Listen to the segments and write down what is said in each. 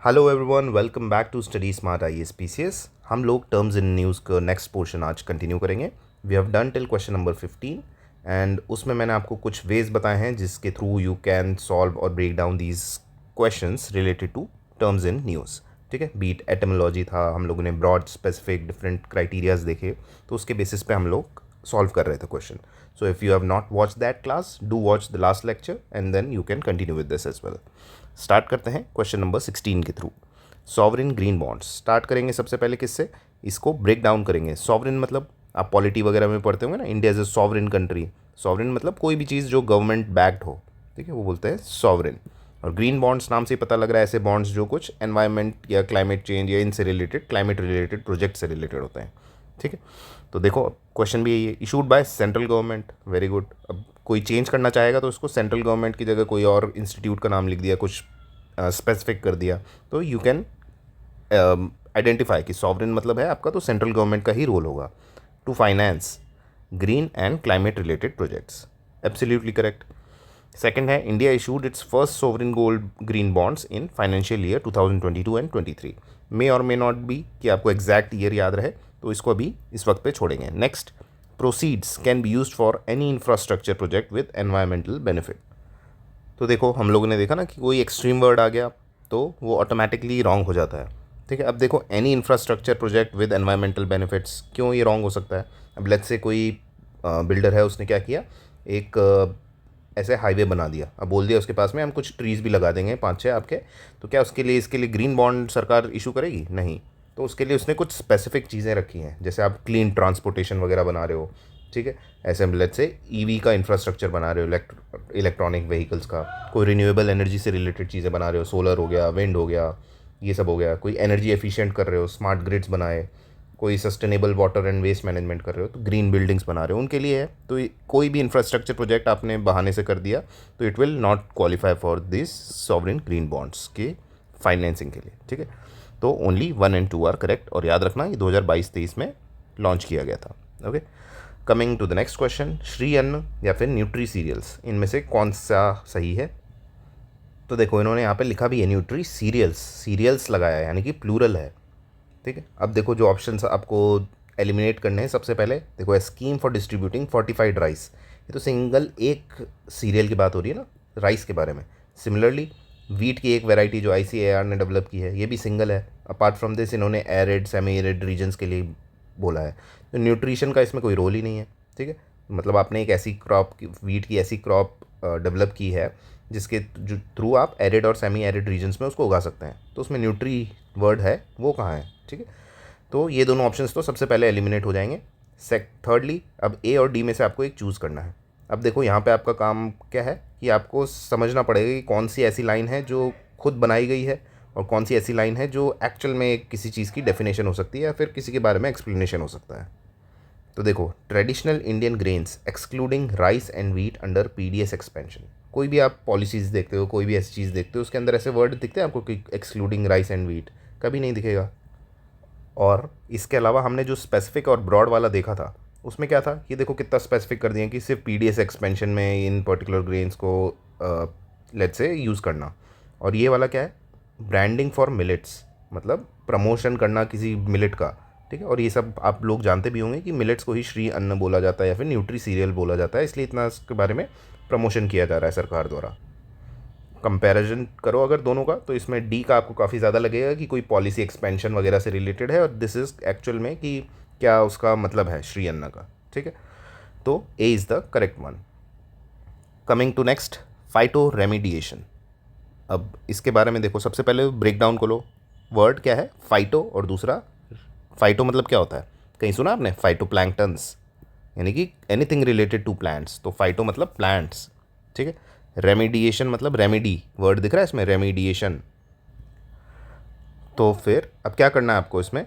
Hello everyone, welcome back to study smart IAS PCS। हम लोग terms in news का next portion आज continue करेंगे। We have done till question number 15 and उसमें मैंने आपको कुछ वेज बताए हैं जिसके थ्रू यू कैन सॉल्व और break down these questions related to terms in news. ठीक है, बीट एटमोलॉजी था, हम लोगों ने ब्रॉड स्पेसिफिक डिफरेंट क्राइटेरियाज देखे, तो उसके बेसिस पे हम लोग सॉल्व कर रहे थे question. So if you have not watch that class, do watch the last lecture and then you can continue with this as well. Start करते हैं क्वेश्चन नंबर 16 के थ्रू। सॉवरिन ग्रीन बॉन्ड्स स्टार्ट करेंगे सबसे पहले किससे, इसको ब्रेक डाउन करेंगे। सॉवरिन मतलब आप पॉलिटी वगैरह में पढ़ते होंगे ना, India is a sovereign country. Sovereign मतलब कोई भी चीज़ जो गवर्नमेंट बैक्ड हो, ठीक है, वो बोलते हैं सॉवरिन। और ग्रीन बॉन्ड्स नाम से ही पता लग रहा है ऐसे बॉन्ड्स जो कुछ एनवायरनमेंट या क्लाइमेट चेंज या इनसे रिलेटेड, क्लाइमेट रिलेटेड प्रोजेक्ट से रिलेटेड होते हैं। ठीक है, तो देखो क्वेश्चन भी यही है, issued by central government. Very good. अब कोई चेंज करना चाहेगा तो उसको सेंट्रल गवर्नमेंट की जगह कोई और इंस्टीट्यूट का नाम लिख दिया, कुछ स्पेसिफिक कर दिया, तो यू कैन आइडेंटिफाई कि सॉवरिन मतलब है आपका, तो सेंट्रल गवर्नमेंट का ही रोल होगा to finance green and climate related projects. Absolutely correct. Second है, India issued its first sovereign gold green bonds in financial year 2022 and 23। May और मे नॉट बी कि आपको एग्जैक्ट ईयर याद रहे, तो इसको अभी इस वक्त पे छोड़ेंगे। Next, proceeds can be used for any infrastructure project with environmental benefit. तो देखो हम लोगों ने देखा ना कि कोई एक्सट्रीम वर्ड आ गया तो वो ऑटोमेटिकली रॉन्ग हो जाता है। ठीक है, अब देखो any infrastructure project with environmental benefits, क्यों ये रॉन्ग हो सकता है। अब लेट्स से कोई बिल्डर है, उसने क्या किया, एक ऐसे हाईवे बना दिया, अब बोल दिया उसके पास में हम कुछ ट्रीज़ भी लगा देंगे 5-6 आपके, तो क्या उसके लिए, इसके लिए ग्रीन बॉन्ड सरकार इशू करेगी? नहीं। तो उसके लिए उसने कुछ स्पेसिफिक चीज़ें रखी हैं, जैसे आप क्लीन ट्रांसपोर्टेशन वगैरह बना रहे हो, ठीक है, ऐसे लेट्स से ईवी का इंफ्रास्ट्रक्चर बना रहे हो, इलेक्ट्रॉनिक व्हीकल्स का, कोई रिन्यूएबल एनर्जी से रिलेटेड चीज़ें बना रहे हो, सोलर हो गया, विंड हो गया, ये सब हो गया, कोई एनर्जी एफिशिएंट कर रहे हो, स्मार्ट ग्रिड्स बनाए, कोई sustainable water and waste management कर रहे हो, तो ग्रीन बिल्डिंग्स बना रहे हो, उनके लिए है। तो कोई भी इंफ्रास्ट्रक्चर प्रोजेक्ट आपने बहाने से कर दिया तो it will not qualify for this sovereign green bonds के फाइनेंसिंग के लिए। ठीक है, तो ओनली 1 एंड 2 आर करेक्ट, और याद रखना ये 2022-23 में लॉन्च किया गया था। Okay, coming to the next question, Shri Anna या फिर न्यूट्री सीरियल्स, इनमें से कौन सा सही है? तो देखो इन्होंने यहाँ पे लिखा भी है न्यूट्री सीरियल्स, सीरियल्स लगाया है यानी कि प्लूरल है। ठीक है, अब देखो जो ऑप्शंस आपको एलिमिनेट करने हैं, सबसे पहले देखो, a scheme for distributing fortified rice, ये तो सिंगल एक सीरियल की बात हो रही है ना, राइस के बारे में। सिमिलरली वीट की एक वैरायटी जो ICAR ने डेवलप की है, ये भी सिंगल है। अपार्ट फ्रॉम दिस इन्होंने एरिड, सेमी एरिड रीजन्स के लिए बोला है, तो न्यूट्रिशन का इसमें कोई रोल ही नहीं है। ठीक है, मतलब आपने एक ऐसी क्रॉप की, वीट की ऐसी क्रॉप डेवलप की है जिसके थ्रू आप एरिड और सेमी एरिड रीजन्स में उसको उगा सकते हैं, तो उसमें न्यूट्री वर्ड है वो कहाँ है? ठीक है, तो ये दोनों ऑप्शंस तो सबसे पहले एलिमिनेट हो जाएंगे। थर्डली, अब ए और डी में से आपको एक चूज़ करना है। अब देखो यहाँ पे आपका काम क्या है कि आपको समझना पड़ेगा कि कौन सी ऐसी लाइन है जो खुद बनाई गई है और कौन सी ऐसी लाइन है जो एक्चुअल में किसी चीज़ की डेफिनेशन हो सकती है या फिर किसी के बारे में एक्सप्लेनेशन हो सकता है। तो देखो, traditional Indian grains excluding rice and wheat under PDS expansion, कोई भी आप पॉलिसीज़ देखते हो, कोई भी ऐसी चीज़ देखते हो, उसके अंदर ऐसे वर्ड दिखते हैं आपको कि एक्सक्लूडिंग राइस एंड व्हीट? कभी नहीं दिखेगा। और इसके अलावा हमने जो स्पेसिफिक और ब्रॉड वाला देखा था, उसमें क्या था, ये देखो कितना स्पेसिफिक कर दिया कि सिर्फ PDS एक्सपेंशन में इन पर्टिकुलर ग्रेन्स को लेट्स से यूज़ करना। और ये वाला क्या है, ब्रांडिंग फॉर मिलेट्स, मतलब प्रमोशन करना किसी मिलेट का। ठीक है, और ये सब आप लोग जानते भी होंगे कि मिलेट्स को ही श्री अन्न बोला जाता है या फिर न्यूट्री सीरियल बोला जाता है, इसलिए इतना इसके बारे में प्रमोशन किया जा रहा है सरकार द्वारा। कंपैरिजन करो अगर दोनों का, तो इसमें डी का आपको काफ़ी ज़्यादा लगेगा कि कोई पॉलिसी एक्सपेंशन वगैरह से रिलेटेड है, और दिस इज़ एक्चुअल में कि क्या उसका मतलब है श्री अन्न का। ठीक है, तो ए is the correct one. Coming to next, phyto remediation. अब इसके बारे में देखो, सबसे पहले ब्रेक डाउन को लो। वर्ड क्या है, फाइटो, और दूसरा फाइटो मतलब क्या होता है? कहीं सुना आपने? फाइटो प्लैंक्टन्स, यानी कि एनीथिंग रिलेटेड टू प्लांट्स, तो फाइटो मतलब प्लांट्स। ठीक है, रेमिडिएशन मतलब रेमेडी, वर्ड दिख रहा है इसमें, रेमिडिएशन। तो फिर अब क्या करना है आपको, इसमें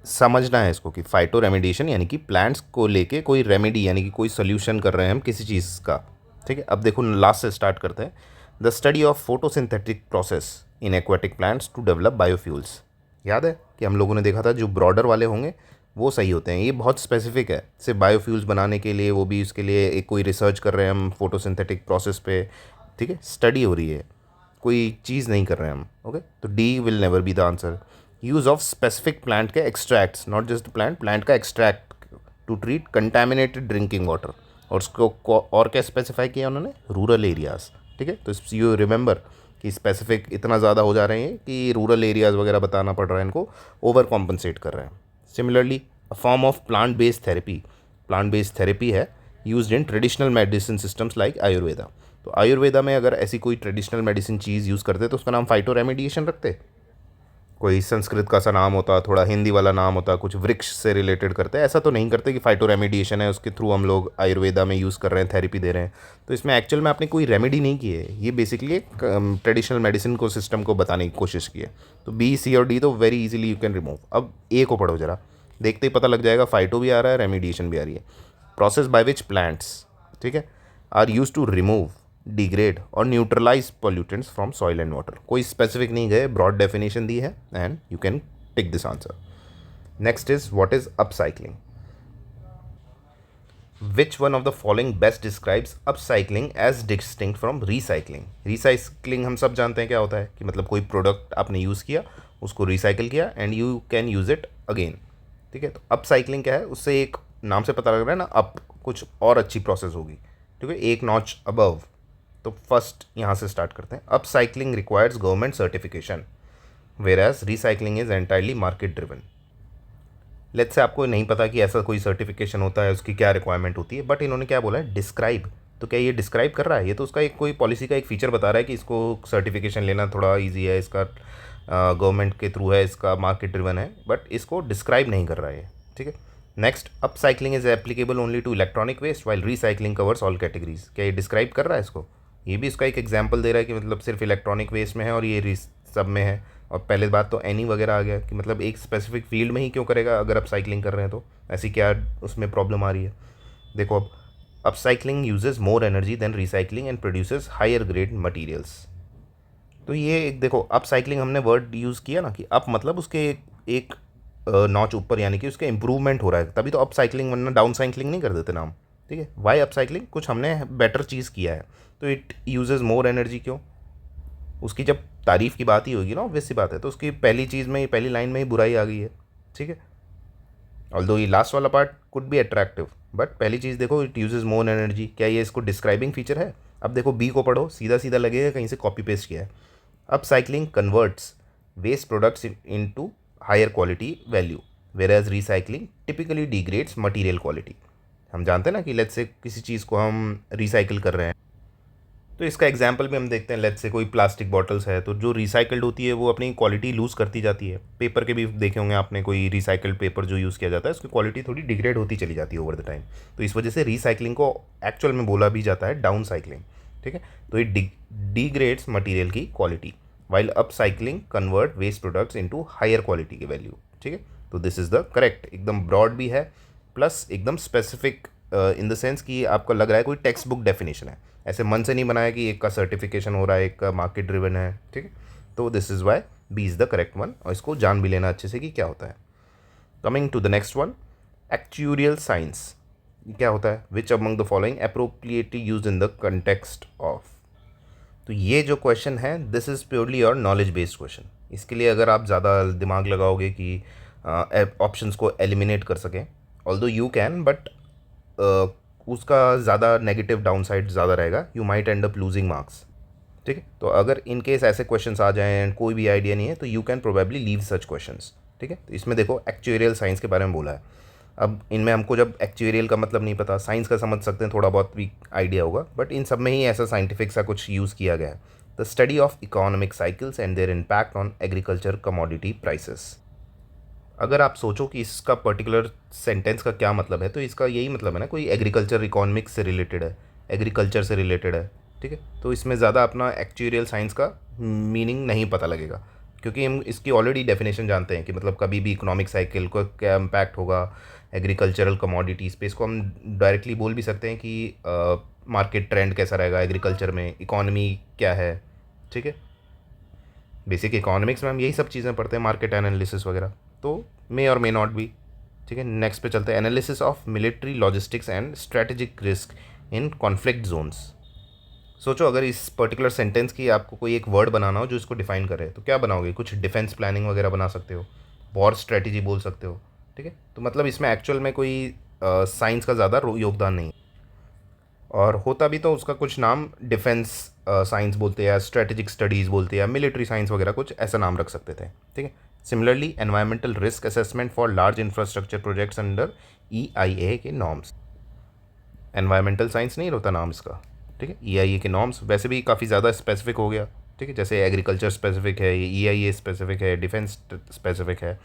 समझना है इसको कि फाइटो रेमिडिएशन यानी कि प्लांट्स को लेके कोई रेमेडी यानी कि कोई सोल्यूशन कर रहे हैं हम किसी चीज़ का। ठीक है, अब देखो लास्ट से स्टार्ट करते हैं। The study of photosynthetic process in aquatic plants to develop biofuels. याद है कि हम लोगों ने देखा था जो ब्रॉडर वाले होंगे वो सही होते हैं, ये बहुत स्पेसिफिक है, सिर्फ बायोफ्यूल्स बनाने के लिए, वो भी उसके लिए एक कोई रिसर्च कर रहे हैं हम फोटोसिंथेटिक प्रोसेस पे। ठीक है, स्टडी हो रही है, कोई चीज़ नहीं कर रहे हैं हम, ओके। तो D will never be the answer. Use of specific plant के एक्सट्रैक्ट्स, नॉट जस्ट प्लांट का extract to treat contaminated drinking water, और उसको और क्या स्पेसिफाई किया उन्होंने, रूरल एरियाज़, ठीक है। तो यू रिमेंबर कि स्पेसिफिक इतना ज़्यादा हो जा रहे हैं कि रूरल एरियाज़ वगैरह बताना पड़ रहा है इनको, ओवर कॉम्पनसेट कर रहे हैं। Similarly a form of plant based therapy, plant based therapy है used in traditional medicine systems like Ayurveda. तो आयुर्वेदा में अगर ऐसी कोई ट्रेडिशनल मेडिसिन चीज़ यूज़ करते तो उसका नाम फाइटो रेमेडिएशन रखते। कोई संस्कृत का सा नाम होता, थोड़ा हिंदी वाला नाम होता, कुछ वृक्ष से रिलेटेड करते हैं। ऐसा तो नहीं करते कि फाइटो रेमेडिएशन है उसके थ्रू हम लोग आयुर्वेदा में यूज़ कर रहे हैं, थेरेपी दे रहे हैं। तो इसमें एक्चुअल में आपने कोई रेमेडी नहीं की है, ये बेसिकली एक ट्रेडिशनल मेडिसिन को सिस्टम को बताने की कोशिश की है। तो बी सी और डी तो very easily you can remove. अब ए को पढ़ो जरा, देखते ही पता लग जाएगा, फाइटो भी आ रहा है, रेमेडिएशन भी आ रही है। प्रोसेस बाय विच प्लांट्स, ठीक है, are use to remove, degrade और neutralise pollutants from soil and water. कोई स्पेसिफिक नहीं गए, ब्रॉड डेफिनेशन दी है and you can tick this answer. Next is what is upcycling. Which one of the following best describes upcycling as distinct from recycling. Recycling हम सब जानते हैं क्या होता है, कि मतलब कोई प्रोडक्ट आपने यूज़ किया, उसको रिसाइकिल किया and you can use it again, ठीक है। तो अपसाइक्लिंग क्या है, उससे एक नाम से पता लग रहा है ना, अप कुछ और अच्छी प्रोसेस होगी, ठीक है, एक नॉच अबव। तो फर्स्ट यहाँ से स्टार्ट करते हैं। Upcycling requires government certification, whereas recycling is entirely market driven. Let's say आपको नहीं पता कि ऐसा कोई सर्टिफिकेशन होता है, उसकी क्या रिक्वायरमेंट होती है, बट इन्होंने क्या बोला है, डिस्क्राइब। तो क्या ये डिस्क्राइब कर रहा है, ये तो उसका एक कोई पॉलिसी का एक फीचर बता रहा है कि इसको सर्टिफिकेशन लेना थोड़ा ईजी है, इसका गवर्नमेंट के थ्रू है, इसका मार्केट ड्रिवन है, बट इसको डिस्क्राइब नहीं कर रहा है, ठीक है। Next, upcycling is applicable only to electronic waste while recycling covers all categories. क्या ये डिस्क्राइब कर रहा है इसको, ये भी इसका एक एग्जाम्पल दे रहा है कि मतलब सिर्फ इलेक्ट्रॉनिक वेस्ट में है और ये सब में है। और पहले बात तो एनी वगैरह आ गया कि मतलब एक स्पेसिफिक फील्ड में ही क्यों करेगा, अगर अपसाइक्लिंग कर रहे हैं तो ऐसी क्या उसमें प्रॉब्लम आ रही है। देखो अब, upcycling uses more energy than recycling and produces higher grade materials. तो ये एक देखो, अपसाइक्लिंग हमने वर्ड यूज़ किया ना, कि अप मतलब उसके एक नॉच ऊपर, यानी कि उसका इंप्रूवमेंट हो रहा है, तभी तो अपसाइक्लिंग, वरना डाउन साइक्लिंग नहीं कर देते नाम, ठीक है। वाई अपसाइक्लिंग, कुछ हमने बेटर चीज़ किया है, तो इट यूजेस मोर एनर्जी। क्यों, उसकी जब तारीफ़ की बात ही होगी ना, ऑब्वियस सी बात है, तो उसकी पहली चीज़ में ही, पहली लाइन में ही बुराई आ गई है, ठीक है। ऑल्दो ये लास्ट वाला part could be attractive, but पहली चीज़ देखो, इट यूजेस मोर एनर्जी, क्या ये इसको डिस्क्राइबिंग फीचर है। अब देखो बी को पढ़ो, सीधा सीधा लगेगा कहीं से कॉपी पेस्ट किया है। Upcycling converts waste products into higher quality value, whereas recycling typically degrades material quality. हम जानते हैं ना कि लेट्स से किसी चीज़ को हम रिसाइकिल कर रहे हैं, तो इसका एग्जाम्पल भी हम देखते हैं। लेट्स से कोई प्लास्टिक बॉटल्स है, तो जो रिसाइकल्ड होती है वो अपनी क्वालिटी लूज़ करती जाती है। पेपर के भी देखे होंगे आपने, कोई रिसाइकल्ड पेपर जो यूज़ किया जाता है उसकी क्वालिटी थोड़ी डिग्रेड होती चली जाती है ओवर द टाइम। तो इस वजह से रिसाइकलिंग को एक्चुअल में बोला भी जाता है डाउन साइक्लिंग, ठीक है। तो ये डिग्रेड्स मटीरियल की quality, while upcycling convert waste products into higher quality की वैल्यू, ठीक है। तो दिस इज़ द करेक्ट, एकदम ब्रॉड भी है प्लस एकदम स्पेसिफिक इन द सेंस कि आपको लग रहा है कोई टेक्स्ट बुक डेफिनेशन है, ऐसे मन से नहीं बनाया कि एक का सर्टिफिकेशन हो रहा है, एक का मार्केट ड्रिवन है, ठीक है। तो this is why B is the correct one, और इसको जान भी लेना अच्छे से कि क्या होता है। Coming to the next one, actuarial science क्या होता है, which among the following appropriately use in the context of. तो ये जो क्वेश्चन है, this is purely your knowledge based question. इसके लिए अगर आप ज़्यादा दिमाग लगाओगे कि ऑप्शंस को एलिमिनेट कर सकें, ऑल्दो यू कैन, बट उसका ज़्यादा नेगेटिव डाउन साइड ज़्यादा रहेगा, you might and up losing marks, ठीक है। तो अगर इन केस ऐसे क्वेश्चंस आ जाएं एंड कोई भी आइडिया नहीं है, तो you can probably leave such questions, ठीक है। तो इसमें देखो एक्चुरियल साइंस के बारे में बोला है। अब इनमें हमको जब एक्चुरियल का मतलब नहीं पता, साइंस का समझ सकते हैं, थोड़ा बहुत भी आइडिया होगा, बट इन सब में ही ऐसा साइंटिफिक सा कुछ यूज़ किया गया है। The study of economic cycles and there impact on agriculture commodity prices. अगर आप सोचो कि इसका पर्टिकुलर सेंटेंस का क्या मतलब है, तो इसका यही मतलब है ना, कोई एग्रीकल्चर इकोनॉमिक्स से रिलेटेड है, एग्रीकल्चर से रिलेटेड है, ठीक है। तो इसमें ज़्यादा अपना एक्चुरियल साइंस का मीनिंग नहीं पता लगेगा, क्योंकि हम इसकी ऑलरेडी डेफिनेशन जानते हैं कि मतलब कभी भी इकोनॉमिक साइकिल को क्या इम्पैक्ट होगा एग्रीकल्चरल कमोडिटीज़ पे। इसको हम डायरेक्टली बोल भी सकते हैं कि मार्केट ट्रेंड कैसा रहेगा एग्रीकल्चर में, इकॉनमी क्या है, ठीक है। बेसिक इकोनॉमिक्स में हम यही सब चीज़ें पढ़ते हैं, मार्केट एनालिसिस वगैरह, तो मे और मे नॉट बी, ठीक है। नेक्स्ट पे चलते हैं, analysis of military logistics and strategic risk in conflict zones. सोचो अगर इस पर्टिकुलर सेंटेंस की आपको कोई एक वर्ड बनाना हो जो इसको डिफाइन करे, तो क्या बनाओगे? कुछ डिफेंस प्लानिंग वगैरह बना सकते हो, वॉर स्ट्रेटेजी बोल सकते हो, ठीक है। तो मतलब इसमें एक्चुअल में कोई साइंस का ज़्यादा योगदान नहीं, और होता भी तो उसका कुछ नाम डिफेंस साइंस बोलते हैं या स्ट्रेटेजिक स्टडीज़ बोलते हैं या मिलिट्री साइंस वगैरह कुछ ऐसा नाम रख सकते थे, ठीक है। Similarly environmental risk assessment for large infrastructure projects under EIA के नॉर्म्स, एनवायरमेंटल साइंस नहीं होता नाम इसका, ठीक है। EIA के नॉर्म्स वैसे भी काफ़ी ज़्यादा स्पेसिफिक हो गया, ठीक है। जैसे एग्रीकल्चर स्पेसिफिक है, ये EIA स्पेसिफिक है, डिफेंस स्पेसिफिक है।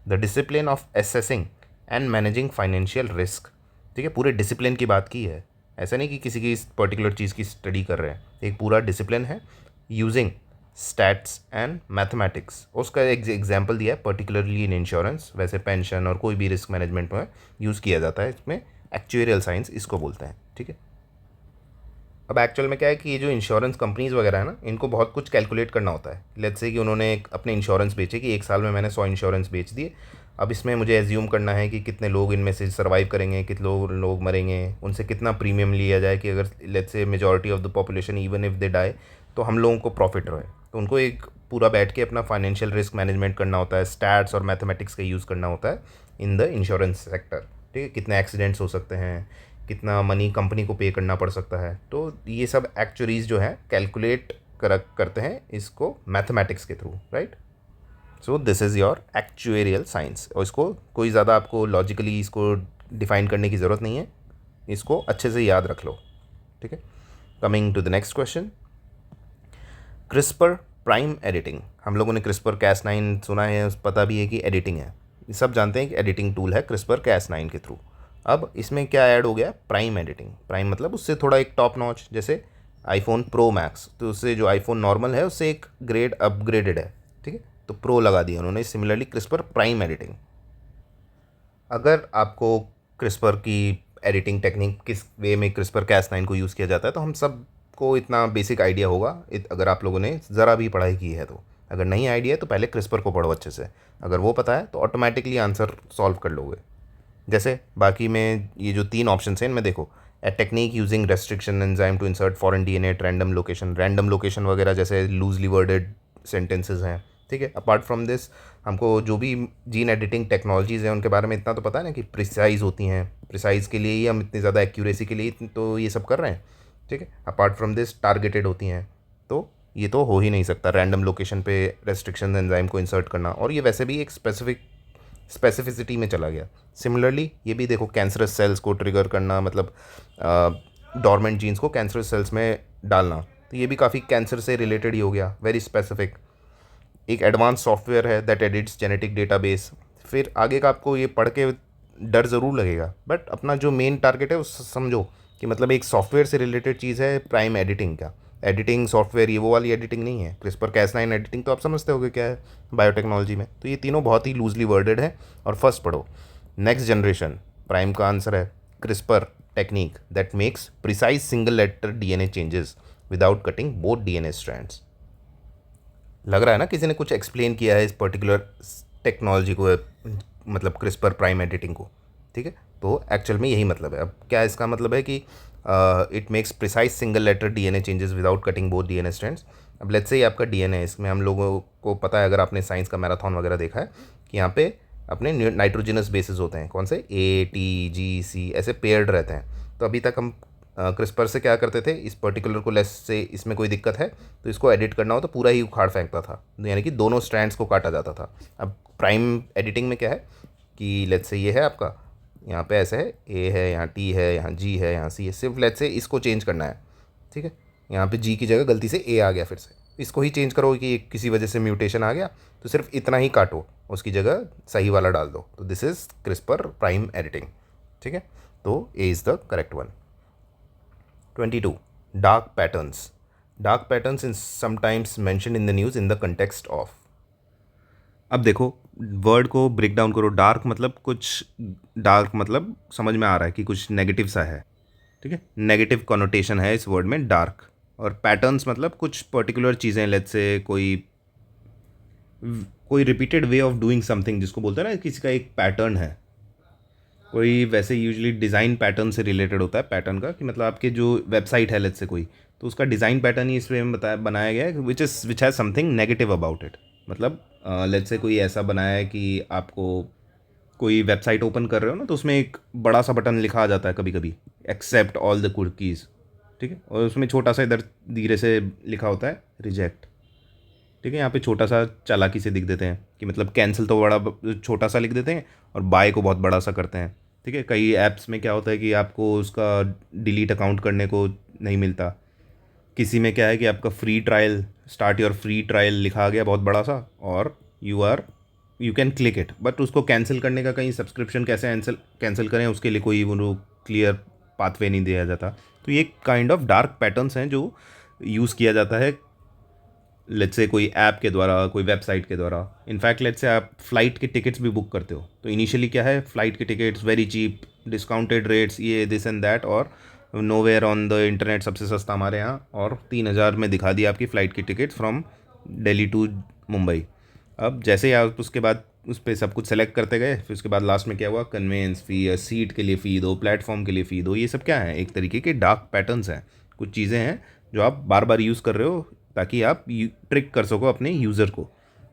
The discipline of assessing and managing financial risk, ठीक है। पूरे डिसिप्लिन की बात की है, ऐसा नहीं कि किसी की पर्टिकुलर चीज़ की स्टडी कर रहे हैं, एक पूरा डिसिप्लिन है। यूजिंग स्टैट्स एंड मैथमेटिक्स, उसका एक एग्जाम्पल दिया है पर्टिकुलरली इन इंश्योरेंस, वैसे पेंशन और कोई भी रिस्क मैनेजमेंट में यूज़ किया जाता है, इसमें एक्चुअरियल साइंस इसको बोलते हैं, ठीक है। अब एक्चुअल में क्या है कि ये जो इंश्योरेंस कंपनीज़ वगैरह है ना, इनको बहुत कुछ कैलकुलेट करना होता है। लेट्स से कि उन्होंने अपने इंश्योरेंस बेचे कि एक साल में मैंने 100 इंश्योरेंस बेच दिए, अब इसमें मुझे एज्यूम करना है कि कितने लोग इनमें से सर्वाइव करेंगे, कितने लोग मरेंगे, उनसे कितना प्रीमियम लिया जाए कि अगर let's say majority of the population even if they die तो हम लोगों को प्रॉफिट रहे। तो उनको एक पूरा बैठ के अपना फाइनेंशियल रिस्क मैनेजमेंट करना होता है, स्टैट्स और मैथमेटिक्स का यूज़ करना होता है इन द इंश्योरेंस सेक्टर, ठीक है। कितने एक्सीडेंट्स हो सकते हैं, कितना मनी कंपनी को पे करना पड़ सकता है, तो ये सब एक्चुअरीज जो है कैलकुलेट करते हैं इसको मैथमेटिक्स के through, right. So this is your एक्चुएरियल science, और इसको कोई ज़्यादा आपको लॉजिकली इसको डिफाइन करने की ज़रूरत नहीं है, इसको अच्छे से याद रख लो, ठीक है। Coming to the next question, CRISPR prime editing. हम लोगों ने क्रिस्पर Cas9 सुना है, पता भी है कि एडिटिंग है, सब जानते हैं कि एडिटिंग टूल है क्रिस्पर Cas9 के थ्रू। अब इसमें क्या ऐड हो गया? Prime editing. प्राइम मतलब उससे थोड़ा एक टॉप नॉच, जैसे आईफोन प्रो मैक्स, तो उससे जो आईफोन नॉर्मल है उससे एक ग्रेड अपग्रेडेड है, ठीक है, तो प्रो लगा दिया उन्होंने। सिमिलरली क्रिस्पर प्राइम एडिटिंग, अगर आपको क्रिस्पर की एडिटिंग टेक्निक किस वे में क्रिस्पर Cas9 को यूज़ किया जाता है तो हम सब को इतना बेसिक आइडिया होगा अगर आप लोगों ने ज़रा भी पढ़ाई की है तो। अगर नहीं आइडिया है तो पहले क्रिस्पर को पढ़ो अच्छे से, अगर वो पता है तो ऑटोमेटिकली आंसर सॉल्व कर लोगे। जैसे बाकी में ये जो 3 ऑप्शन हैं इनमें देखो, a technique using restriction enzyme to insert foreign DNA at random location वगैरह जैसे लूजली वर्डेड सेंटेंसेज हैं, ठीक है। अपार्ट फ्रॉम दिस हमको जो भी जीन एडिटिंग टेक्नोलॉजीज़ हैं उनके बारे में इतना तो पता है ना कि प्रिसाइज होती हैं, प्रिसाइज के लिए ही हम इतनी ज़्यादा एक्यूरेसी के लिए तो ये सब कर रहे हैं, ठीक है। अपार्ट फ्रॉम दिस टारगेटेड होती हैं, तो ये तो हो ही नहीं सकता रैंडम लोकेशन पे रेस्ट्रिक्शन एंजाइम को इंसर्ट करना, और ये वैसे भी एक स्पेसिफिसिटी में चला गया। सिमिलरली ये भी देखो, कैंसरस सेल्स को ट्रिगर करना, मतलब डॉर्मेंट जीन्स को कैंसरस सेल्स में डालना, तो ये भी काफ़ी कैंसर से रिलेटेड ही हो गया, वेरी स्पेसिफिक। एक एडवांस सॉफ्टवेयर है दैट एडिट्स जेनेटिक डेटाबेस। फिर आगे का आपको ये पढ़ के डर ज़रूर लगेगा, बट अपना जो मेन टारगेट है उस समझो कि मतलब एक सॉफ्टवेयर से रिलेटेड चीज़ है प्राइम एडिटिंग का। एडिटिंग सॉफ्टवेयर ये वो वाली एडिटिंग नहीं है। क्रिस्पर Cas9 एडिटिंग तो आप समझते होगे क्या है बायोटेक्नोलॉजी में, तो ये तीनों बहुत ही लूजली वर्डेड है। और फर्स्ट पढ़ो, नेक्स्ट जनरेशन प्राइम का आंसर है CRISPR technique that makes precise single letter DNA changes without cutting both DNA strands. लग रहा है ना किसी ने कुछ एक्सप्लेन किया है इस पर्टिकुलर टेक्नोलॉजी को, मतलब क्रिस्पर प्राइम एडिटिंग को, ठीक है। तो एक्चुअल में यही मतलब है। अब क्या इसका मतलब है कि it makes precise single letter DNA changes without cutting both DNA strands. अब लेट्स से ये आपका DNA है, इसमें हम लोगों को पता है, अगर आपने साइंस का मैराथन वगैरह देखा है, कि यहाँ पे अपने नाइट्रोजनस बेसिस होते हैं, कौन से A T G C ऐसे पेयर्ड रहते हैं। तो अभी तक हम क्रिस्पर से क्या करते थे, इस पर्टिकुलर को लेस से इसमें कोई दिक्कत है तो इसको एडिट करना हो तो पूरा ही उखाड़ फेंकता था, यानी कि दोनों स्ट्रैंड्स को काटा जाता था। अब प्राइम एडिटिंग में क्या है कि लेट्स से ये है आपका, यहाँ पे ऐसे है, A है, यहाँ T है, यहाँ G है, यहाँ C है, सिर्फ लेट्स से इसको चेंज करना है, ठीक है। यहाँ पे G की जगह गलती से A आ गया, फिर से इसको ही चेंज करो कि किसी वजह से म्यूटेशन आ गया, तो सिर्फ इतना ही काटो, उसकी जगह सही वाला डाल दो, तो this is CRISPR prime editing, ठीक है। तो A is the correct one. 22. Dark patterns. Dark patterns is sometimes mentioned in the news in the context of. अब देखो वर्ड को ब्रेक डाउन करो, डार्क मतलब कुछ, डार्क मतलब समझ में आ रहा है कि कुछ नेगेटिव सा है, ठीक है, नेगेटिव कॉनोटेशन है इस वर्ड में डार्क। और पैटर्न्स मतलब कुछ पर्टिकुलर चीज़ें, लेट्स से कोई repeated way of doing something जिसको बोलते हैं ना, किसी का एक पैटर्न है, कोई वैसे यूजुअली डिज़ाइन पैटर्न से रिलेटेड होता है पैटर्न का, कि मतलब आपके जो वेबसाइट है लेट्स से कोई, तो उसका डिज़ाइन पैटर्न ही इस वे में बनाया गया है which has something negative about it. मतलब लेट्स से कोई ऐसा बनाया है कि आपको कोई वेबसाइट ओपन कर रहे हो ना, तो उसमें एक बड़ा सा बटन लिखा आ जाता है कभी कभी, एक्सेप्ट ऑल द कुकीज़, ठीक है, और उसमें छोटा सा इधर धीरे से लिखा होता है रिजेक्ट, ठीक है। यहाँ पे छोटा सा चालाकी से लिख देते हैं कि मतलब कैंसिल तो बड़ा छोटा सा लिख देते हैं और बाय को बहुत बड़ा सा करते हैं, ठीक है। कई ऐप्स में क्या होता है कि आपको उसका डिलीट अकाउंट करने को नहीं मिलता। किसी में क्या है कि आपका free trial, start your free trial लिखा आ गया बहुत बड़ा सा, और you can click it, but उसको कैंसिल करने का कहीं सब्सक्रिप्शन कैसे कैंसिल करें उसके लिए कोई वो क्लियर पाथवे नहीं दिया जाता। तो ये काइंड ऑफ डार्क पैटर्न्स हैं जो यूज़ किया जाता है लेट्स से कोई ऐप के द्वारा, कोई वेबसाइट के द्वारा। इनफैक्ट लेट्स से आप फ्लाइट के टिकट्स भी बुक करते हो, तो इनिशियली क्या है, फ्लाइट के tickets very cheap, discounted rates, ये दिस एंड दैट, और नोवेयर ऑन द इंटरनेट सबसे सस्ता हमारे यहाँ, और 3,000 में दिखा दी आपकी फ़्लाइट की ticket from Delhi to Mumbai. अब जैसे ही आप उसके बाद उस पर सब कुछ सेलेक्ट करते गए, फिर उसके बाद लास्ट में क्या हुआ, कन्वेंस फ़ी, सीट के लिए फ़ी दो, प्लेटफॉर्म के लिए फ़ी दो, ये सब क्या है, एक तरीके के डार्क पैटर्न्स हैं। कुछ चीज़ें हैं जो आप बार बार यूज़ कर रहे हो ताकि आप ट्रिक कर सको अपने यूज़र को,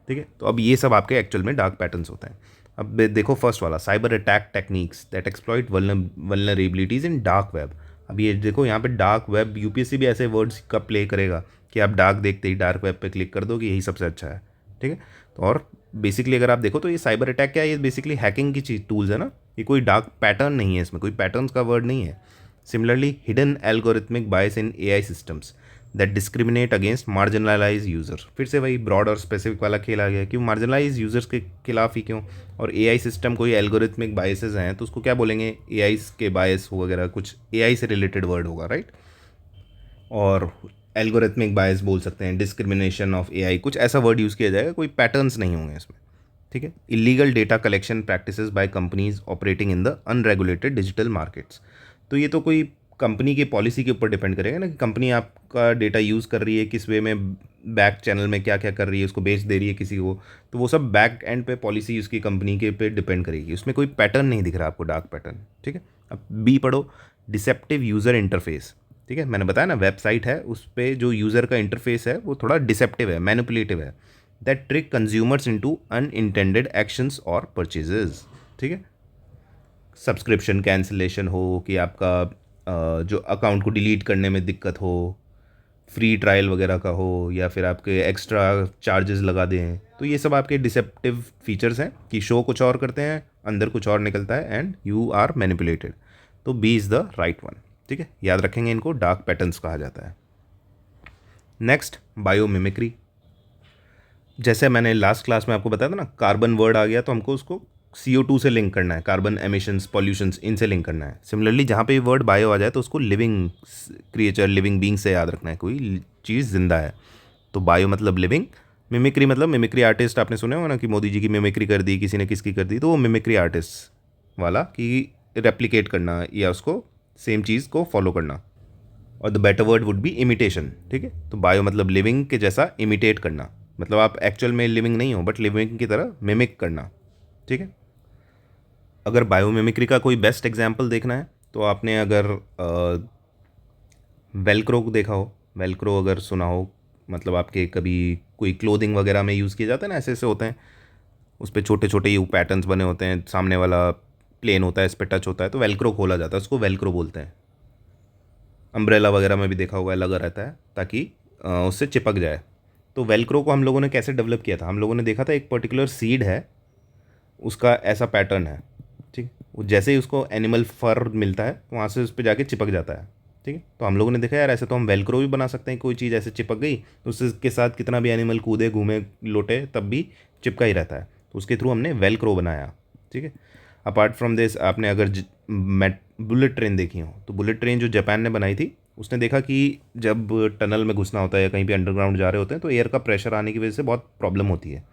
ठीक है। तो अब ये सब आपके एक्चुअल में डार्क पैटर्न्स होते हैं। अब देखो फर्स्ट वाला, cyber attack techniques that exploit vulnerabilities in dark web. अब ये देखो यहाँ पे डार्क वेब, यूपीएससी भी ऐसे वर्ड्स का प्ले करेगा कि आप डार्क देखते ही डार्क वेब पे क्लिक कर दो कि यही सबसे अच्छा है, ठीक है। तो और बेसिकली अगर आप देखो तो ये साइबर अटैक क्या है, ये बेसिकली हैकिंग की चीज टूल्स है ना, ये कोई डार्क पैटर्न नहीं है, इसमें कोई पैटर्न्स का वर्ड नहीं है। Similarly hidden algorithmic bias in AI systems that discriminate against marginalize user. फिर से वही ब्रॉड और स्पेसिफिक वाला खेल आ गया, क्यों मार्जिनलाइज यूज़र्स के खिलाफ ही क्यों, और एआई सिस्टम कोई एल्गोरिथमिक बायसेस हैं तो उसको क्या बोलेंगे, एआई के बायस हो वगैरह, कुछ एआई से रिलेटेड वर्ड होगा, राइट। और एल्गोरिथमिक बायस बोल सकते हैं, डिस्क्रिमिनेशन ऑफ एआई, कुछ ऐसा वर्ड यूज़ किया जाएगा, कोई पैटर्न्स नहीं होंगे इसमें, ठीक है। Illegal data collection practices by companies operating in the unregulated digital markets. तो ये तो कोई कंपनी की पॉलिसी के ऊपर डिपेंड करेगा ना कि कंपनी आपका डेटा यूज़ कर रही है किस वे में, बैक चैनल में क्या क्या कर रही है, उसको बेच दे रही है किसी को, तो वो सब बैक एंड पे पॉलिसी उसकी कंपनी के पे डिपेंड करेगी। उसमें कोई पैटर्न नहीं दिख रहा आपको, डार्क पैटर्न, ठीक है। अब बी पढ़ो, डिसेप्टिव यूज़र इंटरफेस, ठीक है। मैंने बताया ना वेबसाइट है, उस पर जो यूज़र का इंटरफेस है वो थोड़ा डिसेप्टिव है, मैनिपुलेटिव है, that trick consumers into unintended actions और परचेजेस, ठीक है। सब्सक्रिप्शन कैंसिलेशन हो कि आपका जो अकाउंट को डिलीट करने में दिक्कत हो, फ्री ट्रायल वगैरह का हो, या फिर आपके एक्स्ट्रा चार्जेस लगा दें, तो ये सब आपके डिसेप्टिव फीचर्स हैं कि शो कुछ और करते हैं, अंदर कुछ और निकलता है, एंड यू आर मैनिपुलेटेड। तो B is the right one, ठीक है। याद रखेंगे इनको, डार्क पैटर्न्स कहा जाता है। Next, biomimicry. जैसे मैंने लास्ट क्लास में आपको बताया था ना, कार्बन वर्ड आ गया तो हमको उसको CO2 से लिंक करना है, कार्बन एमिशंस, पॉल्यूशंस, इनसे लिंक करना है। सिमिलरली जहाँ पे वर्ड बायो आ जाए तो उसको लिविंग क्रिएचर, लिविंग बींग से याद रखना है, कोई चीज़ जिंदा है, तो बायो मतलब लिविंग। मिमिक्री मतलब मिमिक्री आर्टिस्ट, आपने सुने हो ना कि मोदी जी की मिमिक्री कर दी, किसी ने किसकी कर दी, तो वो मिमिक्री आर्टिस्ट वाला कि रेप्लिकेट करना या उसको सेम चीज़ को फॉलो करना। और the better word would be imitation, ठीक है। तो बायो मतलब लिविंग के जैसा इमिटेट करना, मतलब आप एक्चुअल में लिविंग नहीं हो बट लिविंग की तरह मिमिक करना, ठीक है। अगर बायोमिमिक्री का कोई बेस्ट एग्जाम्पल देखना है तो आपने अगर वेलक्रो को देखा हो, वेलक्रो अगर सुना हो, मतलब आपके कभी कोई क्लोथिंग वगैरह में यूज़ किए जाते हैं ना, ऐसे ऐसे होते हैं, उस पर छोटे छोटे यू पैटर्न्स बने होते हैं, सामने वाला प्लेन होता है, इस पर टच होता है तो वेलक्रो खोला जाता है, उसको वेलक्रो बोलते हैं। अम्ब्रेला वगैरह में भी देखा होगा, लगा रहता है ताकि उससे चिपक जाए। तो वेलक्रो को हम लोगों ने कैसे डेवलप किया था, हम लोगों ने देखा था एक पर्टिकुलर सीड है, उसका ऐसा पैटर्न है, ठीक। वो जैसे ही उसको एनिमल फर मिलता है वहाँ से उस पर जाके चिपक जाता है, ठीक है। तो हम लोगों ने देखा यार ऐसे तो हम वेलक्रो भी बना सकते हैं, कोई चीज़ ऐसे चिपक गई तो उसके साथ कितना भी एनिमल कूदे घूमे लोटे तब भी चिपका ही रहता है, तो उसके थ्रू हमने वेलक्रो बनाया, ठीक है। अपार्ट फ्रॉम दिस, आपने अगर बुलेट ट्रेन देखी हो तो बुलेट ट्रेन जो जापान ने बनाई थी, उसने देखा कि जब टनल में घुसना होता है या कहीं पे अंडरग्राउंड जा रहे होते हैं तो एयर का प्रेशर आने की वजह से बहुत प्रॉब्लम होती है,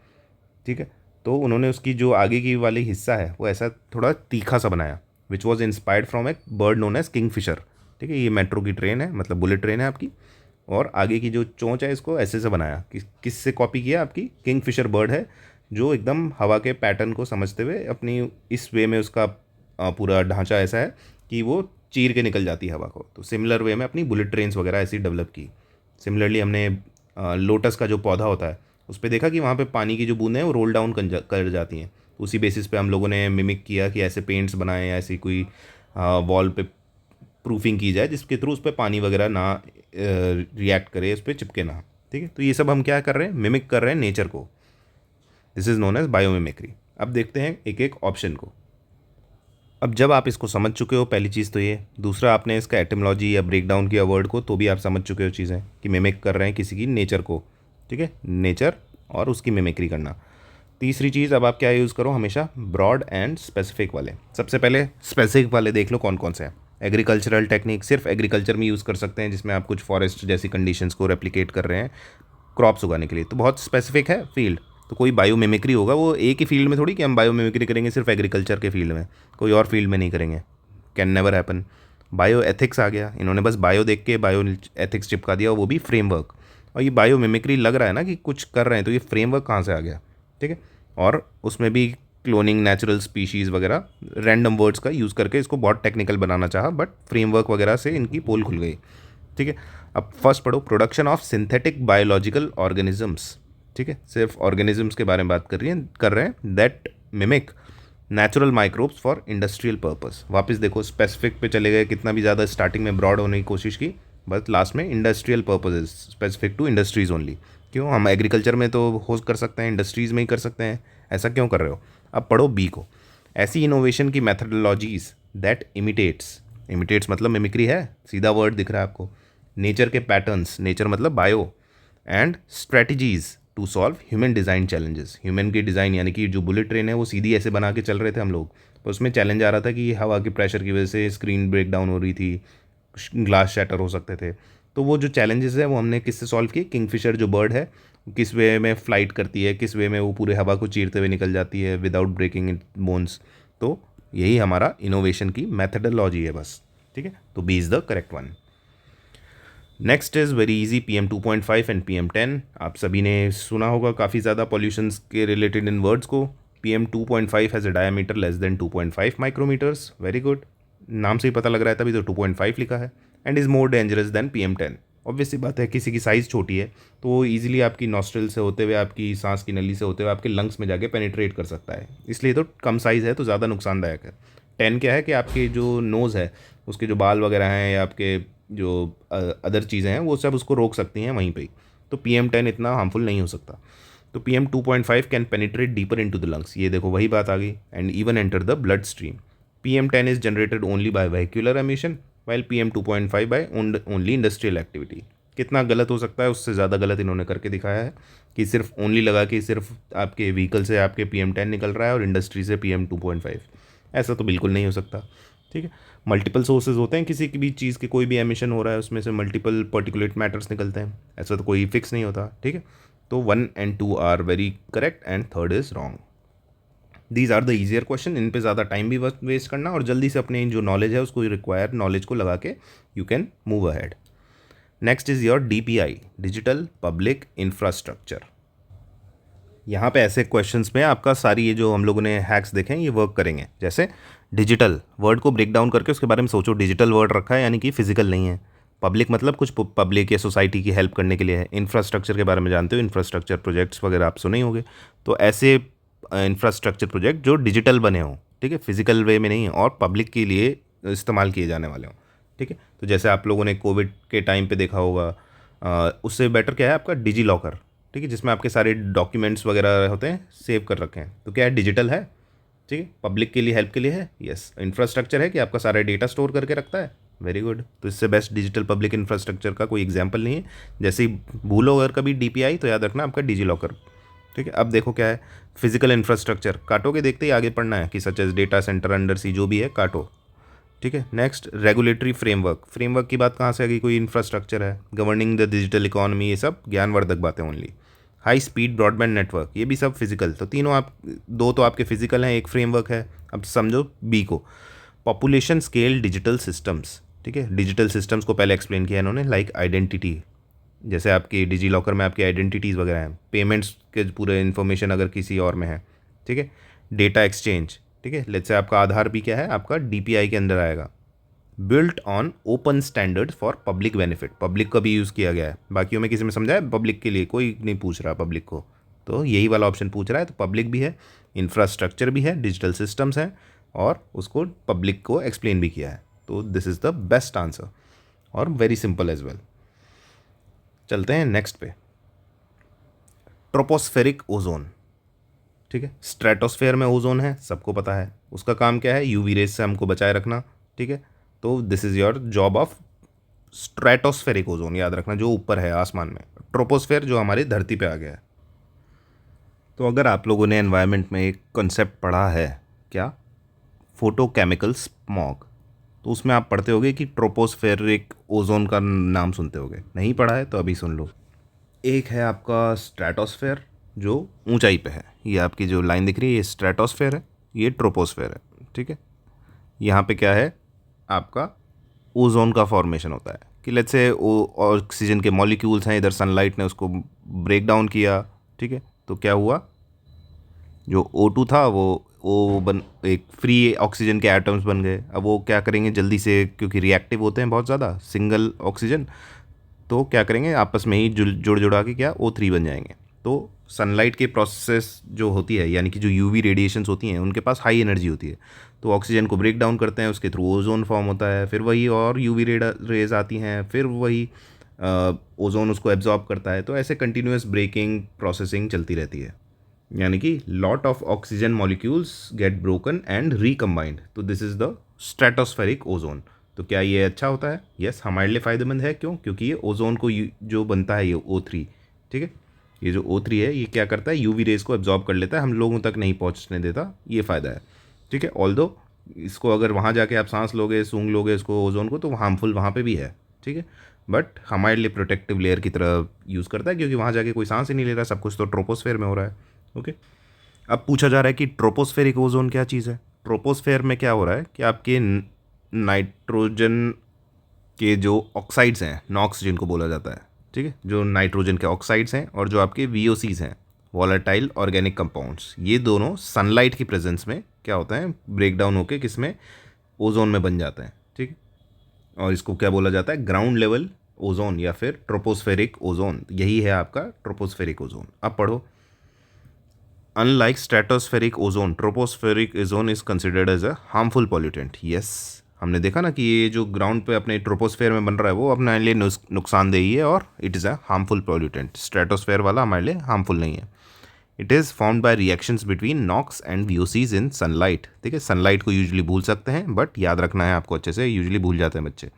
ठीक है। तो उन्होंने उसकी जो आगे की वाली हिस्सा है वो ऐसा थोड़ा तीखा सा बनाया, which was inspired from a bird known as kingfisher, ठीक है। ये मेट्रो की ट्रेन है, मतलब बुलेट ट्रेन है आपकी, और आगे की जो चोंच है इसको ऐसे से बनाया, किस से कॉपी किया, आपकी किंगफिशर बर्ड है जो एकदम हवा के पैटर्न को समझते हुए अपनी इस वे में उसका पूरा ढांचा ऐसा है कि वो चीर के निकल जाती है हवा को। तो सिमिलर वे में अपनी बुलेट ट्रेन्स वगैरह ऐसी डेवलप की। सिमिलरली हमने लोटस का जो पौधा होता है उस पर देखा कि वहाँ पे पानी की जो बूंदें हैं वो रोल डाउन कर जाती हैं। तो उसी बेसिस पे हम लोगों ने मिमिक किया कि ऐसे पेंट्स बनाएं या ऐसी कोई वॉल पे प्रूफिंग की जाए जिसके थ्रू उस पर पानी वगैरह ना रिएक्ट करे, उस पर चिपके ना। ठीक है, तो ये सब हम क्या कर रहे हैं, मिमिक कर रहे हैं नेचर को। This is known as biomimicry. अब देखते हैं एक एक ऑप्शन को। अब जब आप इसको समझ चुके हो, पहली चीज़ तो ये, दूसरा आपने इसका एटिमोलॉजी या ब्रेक डाउन किया वर्ड को, तो भी आप समझ चुके हो चीज़ें कि मिमिक कर रहे हैं किसी की नेचर को। ठीक है, नेचर और उसकी मिमिक्री करना। तीसरी चीज़, अब आप क्या यूज़ करो हमेशा, ब्रॉड एंड स्पेसिफिक वाले। सबसे पहले स्पेसिफिक वाले देख लो कौन कौन से हैं। एग्रीकल्चरल टेक्निक सिर्फ एग्रीकल्चर में यूज़ कर सकते हैं, जिसमें आप कुछ फॉरेस्ट जैसी कंडीशंस को रेप्लिकेट कर रहे हैं क्रॉप्स उगाने के लिए, तो बहुत स्पेसिफिक है फील्ड। तो कोई बायो मिमिक्री होगा वो एक ही फील्ड में थोड़ी कि हम बायो मिमिक्री करेंगे सिर्फ एग्रीकल्चर के फील्ड में, कोई और फील्ड में नहीं करेंगे, can never happen. Bioethics आ गया, इन्होंने बस बायो देख के बायो एथिक्स चिपका दिया, वो भी फ्रेमवर्क। और ये बायो मिमिक्री लग रहा है ना कि कुछ कर रहे हैं, तो ये फ्रेमवर्क कहाँ से आ गया? ठीक है, और उसमें भी क्लोनिंग, नेचुरल स्पीशीज़ वगैरह, रैंडम वर्ड्स का यूज़ करके इसको बहुत टेक्निकल बनाना चाहा, बट फ्रेमवर्क वगैरह से इनकी पोल खुल गई। ठीक है, अब फर्स्ट पढ़ो, production of synthetic biological organisms. ठीक है, सिर्फ ऑर्गेनिजम्स के बारे में बात कर रहे हैं that mimic natural microbes for industrial purpose. वापस देखो स्पेसिफिक पे चले गए, कितना भी ज़्यादा स्टार्टिंग में ब्रॉड होने की कोशिश की, बस लास्ट में industrial purposes, specific to industries only. क्यों? हम एग्रीकल्चर में तो हो कर सकते हैं, इंडस्ट्रीज़ में ही कर सकते हैं, ऐसा क्यों कर रहे हो? अब पढ़ो बी को, ऐसी इनोवेशन की मैथडोलॉजीज दैट इमिटेट्स मतलब मिमिक्री है, सीधा वर्ड दिख रहा है आपको। नेचर के पैटर्न्स, नेचर मतलब bio, and strategies to solve human design challenges. Human की डिज़ाइन यानी कि जो बुलेट ट्रेन है वो सीधी ऐसे बना के चल रहे थे हम लोग, पर उसमें चैलेंज आ रहा था कि हवा के प्रेशर की वजह से स्क्रीन ब्रेक डाउन हो रही थी, ग्लास शैटर हो सकते थे। तो वो जो चैलेंजेस है वो हमने किससे सॉल्व किए? किंगफिशर जो बर्ड है किस वे में फ्लाइट करती है, किस वे में वो पूरे हवा को चीरते हुए निकल जाती है विदाउट ब्रेकिंग इट बोन्स। तो यही हमारा इनोवेशन की मैथडोलॉजी है बस। ठीक है, तो B is the correct one. Next is very easy, PM2.5 and PM10। आप सभी ने सुना होगा काफ़ी ज़्यादा पॉल्यूशंस के रिलेटेड इन वर्ड्स को। PM2.5 has a diameter less than 2.5 micrometres. Very good, नाम से ही पता लग रहा है तभी तो 2.5 लिखा है। And is more dangerous than PM10। Obvious सी बात है, किसी की साइज़ छोटी है तो वो ईजिली आपकी नॉस्ट्रल से होते हुए, आपकी सांस की नली से होते हुए आपके लंग्स में जाके पेनिट्रेट कर सकता है, इसलिए तो कम साइज़ है तो ज़्यादा नुकसानदायक है। 10 क्या है कि आपके जो नोज़ है उसके जो बाल वगैरह हैं या आपके जो अदर चीज़ें हैं वो सब उसको रोक सकती हैं वहीं पे ही। तो PM10 इतना हार्मफुल नहीं हो सकता। तो PM2.5 can penetrate deeper into the lungs, ये देखो वही बात आ गई, and even enter the blood stream. PM10 is generated only by vehicular emission while PM2.5 by only industrial activity. कितना गलत हो सकता है, उससे ज़्यादा गलत इन्होंने करके दिखाया है कि सिर्फ ओनली लगा कि सिर्फ आपके व्हीकल से आपके PM10 निकल रहा है और इंडस्ट्री से PM2.5। ऐसा तो बिल्कुल नहीं हो सकता। ठीक है, मल्टीपल सोर्सेज होते हैं, किसी की भी चीज़ के कोई भी एमिशन हो रहा है उसमें से मल्टीपल पर्टिकुलेट मैटर्स निकलते हैं, ऐसा तो कोई फिक्स नहीं होता। ठीक है, तो 1 and 2 are very correct and third is wrong. These are the easier question, इन पे ज़्यादा टाइम भी वेस्ट करना और जल्दी से अपने जो नॉलेज है उसको रिक्वायर्ड नॉलेज को लगा के you can move ahead. Next is your DPI, digital public infrastructure. यहाँ पे ऐसे क्वेश्चंस में आपका सारी ये जो हम लोगों ने हैक्स देखे हैं ये वर्क करेंगे। जैसे डिजिटल वर्ड को ब्रेक डाउन करके उसके बारे में सोचो, डिजिटल वर्ड रखा है यानी कि फिजिकल नहीं है। पब्लिक मतलब कुछ पब्लिक या सोसाइटी की हेल्प करने के लिए है। इंफ्रास्ट्रक्चर के बारे में जानते हो, इंफ्रास्ट्रक्चर प्रोजेक्ट्स वगैरह आप सुने ही होंगे। तो ऐसे इंफ्रास्ट्रक्चर प्रोजेक्ट जो डिजिटल बने हों, ठीक है, फिजिकल वे में नहीं और पब्लिक के लिए इस्तेमाल किए जाने वाले हों। ठीक है, तो जैसे आप लोगों ने कोविड के टाइम पे देखा होगा, उससे बेटर क्या है आपका डिजी लॉकर। ठीक है, जिसमें आपके सारे डॉक्यूमेंट्स वगैरह होते हैं सेव कर रखे हैं, तो क्या है, डिजिटल है। ठीक है, पब्लिक के लिए हेल्प के लिए है। यस, इंफ्रास्ट्रक्चर है कि आपका सारा डेटा स्टोर करके रखता है। वेरी गुड, तो इससे बेस्ट डिजिटल पब्लिक इंफ्रास्ट्रक्चर का कोई एग्जांपल नहीं है। जैसे ही भूलो अगर कभी DPI तो याद रखना आपका डिजी लॉकर। ठीक है, अब देखो क्या है, फिजिकल इंफ्रास्ट्रक्चर काटोगे, देखते ही आगे पढ़ना है कि such as data center, under sea जो भी है काटो। ठीक है, नेक्स्ट रेगुलेटरी फ्रेमवर्क। फ्रेमवर्क की बात कहाँ से आ गई, कोई इंफ्रास्ट्रक्चर है, गवर्निंग द डिजिटल इकोनॉमी, ये सब ज्ञानवर्धक बातें only. High speed broadband network, ये भी सब फिजिकल। तो तीनों आप, दो तो आपके फिजिकल हैं, एक फ्रेमवर्क है। अब समझो बी को, पॉपुलेशन स्केल डिजिटल सिस्टम्स। ठीक है, डिजिटल सिस्टम्स को पहले एक्सप्लेन किया इन्होंने, लाइक आइडेंटिटी, जैसे आपकी डिजी लॉकर में आपकी आइडेंटिटीज़ वगैरह हैं, पेमेंट्स के पूरे इन्फॉर्मेशन अगर किसी और में है। ठीक है, डेटा एक्सचेंज। ठीक है, लेट्स से आपका आधार भी क्या है, आपका DPI के अंदर आएगा। Built on open standard for public benefit, public का भी यूज़ किया गया है। बाकियों में किसी में समझा है पब्लिक के लिए? कोई नहीं पूछ रहा पब्लिक को, तो यही वाला ऑप्शन पूछ रहा है। तो पब्लिक भी है, इंफ्रास्ट्रक्चर भी है, डिजिटल सिस्टम्स हैं, और उसको पब्लिक को एक्सप्लेन भी किया है। तो this is the best answer और वेरी सिंपल एज वेल। चलते हैं नेक्स्ट पे, ट्रोपोस्फेरिक ओजोन। ठीक है, स्ट्रेटोस्फेयर में ओजोन है, सबको पता है। उसका काम क्या है? यूवी रेस से हमको बचाए रखना। ठीक है, तो this is your job of stratospheric ozone, याद रखना, जो ऊपर है आसमान में। ट्रोपोस्फेयर जो हमारी धरती पे आ गया है। तो अगर आप लोगों ने एनवायरनमेंट में एक कंसेप्ट पढ़ा है, क्या? फोटोकेमिकल स्मॉग, तो उसमें आप पढ़ते होगे कि ट्रोपोस्फेरिक ओजोन का नाम सुनते होगे। नहीं पढ़ा है तो अभी सुन लो। एक है आपका स्ट्रेटोस्फेयर जो ऊंचाई पे है, ये आपकी जो लाइन दिख रही है ये स्ट्रेटोस्फेयर है, ये ट्रोपोस्फेयर है। ठीक है, यहाँ पे क्या है आपका ओजोन का फॉर्मेशन होता है कि लेट्स से ऑक्सीजन के मॉलिक्यूल्स हैं, इधर सनलाइट ने उसको ब्रेक डाउन किया। ठीक है, तो क्या हुआ, जो O2 था वो बन एक फ्री ऑक्सीजन के एटम्स बन गए। अब वो क्या करेंगे जल्दी से, क्योंकि रिएक्टिव होते हैं बहुत ज़्यादा सिंगल ऑक्सीजन, तो क्या करेंगे आपस में ही जुड़ जुड़ा के क्या O3 बन जाएंगे। तो सनलाइट के प्रोसेस जो होती है, यानी कि जो यूवी रेडिएशंस होती हैं उनके पास हाई एनर्जी होती है, तो ऑक्सीजन को ब्रेक डाउन करते हैं, उसके थ्रू ओजोन फॉर्म होता है, फिर वही और यूवी रेज आती हैं, फिर वही ओजोन उसको एब्जॉर्ब करता है। तो ऐसे कंटिन्यूस ब्रेकिंग प्रोसेसिंग चलती रहती है, यानी कि lot of oxygen molecules get broken and recombined. तो this is the stratospheric ozone. तो क्या ये अच्छा होता है? यस, हमारे लिए फ़ायदेमंद है। क्यों? क्योंकि ये ओजोन को जो बनता है ये O3, ठीक है, ये जो O3 है ये क्या करता है, यूवी रेज को एब्जॉर्ब कर लेता है, हम लोगों तक नहीं पहुंचने देता, ये फ़ायदा है। ठीक है, ऑल्दो इसको अगर वहाँ जाके आप सांस लोगे, सूंघ लोगे इसको ओजोन को, तो हार्मफुल वहाँ पे भी है। ठीक है, बट हमारे लिए प्रोटेक्टिव लेयर की तरह यूज़ करता है, क्योंकि वहाँ जाके कोई सांस ही नहीं ले रहा, सब कुछ तो ट्रोपोस्फेयर में हो रहा है। ओके, अब पूछा जा रहा है कि ट्रोपोस्फेरिक ओजोन क्या चीज़ है। ट्रोपोस्फेयर में क्या हो रहा है कि आपके नाइट्रोजन के जो ऑक्साइड्स हैं, नॉक्स जिनको बोला जाता है, ठीक है, जो नाइट्रोजन के ऑक्साइड्स हैं और जो आपके VOCs हैं, वॉलेटाइल ऑर्गेनिक कंपाउंड्स, ये दोनों सनलाइट की प्रेजेंस में क्या होता है, ब्रेक डाउन होकर किस में, ओजोन में बन जाते हैं। ठीक है, और इसको क्या बोला जाता है, ग्राउंड लेवल ओजोन या फिर ट्रोपोस्फेरिक ओजोन। यही है आपका ट्रोपोस्फेरिक ओजोन। अब पढ़ो, unlike stratospheric ozone, tropospheric ozone is considered as a harmful pollutant. Yes, हमने देखा ना कि ये जो ग्राउंड पे अपने ट्रोपोस्फेयर में बन रहा है वो अपने लिए नुकसानदेही है और it is a harmful pollutant. Stratosphere वाला हमारे लिए हार्मफुल नहीं है। It is formed by reactions between NOx and VOCs in sunlight. ठीक है, सनलाइट को यूजुअली भूल सकते हैं, बट याद रखना है आपको अच्छे से, यूजुअली भूल जाते हैं बच्चे।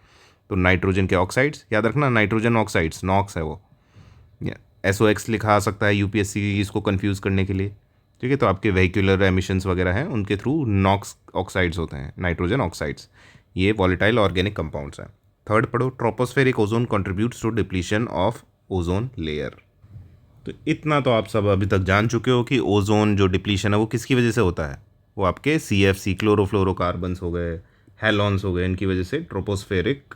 तो नाइट्रोजन के ऑक्साइड्स याद रखना, नाइट्रोजन ऑक्साइड्स नॉक्स है वो, SOX लिखा आ सकता है UPSC इसको कन्फ्यूज़ करने के लिए। ठीक है, तो आपके वेहिकुलर एमिशंस वगैरह हैं उनके थ्रू नॉक्स ऑक्साइड्स होते हैं, नाइट्रोजन ऑक्साइड्स, ये वॉलेटाइल ऑर्गेनिक कंपाउंड्स हैं। थर्ड पढ़ो, tropospheric ozone contributes to depletion of ozone layer. तो इतना तो आप सब अभी तक जान चुके हो कि ओजोन जो डिप्लीशन है वो किसकी वजह से होता है, वो आपके CFC क्लोरोफ्लोरोकार्बन्स हो गए, हैलॉन्स हो गए, इनकी वजह से ट्रोपोस्फेरिक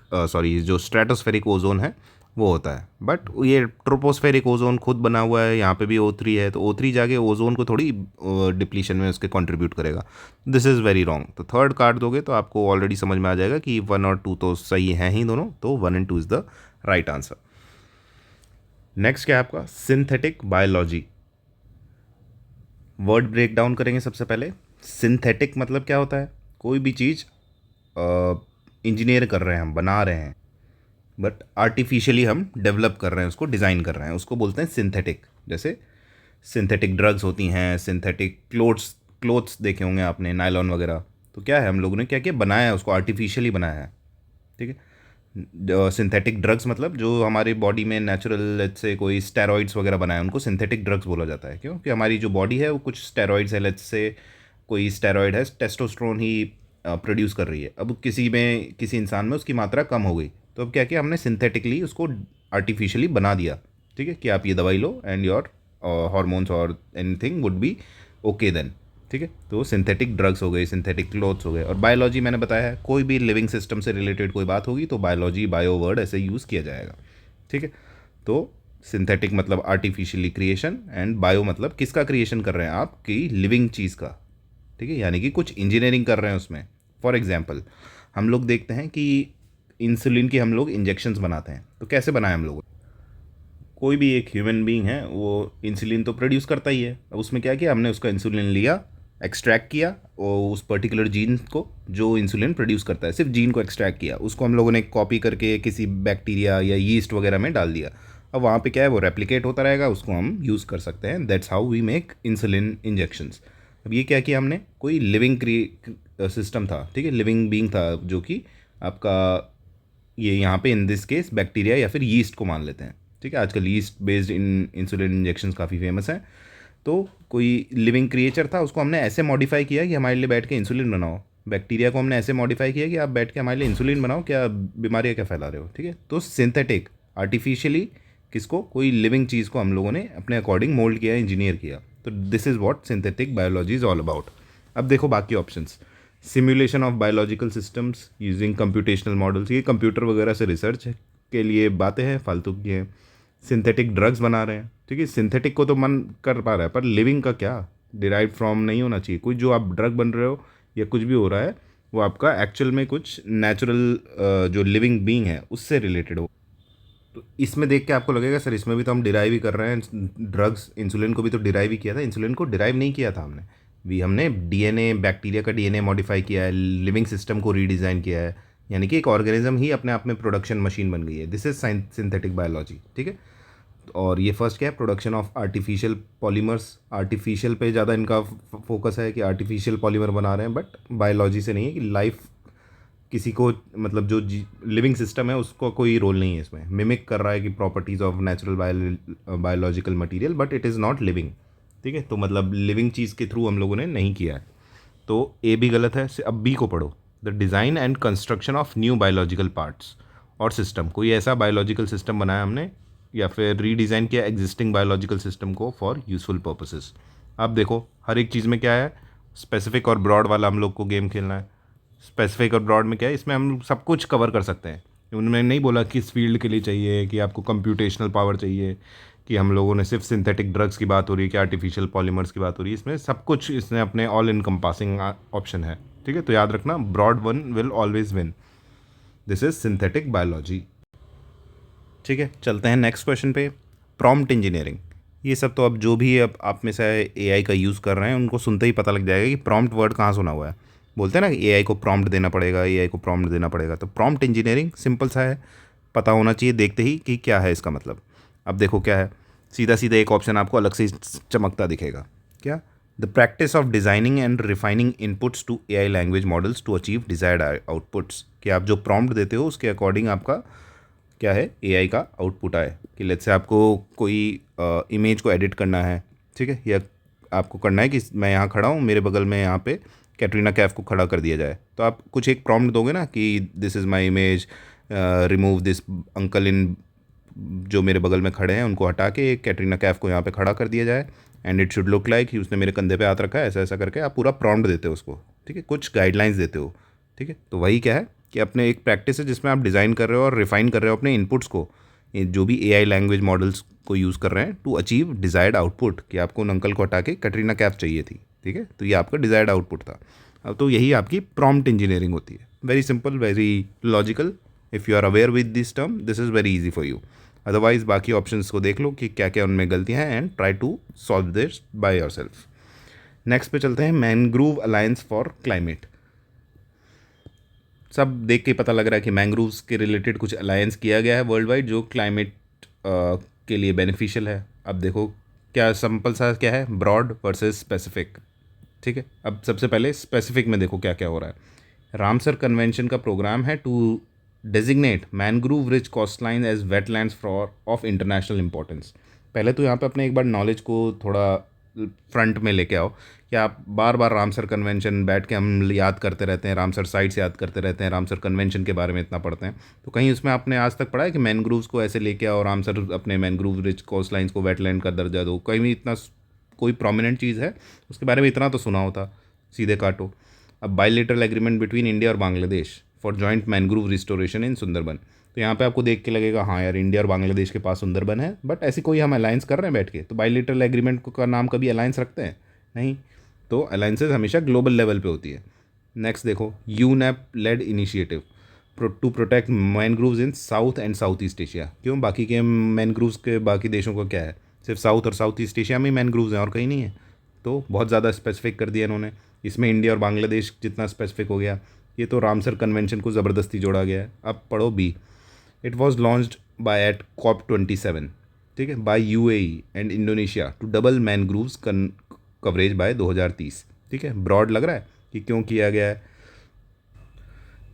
जो स्ट्रेटोस्फेरिक ओजोन है वो होता है। बट ये ट्रोपोस्फेरिक ओजोन खुद बना हुआ है, यहाँ पे भी O3 है, तो O3 जाके ओजोन को थोड़ी डिप्लीशन में उसके कंट्रीब्यूट करेगा। This is very wrong. तो थर्ड कार्ड दोगे तो आपको ऑलरेडी समझ में आ जाएगा कि 1 और 2 तो सही हैं ही दोनों, तो 1 and 2 is the right answer. Next क्या है आपका, synthetic biology. Word break down करेंगे सबसे पहले। सिंथेटिक मतलब क्या होता है, कोई भी चीज़ इंजीनियर कर रहे हैं हम, बना रहे हैं, बट आर्टिफिशियली हम डेवलप कर रहे हैं, उसको डिज़ाइन कर रहे हैं, उसको बोलते हैं सिंथेटिक। जैसे सिंथेटिक ड्रग्स होती हैं, सिंथेटिक क्लोथ्स देखे होंगे आपने, नायलॉन वगैरह। तो क्या है, हम लोगों ने क्या क्या बनाया है, उसको आर्टिफिशियली बनाया है। ठीक है, सिंथेटिक ड्रग्स मतलब जो हमारी बॉडी में नेचुरल, लेट्स से कोई स्टेरॉइड्स वगैरह बनाए, उनको सिंथेटिक ड्रग्स बोला जाता है। क्यों? कि हमारी जो बॉडी है वो कुछ स्टेरॉइड्स है, लेट्स से कोई स्टेरॉइड है, टेस्टोस्टेरोन ही प्रोड्यूस कर रही है, अब किसी इंसान में उसकी मात्रा कम हो गई, तो अब क्या किया हमने, सिंथेटिकली उसको आर्टिफिशियली बना दिया। ठीक है, कि आप ये दवाई लो एंड योर हार्मोन्स और anything would be okay then. ठीक है, तो सिंथेटिक ड्रग्स हो गई, सिंथेटिक क्लोथ्स हो गए। और बायोलॉजी मैंने बताया है, कोई भी लिविंग सिस्टम से रिलेटेड कोई बात होगी तो बायोलॉजी, बायो वर्ड ऐसे यूज़ किया जाएगा। ठीक है, तो सिंथेटिक मतलब आर्टिफिशियली क्रिएशन, एंड बायो मतलब किसका क्रिएशन कर रहे हैं, आपकी लिविंग चीज़ का। ठीक है, यानी कि कुछ इंजीनियरिंग कर रहे हैं उसमें। फॉर एग्जाम्पल हम लोग देखते हैं कि इंसुलिन के हम लोग इंजेक्शंस बनाते हैं। तो कैसे बनाए हम लोग? कोई भी एक ह्यूमन बीइंग है वो इंसुलिन तो प्रोड्यूस करता ही है। अब उसमें क्या किया हमने, उसका इंसुलिन लिया, एक्सट्रैक्ट किया, और उस पर्टिकुलर जीन को जो इंसुलिन प्रोड्यूस करता है, सिर्फ जीन को एक्सट्रैक्ट किया, उसको हम लोगों ने कॉपी करके किसी बैक्टीरिया या यीस्ट वगैरह में डाल दिया। अब वहाँ पे क्या है, वो रेप्लिकेट होता रहेगा, उसको हम यूज़ कर सकते हैं। That's how we make insulin injections. अब ये क्या किया हमने, कोई लिविंग सिस्टम था, ठीक है, लिविंग बीइंग था, जो कि आपका ये यहाँ पे इन दिस केस बैक्टीरिया या फिर यीस्ट को मान लेते हैं, ठीक है। आजकल यीस्ट बेस्ड इंसुलिन इंजेक्शंस काफ़ी फेमस हैं। तो कोई लिविंग क्रिएचर था, उसको हमने ऐसे मॉडिफाई किया कि हमारे लिए बैठ के इंसुलिन बनाओ। बैक्टीरिया को हमने ऐसे मॉडिफाई किया कि आप बैठ के हमारे लिए इंसुलिन बनाओ, क्या बीमारियाँ क्या फैला रहे हो, ठीक है। तो सिंथेटिक, आर्टिफिशियली किसको, कोई लिविंग चीज़ को हम लोगों ने अपने अकॉर्डिंग मोल्ड किया, इंजीनियर किया। तो this is what synthetic biology is all about. अब देखो बाकी options, simulation of biological systems using computational models, ये कंप्यूटर वगैरह से रिसर्च के लिए बातें हैं, फालतू की हैं। सिंथेटिक ड्रग्स बना रहे हैं, ठीक है, सिंथेटिक को तो मन कर पा रहा है, पर लिविंग का क्या, डिराइव फ्रॉम नहीं होना चाहिए। कोई जो आप ड्रग बन रहे हो या कुछ भी हो रहा है, वो आपका एक्चुअल में कुछ नेचुरल जो लिविंग बीइंग है उससे रिलेटेड हो। तो इसमें देख के आपको लगेगा सर इसमें भी तो हम डिराइव ही कर रहे हैं ड्रग्स, इंसुलिन को भी तो डिराइव ही किया था। इंसुलिन को डिराइव नहीं किया था हमने, भी हमने डीएनए, बैक्टीरिया का डीएनए मॉडिफाई किया है, लिविंग सिस्टम को रीडिज़ाइन किया है, यानी कि एक ऑर्गेनिज्म ही अपने आप में प्रोडक्शन मशीन बन गई है। दिस इज सिंथेटिक बायोलॉजी, ठीक है। और ये फर्स्ट क्या है, production of artificial polymers. Artificial पे ज़्यादा इनका फोकस है कि आर्टिफिशियल पॉलीमर बना रहे हैं, बट बायोलॉजी से नहीं है कि लाइफ किसी को, मतलब जो लिविंग सिस्टम है उसको कोई रोल नहीं है इसमें, मिमिक कर रहा है कि properties of natural biological material, but it is not living, ठीक है। तो मतलब लिविंग चीज़ के थ्रू हम लोगों ने नहीं किया है। तो ए भी गलत है। अब बी को पढ़ो, the design and construction of new biological parts और सिस्टम। कोई ऐसा बायोलॉजिकल सिस्टम बनाया हमने या फिर रीडिज़ाइन किया एग्जिस्टिंग बायोलॉजिकल सिस्टम को फॉर यूजफुल पर्पसेस। अब देखो हर एक चीज़ में क्या है, स्पेसिफिक और ब्रॉड वाला हम लोग को गेम खेलना है। स्पेसिफिक और ब्रॉड में क्या है, इसमें हम सब कुछ कवर कर सकते हैं। उन्होंने नहीं बोला किस फील्ड के लिए चाहिए, कि आपको कंप्यूटेशनल पावर चाहिए, कि हम लोगों ने सिर्फ सिंथेटिक ड्रग्स की बात हो रही है, कि आर्टिफिशियल पॉलीमर्स की बात हो रही है। इसमें सब कुछ इसने अपने ऑल इनकम्पासिंग ऑप्शन है, ठीक है। तो याद रखना, broad one will always win. This is synthetic biology, ठीक है। चलते हैं नेक्स्ट क्वेश्चन पे, प्रॉम्प्ट इंजीनियरिंग। ये सब तो अब जो भी अब आप में से एआई का यूज़ कर रहे हैं उनको सुनते ही पता लग जाएगा कि प्रॉम्प्ट वर्ड कहाँ सुना हुआ है। बोलते हैं ना कि एआई को प्रॉम्प्ट देना पड़ेगा, एआई को प्रॉम्प्ट देना पड़ेगा। तो प्रॉम्प्ट इंजीनियरिंग सिंपल सा है, पता होना चाहिए देखते ही कि क्या है इसका मतलब। अब देखो क्या है, सीधा सीधा एक ऑप्शन आपको अलग से चमकता दिखेगा, क्या, the practice of designing and refining inputs to AI language models to achieve desired outputs. कि आप जो प्रॉम्प्ट देते हो उसके अकॉर्डिंग आपका क्या है, एआई का आउटपुट आए। कि लेट्स से आपको कोई इमेज को एडिट करना है, ठीक है, या आपको करना है कि मैं यहाँ खड़ा हूँ, मेरे बगल में यहाँ पे कैटरीना कैफ को खड़ा कर दिया जाए, तो आप कुछ एक प्रॉम्प्ट दोगे ना कि this is my image, remove this uncle इन, जो मेरे बगल में खड़े हैं उनको हटा के कैटरीना कैफ को यहाँ पे खड़ा कर दिया जाए, and it should look like कि उसने मेरे कंधे पे हाथ रखा है, ऐसा ऐसा करके आप पूरा प्रॉम्प्ट देते हो उसको, ठीक है, कुछ गाइडलाइंस देते हो, ठीक है। तो वही क्या है कि अपने एक प्रैक्टिस है जिसमें आप डिज़ाइन कर रहे हो और रिफाइन कर रहे हो अपने इनपुट्स को, जो भी एआई लैंग्वेज मॉडल्स को यूज़ कर रहे हैं टू अचीव डिज़ायर्ड आउटपुट। कि आपको उन अंकल को हटा के कैटरीना कैफ चाहिए थी, ठीक है, तो ये आपका डिज़ायर्ड आउटपुट था। अब तो यही आपकी प्रॉम्प्ट इंजीनियरिंग होती है। Very simple, very logical. If you are aware with this term, this is very easy for you. Otherwise बाकी ऑप्शंस को देख लो कि क्या क्या उनमें गलतियाँ हैं, and try to solve this by yourself. Next पे चलते हैं, मैनग्रूव अलायंस फॉर क्लाइमेट। सब देख के पता लग रहा है कि मैंग्रोव्स के रिलेटेड कुछ अलायंस किया गया है वर्ल्ड वाइड जो क्लाइमेट के लिए बेनिफिशियल है। अब देखो क्या सिंपल सा क्या है, ब्रॉड वर्सेस स्पेसिफिक, ठीक है। अब सबसे पहले स्पेसिफिक में देखो क्या क्या हो रहा है। रामसर कन्वेंशन का प्रोग्राम है to designate mangrove rich coastline as wetlands for of international importance. पहले तो यहाँ पे अपने एक बार नॉलेज को थोड़ा फ्रंट में लेके आओ कि आप बार बार रामसर कन्वेंशन बैठ के हम याद करते रहते हैं, रामसर साइट्स याद करते रहते हैं, रामसर कन्वेंशन के बारे में इतना पढ़ते हैं, तो कहीं उसमें आपने आज तक पढ़ा है कि मैनग्रोव्स को ऐसे लेके आओ, रामसर अपने मैनग्रोव रिच कोस्ट लाइन्स को वेटलैंड का दर्जा दो, कहीं भी इतना कोई प्रोमिनेंट चीज़ है उसके बारे में इतना तो सुना होता, सीधे काटो। अब बायलैटरल एग्रीमेंट बिटवीन इंडिया और Bangladesh for joint mangrove restoration in Sundarban. तो यहाँ पे आपको देख के लगेगा हाँ यार इंडिया और बांग्लादेश के पास सुंदरबन है, बट ऐसी कोई हम अलायंस कर रहे हैं बैठ के, तो बायलैटरल एग्रीमेंट का नाम कभी अलायंस रखते हैं नहीं। तो अलायंसेज हमेशा ग्लोबल लेवल पे होती है। नेक्स्ट देखो, UNEP led initiative to protect mangroves in South and South East Asia. क्यों, बाकी के मैनग्रोव्स के बाकी देशों का क्या है, सिर्फ साउथ और साउथ ईस्ट एशिया में मैनग्रोव्स हैं और कहीं नहीं है। तो बहुत ज़्यादा स्पेसिफिक कर दिया इन्होंने, इसमें इंडिया और बांग्लादेश जितना स्पेसिफिक हो गया। ये तो रामसर कन्वेंशन को ज़बरदस्ती जोड़ा गया है। अब पढ़ो B, it was launched by at COP27, ठीक है, by UAE and Indonesia to double mangroves coverage by 2030। ठीक है, ब्रॉड लग रहा है कि क्यों किया गया है।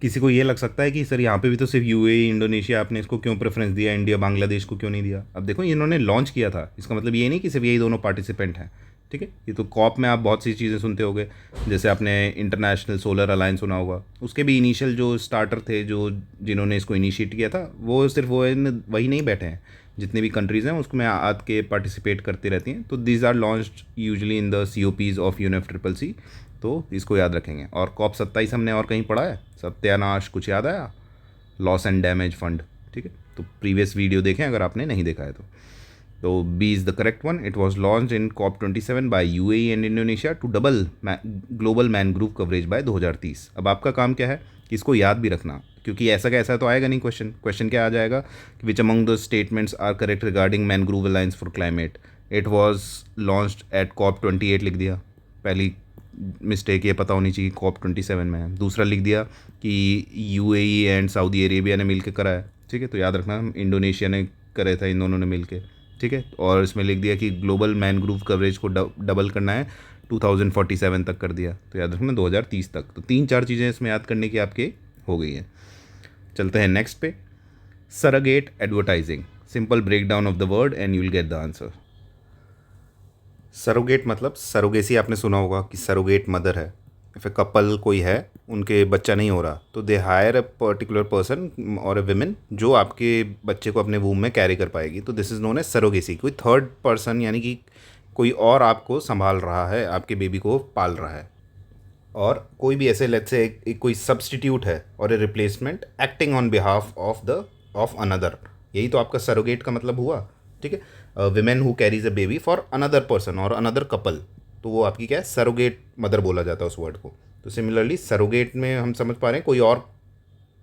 किसी को ये लग सकता है कि सर यहाँ पे भी तो सिर्फ UAE इंडोनेशिया, आपने इसको क्यों प्रेफरेंस दिया, इंडिया बांग्लादेश को क्यों नहीं दिया। अब देखो, इन्होंने लॉन्च किया था, इसका मतलब ये नहीं कि सिर्फ यही दोनों पार्टिसिपेंट हैं। ठीक है, ये तो कॉप में आप बहुत सी चीज़ें सुनते होगे, जैसे आपने इंटरनेशनल सोलर अलायंस सुना होगा, उसके भी इनिशियल जो स्टार्टर थे, जो जिन्होंने इसको इनिशिएट किया था, वो सिर्फ वो वही नहीं बैठे हैं, जितनी भी कंट्रीज़ हैं उसमें आद के पार्टिसिपेट करती रहती हैं। तो these are launched usually in the COPs of UNFCCC। तो इसको याद रखेंगे। और COP27 हमने और कहीं पढ़ा है, सत्यानाश कुछ याद आया, लॉस एंड डैमेज फंड। ठीक है, तो प्रीवियस वीडियो देखें अगर आपने नहीं देखा है तो B is the correct one. It was launch in COP27 by UAE and Indonesia to double global mangrove coverage by 2030। अब आपका काम क्या है कि इसको याद भी रखना, क्योंकि ऐसा का ऐसा तो आएगा नहीं क्वेश्चन क्या आ जाएगा कि which among the statements are correct regarding mangrove alliance for climate. It was launched at COP28 लिख दिया, पहली मिस्टेक ये पता होनी चाहिए COP27 में है। दूसरा लिख दिया कि UAE एंड सऊदी अरेबिया ने मिलकर करा है। ठीक है, तो याद रखना इंडोनेशिया ने करे था, इन दोनों ने मिलके। ठीक है, और इसमें लिख दिया कि ग्लोबल मैनग्रोव कवरेज को डबल करना है, 2047 तक कर दिया, तो याद रखना 2030 तक। तो 3-4 चीज़ें इसमें याद करने की आपके हो गई हैं। चलते हैं नेक्स्ट पे, surrogate advertising. Simple break down of the word and you will get the answer. Surrogate मतलब सरोगेसी आपने सुना होगा कि सरोगेट मदर है, फिर कपल कोई है, उनके बच्चा नहीं हो रहा, तो they hire a particular person और अ विमेन जो आपके बच्चे को अपने वूम में कैरी कर पाएगी। तो this is known as surrogacy. कोई थर्ड पर्सन यानी कि कोई और आपको संभाल रहा है, आपके बेबी को पाल रहा है। और कोई भी ऐसे लेट्स से एक कोई सब्सटीट्यूट है और ए replacement acting on behalf of another, यही तो आपका सरोगेट का मतलब हुआ। ठीक है, women who carries a baby for another person और अनदर कपल, तो वो आपकी क्या है, सरोगेट मदर बोला जाता है उस वर्ड को। तो सिमिलरली सरोगेट में हम समझ पा रहे हैं कोई और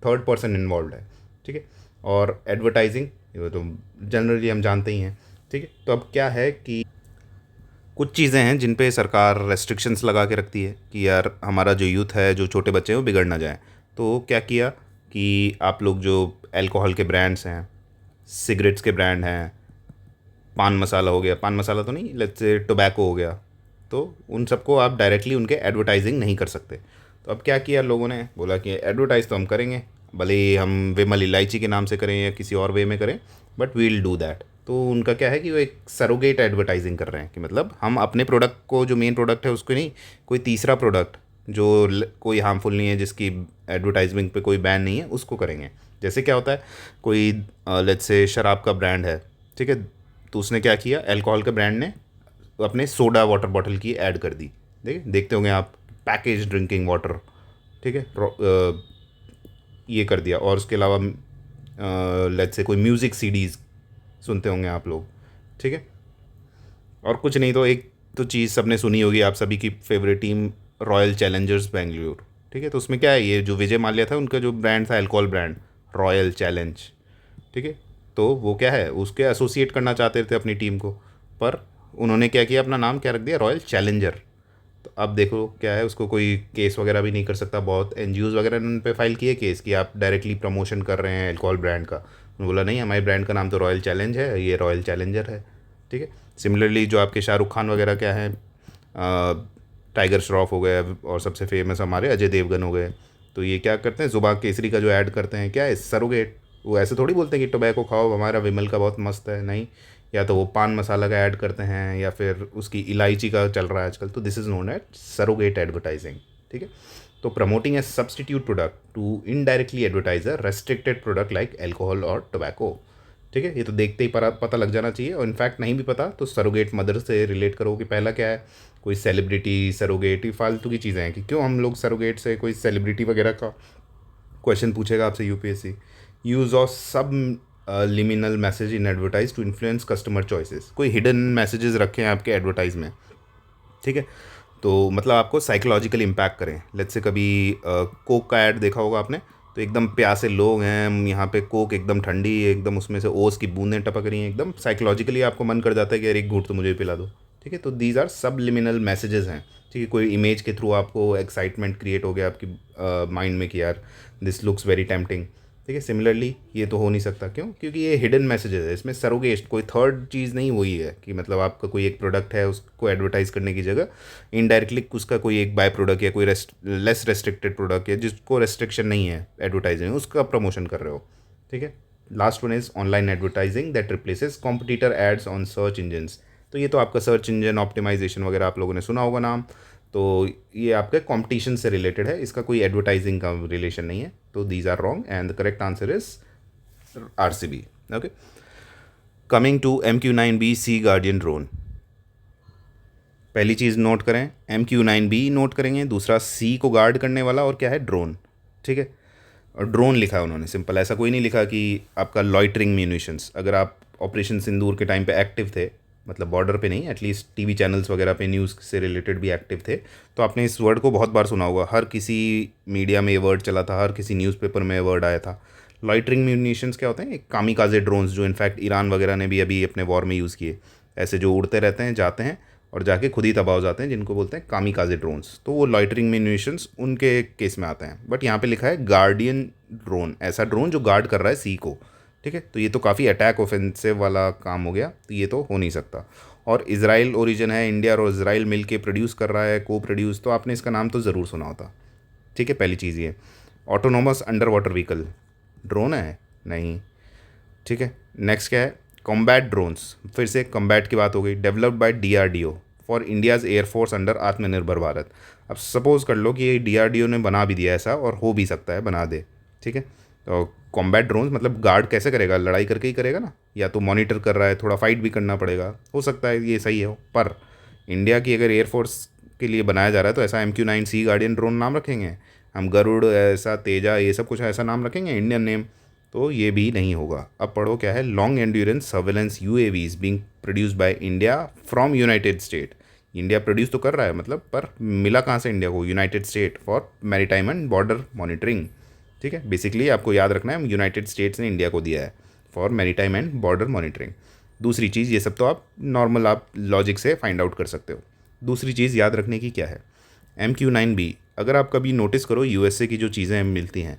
थर्ड पर्सन इन्वॉल्व है। ठीक है, और एडवर्टाइजिंग ये तो जनरली हम जानते ही हैं। ठीक है, तो अब क्या है कि कुछ चीज़ें हैं जिन पे सरकार रेस्ट्रिक्शंस लगा के रखती है कि यार हमारा जो यूथ है, जो छोटे बच्चे हैं, वो बिगड़ ना जाए। तो क्या किया कि आप लोग जो अल्कोहल के ब्रांड्स हैं, सिगरेट्स के ब्रांड हैं, पान मसाला हो गया, पान मसाला तो नहीं, लेट्स से टोबैको हो गया, तो उन सबको आप डायरेक्टली उनके एडवर्टाइजिंग नहीं कर सकते। तो अब क्या किया लोगों ने, बोला कि एडवर्टाइज़ तो हम करेंगे, भले ही हम विमल इलायची के नाम से करें या किसी और वे में करें, बट वील डू दैट। तो उनका क्या है कि वो एक सरोगेट एडवर्टाइजिंग कर रहे हैं, कि मतलब हम अपने प्रोडक्ट को, जो मेन प्रोडक्ट है उसको नहीं, कोई तीसरा प्रोडक्ट जो कोई हार्मफुल नहीं है, जिसकी एडवर्टाइजमेंट पे कोई बैन नहीं है, उसको करेंगे। जैसे क्या होता है, कोई लेट्स से शराब का ब्रांड है, ठीक है, तो उसने क्या किया, अल्कोहल के ब्रांड ने अपने सोडा वाटर बॉटल की ऐड कर दी। देखते होंगे आप, पैकेज ड्रिंकिंग वाटर, ठीक है, ये कर दिया। और उसके अलावा लेट्स से कोई म्यूज़िक CDs सुनते होंगे आप लोग। ठीक है, और कुछ नहीं तो एक तो चीज़ सबने सुनी होगी, आप सभी की favourite team royal Challengers Bengaluru. ठीक है, तो उसमें क्या है, ये जो विजय माल्या था उनका जो ब्रांड था अल्कोहल ब्रांड, रॉयल चैलेंज। ठीक है, तो वो क्या है, उसके एसोसिएट करना चाहते थे अपनी टीम को, पर उन्होंने क्या किया, अपना नाम क्या रख दिया, रॉयल चैलेंजर। तो अब देखो क्या है, उसको कोई केस वगैरह भी नहीं कर सकता। बहुत NGOs वगैरह ने उन पे फाइल किए केस कि आप डायरेक्टली प्रमोशन कर रहे हैं अल्कोहल ब्रांड का। उन्होंने बोला नहीं, हमारे ब्रांड का नाम तो रॉयल चैलेंज है, ये रॉयल चैलेंजर है। ठीक है, सिमिलरली जो आपके शाहरुख खान वगैरह क्या है, टाइगर श्रॉफ हो गया, और सबसे फेमस हमारे अजय देवगन हो गए, तो ये क्या करते हैं, ज़ुबान केसरी का जो ऐड करते हैं, क्या है, सरोगेट। वो ऐसे थोड़ी बोलते हैं कि टोबैको खाओ, हमारा विमल का बहुत मस्त है, नहीं, या तो वो पान मसाला का ऐड करते हैं, या फिर उसकी इलायची का चल रहा है आजकल। तो this is known at surrogate advertising. ठीक है, तो promoting a substitute product to indirectly advertise a restricted product like alcohol और टोबैको। ठीक है, ये तो देखते ही पता लग जाना चाहिए, और इनफैक्ट नहीं भी पता तो सरोगेट मदर से रिलेट करो कि पहला क्या है, कोई सेलिब्रिटी, सरोगेट, ये फालतू की चीज़ें हैं कि क्यों हम लोग सरोगेट से कोई सेलिब्रिटी वगैरह का क्वेश्चन पूछेगा आपसे UPSC। Use of subliminal message in advertise to influence customer choices, कोई हिडन मैसेजेस रखे हैं आपके एडवर्टाइज में। ठीक है, तो मतलब आपको साइकोलॉजिकल इम्पैक्ट करें। लेट्स से कभी कोक का ऐड देखा होगा आपने, तो एकदम प्यासे लोग हैं, यहाँ पे कोक एकदम ठंडी है, एकदम उसमें से ओस की बूंदें टपक रही हैं, एकदम साइकोलॉजिकली आपको मन कर जाता है कि यार एक घूंट तो मुझे पिला दो। ठीक है, तो दीज आर सबलिमिनल मैसेजेस हैं। ठीक है, कोई इमेज के थ्रू आपको एक्साइटमेंट क्रिएट हो गया आपकी माइंड में कि यार दिस लुक्स वेरी टेम्पटिंग। ठीक है, सिमिलरली ये तो हो नहीं सकता, क्यों? क्योंकि ये हिडन मैसेजेस है, इसमें सरोगेट कोई थर्ड चीज़ नहीं हुई है कि मतलब आपका कोई एक प्रोडक्ट है उसको एडवर्टाइज करने की जगह इनडायरेक्टली उसका कोई एक बाय प्रोडक्ट या कोई लेस रेस्ट्रिक्टेड प्रोडक्ट है जिसको रेस्ट्रिक्शन नहीं है एडवर्टाइजिंग, उसका प्रमोशन कर रहे हो। ठीक है, last one is online advertising that replaces competitor ads on search engines. तो ये तो आपका सर्च इंजन ऑप्टिमाइजेशन वगैरह आप लोगों ने सुना होगा नाम, तो ये आपके कंपटीशन से रिलेटेड है, इसका कोई एडवर्टाइजिंग का रिलेशन नहीं है। तो these are wrong and the correct answer is RCB। Okay, coming to MQ-9B Sea Guardian drone. पहली चीज़ नोट करें, MQ-9B नोट करेंगे, दूसरा सी को गार्ड करने वाला, और क्या है? ड्रोन। ठीक है, और ड्रोन लिखा है उन्होंने सिंपल, ऐसा कोई नहीं लिखा कि आपका लॉइटरिंग म्यूनिशंस। अगर आप ऑपरेशन सिंदूर के टाइम पे एक्टिव थे, मतलब बॉर्डर पे नहीं, एटलीस्ट टीवी चैनल्स वगैरह पे न्यूज़ से रिलेटेड भी एक्टिव थे, तो आपने इस वर्ड को बहुत बार सुना होगा, हर किसी मीडिया में ये वर्ड चला था, हर किसी न्यूज़पेपर में ये वर्ड आया था। लॉइटरिंग म्यूनिशंस क्या होते हैं? एक कामिकाजे ड्रोन्स, जो इनफैक्ट ईरान वगैरह ने भी अभी अपने वॉर में यूज़ किए, ऐसे जो उड़ते रहते हैं, जाते हैं और जाके खुद ही तबाह हो जाते हैं, जिनको बोलते हैं कामिकाजे ड्रोन्स। तो वो लॉइटरिंग म्यूनिशंस उनके केस में आते हैं। बट यहाँ पे लिखा है गार्डियन ड्रोन, ऐसा ड्रोन जो गार्ड कर रहा है सी को। ठीक है, तो ये तो काफ़ी अटैक ऑफेंसिव वाला काम हो गया, तो ये तो हो नहीं सकता। और इज़राइल ओरिजिन है, इंडिया और इज़राइल मिल के प्रोड्यूस कर रहा है, को प्रोड्यूस, तो आपने इसका नाम तो ज़रूर सुना होता। ठीक है, पहली चीज़ ये। Autonomous under water vehicle drone है? नहीं। ठीक है, नेक्स्ट क्या है? कॉम्बैट ड्रोन्स, फिर से कॉम्बैट की बात हो गई। Developed by DRDO for India's air force under आत्मनिर्भर भारत। अब सपोज कर लो कि ये DRDO ने बना भी दिया ऐसा, और हो भी सकता है बना दे। ठीक है, तो कॉम्बैट ड्रोन्स मतलब गार्ड कैसे करेगा? लड़ाई करके ही करेगा ना, या तो मॉनिटर कर रहा है, थोड़ा फाइट भी करना पड़ेगा, हो सकता है ये सही है। पर इंडिया की अगर एयरफोर्स के लिए बनाया जा रहा है तो ऐसा MQ-9C गार्डियन ड्रोन नाम रखेंगे हम? गरुड़, ऐसा तेजा, ये सब कुछ ऐसा नाम रखेंगे इंडियन नेम? तो ये भी नहीं होगा। अब पढ़ो क्या है? Long endurance surveillance UAVs being produced by India from United state. India produce तो कर रहा है मतलब, पर मिला कहाँ से इंडिया को? United state for maritime and border monitoring. ठीक है, बेसिकली आपको याद रखना है यूनाइटेड स्टेट्स ने इंडिया को दिया है for maritime and border monitoring. दूसरी चीज़, ये सब तो आप नॉर्मल आप लॉजिक से फाइंड आउट कर सकते हो। दूसरी चीज़ याद रखने की क्या है? MQ-9B, अगर आप कभी नोटिस करो USA की जो चीज़ें मिलती हैं,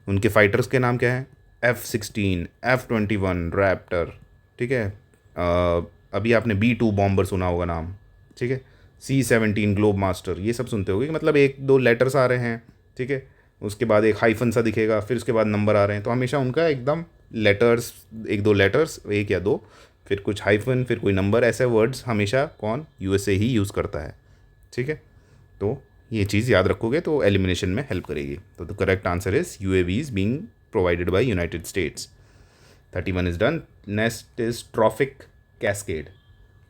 उनके फाइटर्स के नाम क्या हैं? F-16, F-21 Raptor. ठीक है, अभी आपने B-2 बॉम्बर सुना होगा नाम। ठीक है, C-17 ग्लोब मास्टर, ये सब सुनते होगे कि मतलब एक दो लेटर्स आ रहे हैं। ठीक है, उसके बाद एक हाइफन सा दिखेगा, फिर उसके बाद नंबर आ रहे हैं, तो हमेशा उनका एकदम लेटर्स, एक दो लेटर्स, एक या दो, फिर कुछ हाइफन, फिर कोई नंबर, ऐसे वर्ड्स हमेशा कौन? USA ही यूज़ करता है। ठीक है, तो ये चीज़ याद रखोगे तो एलिमिनेशन में हेल्प करेगी। तो the correct answer is UAVs being provided by United States. 31 is done. Next is trophic cascade.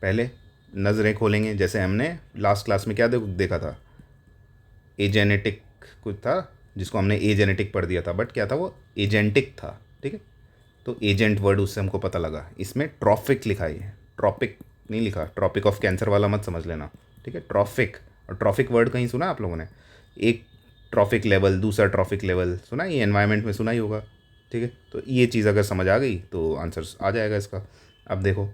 पहले नज़रें खोलेंगे, जैसे हमने लास्ट क्लास में क्या देखा था? एजेनेटिक कुछ था जिसको हमने एजेनेटिक पढ़ दिया था, बट क्या था वो? एजेंटिक था। ठीक है, तो एजेंट वर्ड उससे हमको पता लगा। इसमें ट्रॉफिक लिखा है, ट्रॉपिक नहीं लिखा, ट्रॉपिक ऑफ कैंसर वाला मत समझ लेना। ठीक है, ट्रॉफिक। और ट्रॉफिक वर्ड कहीं सुना आप लोगों ने? एक ट्रॉफिक लेवल, दूसरा ट्रॉफिक लेवल सुना, ये एनवायरनमेंट में सुना ही होगा। ठीक है, तो ये चीज़ अगर समझ आ गई तो आंसर आ जाएगा इसका। अब देखो,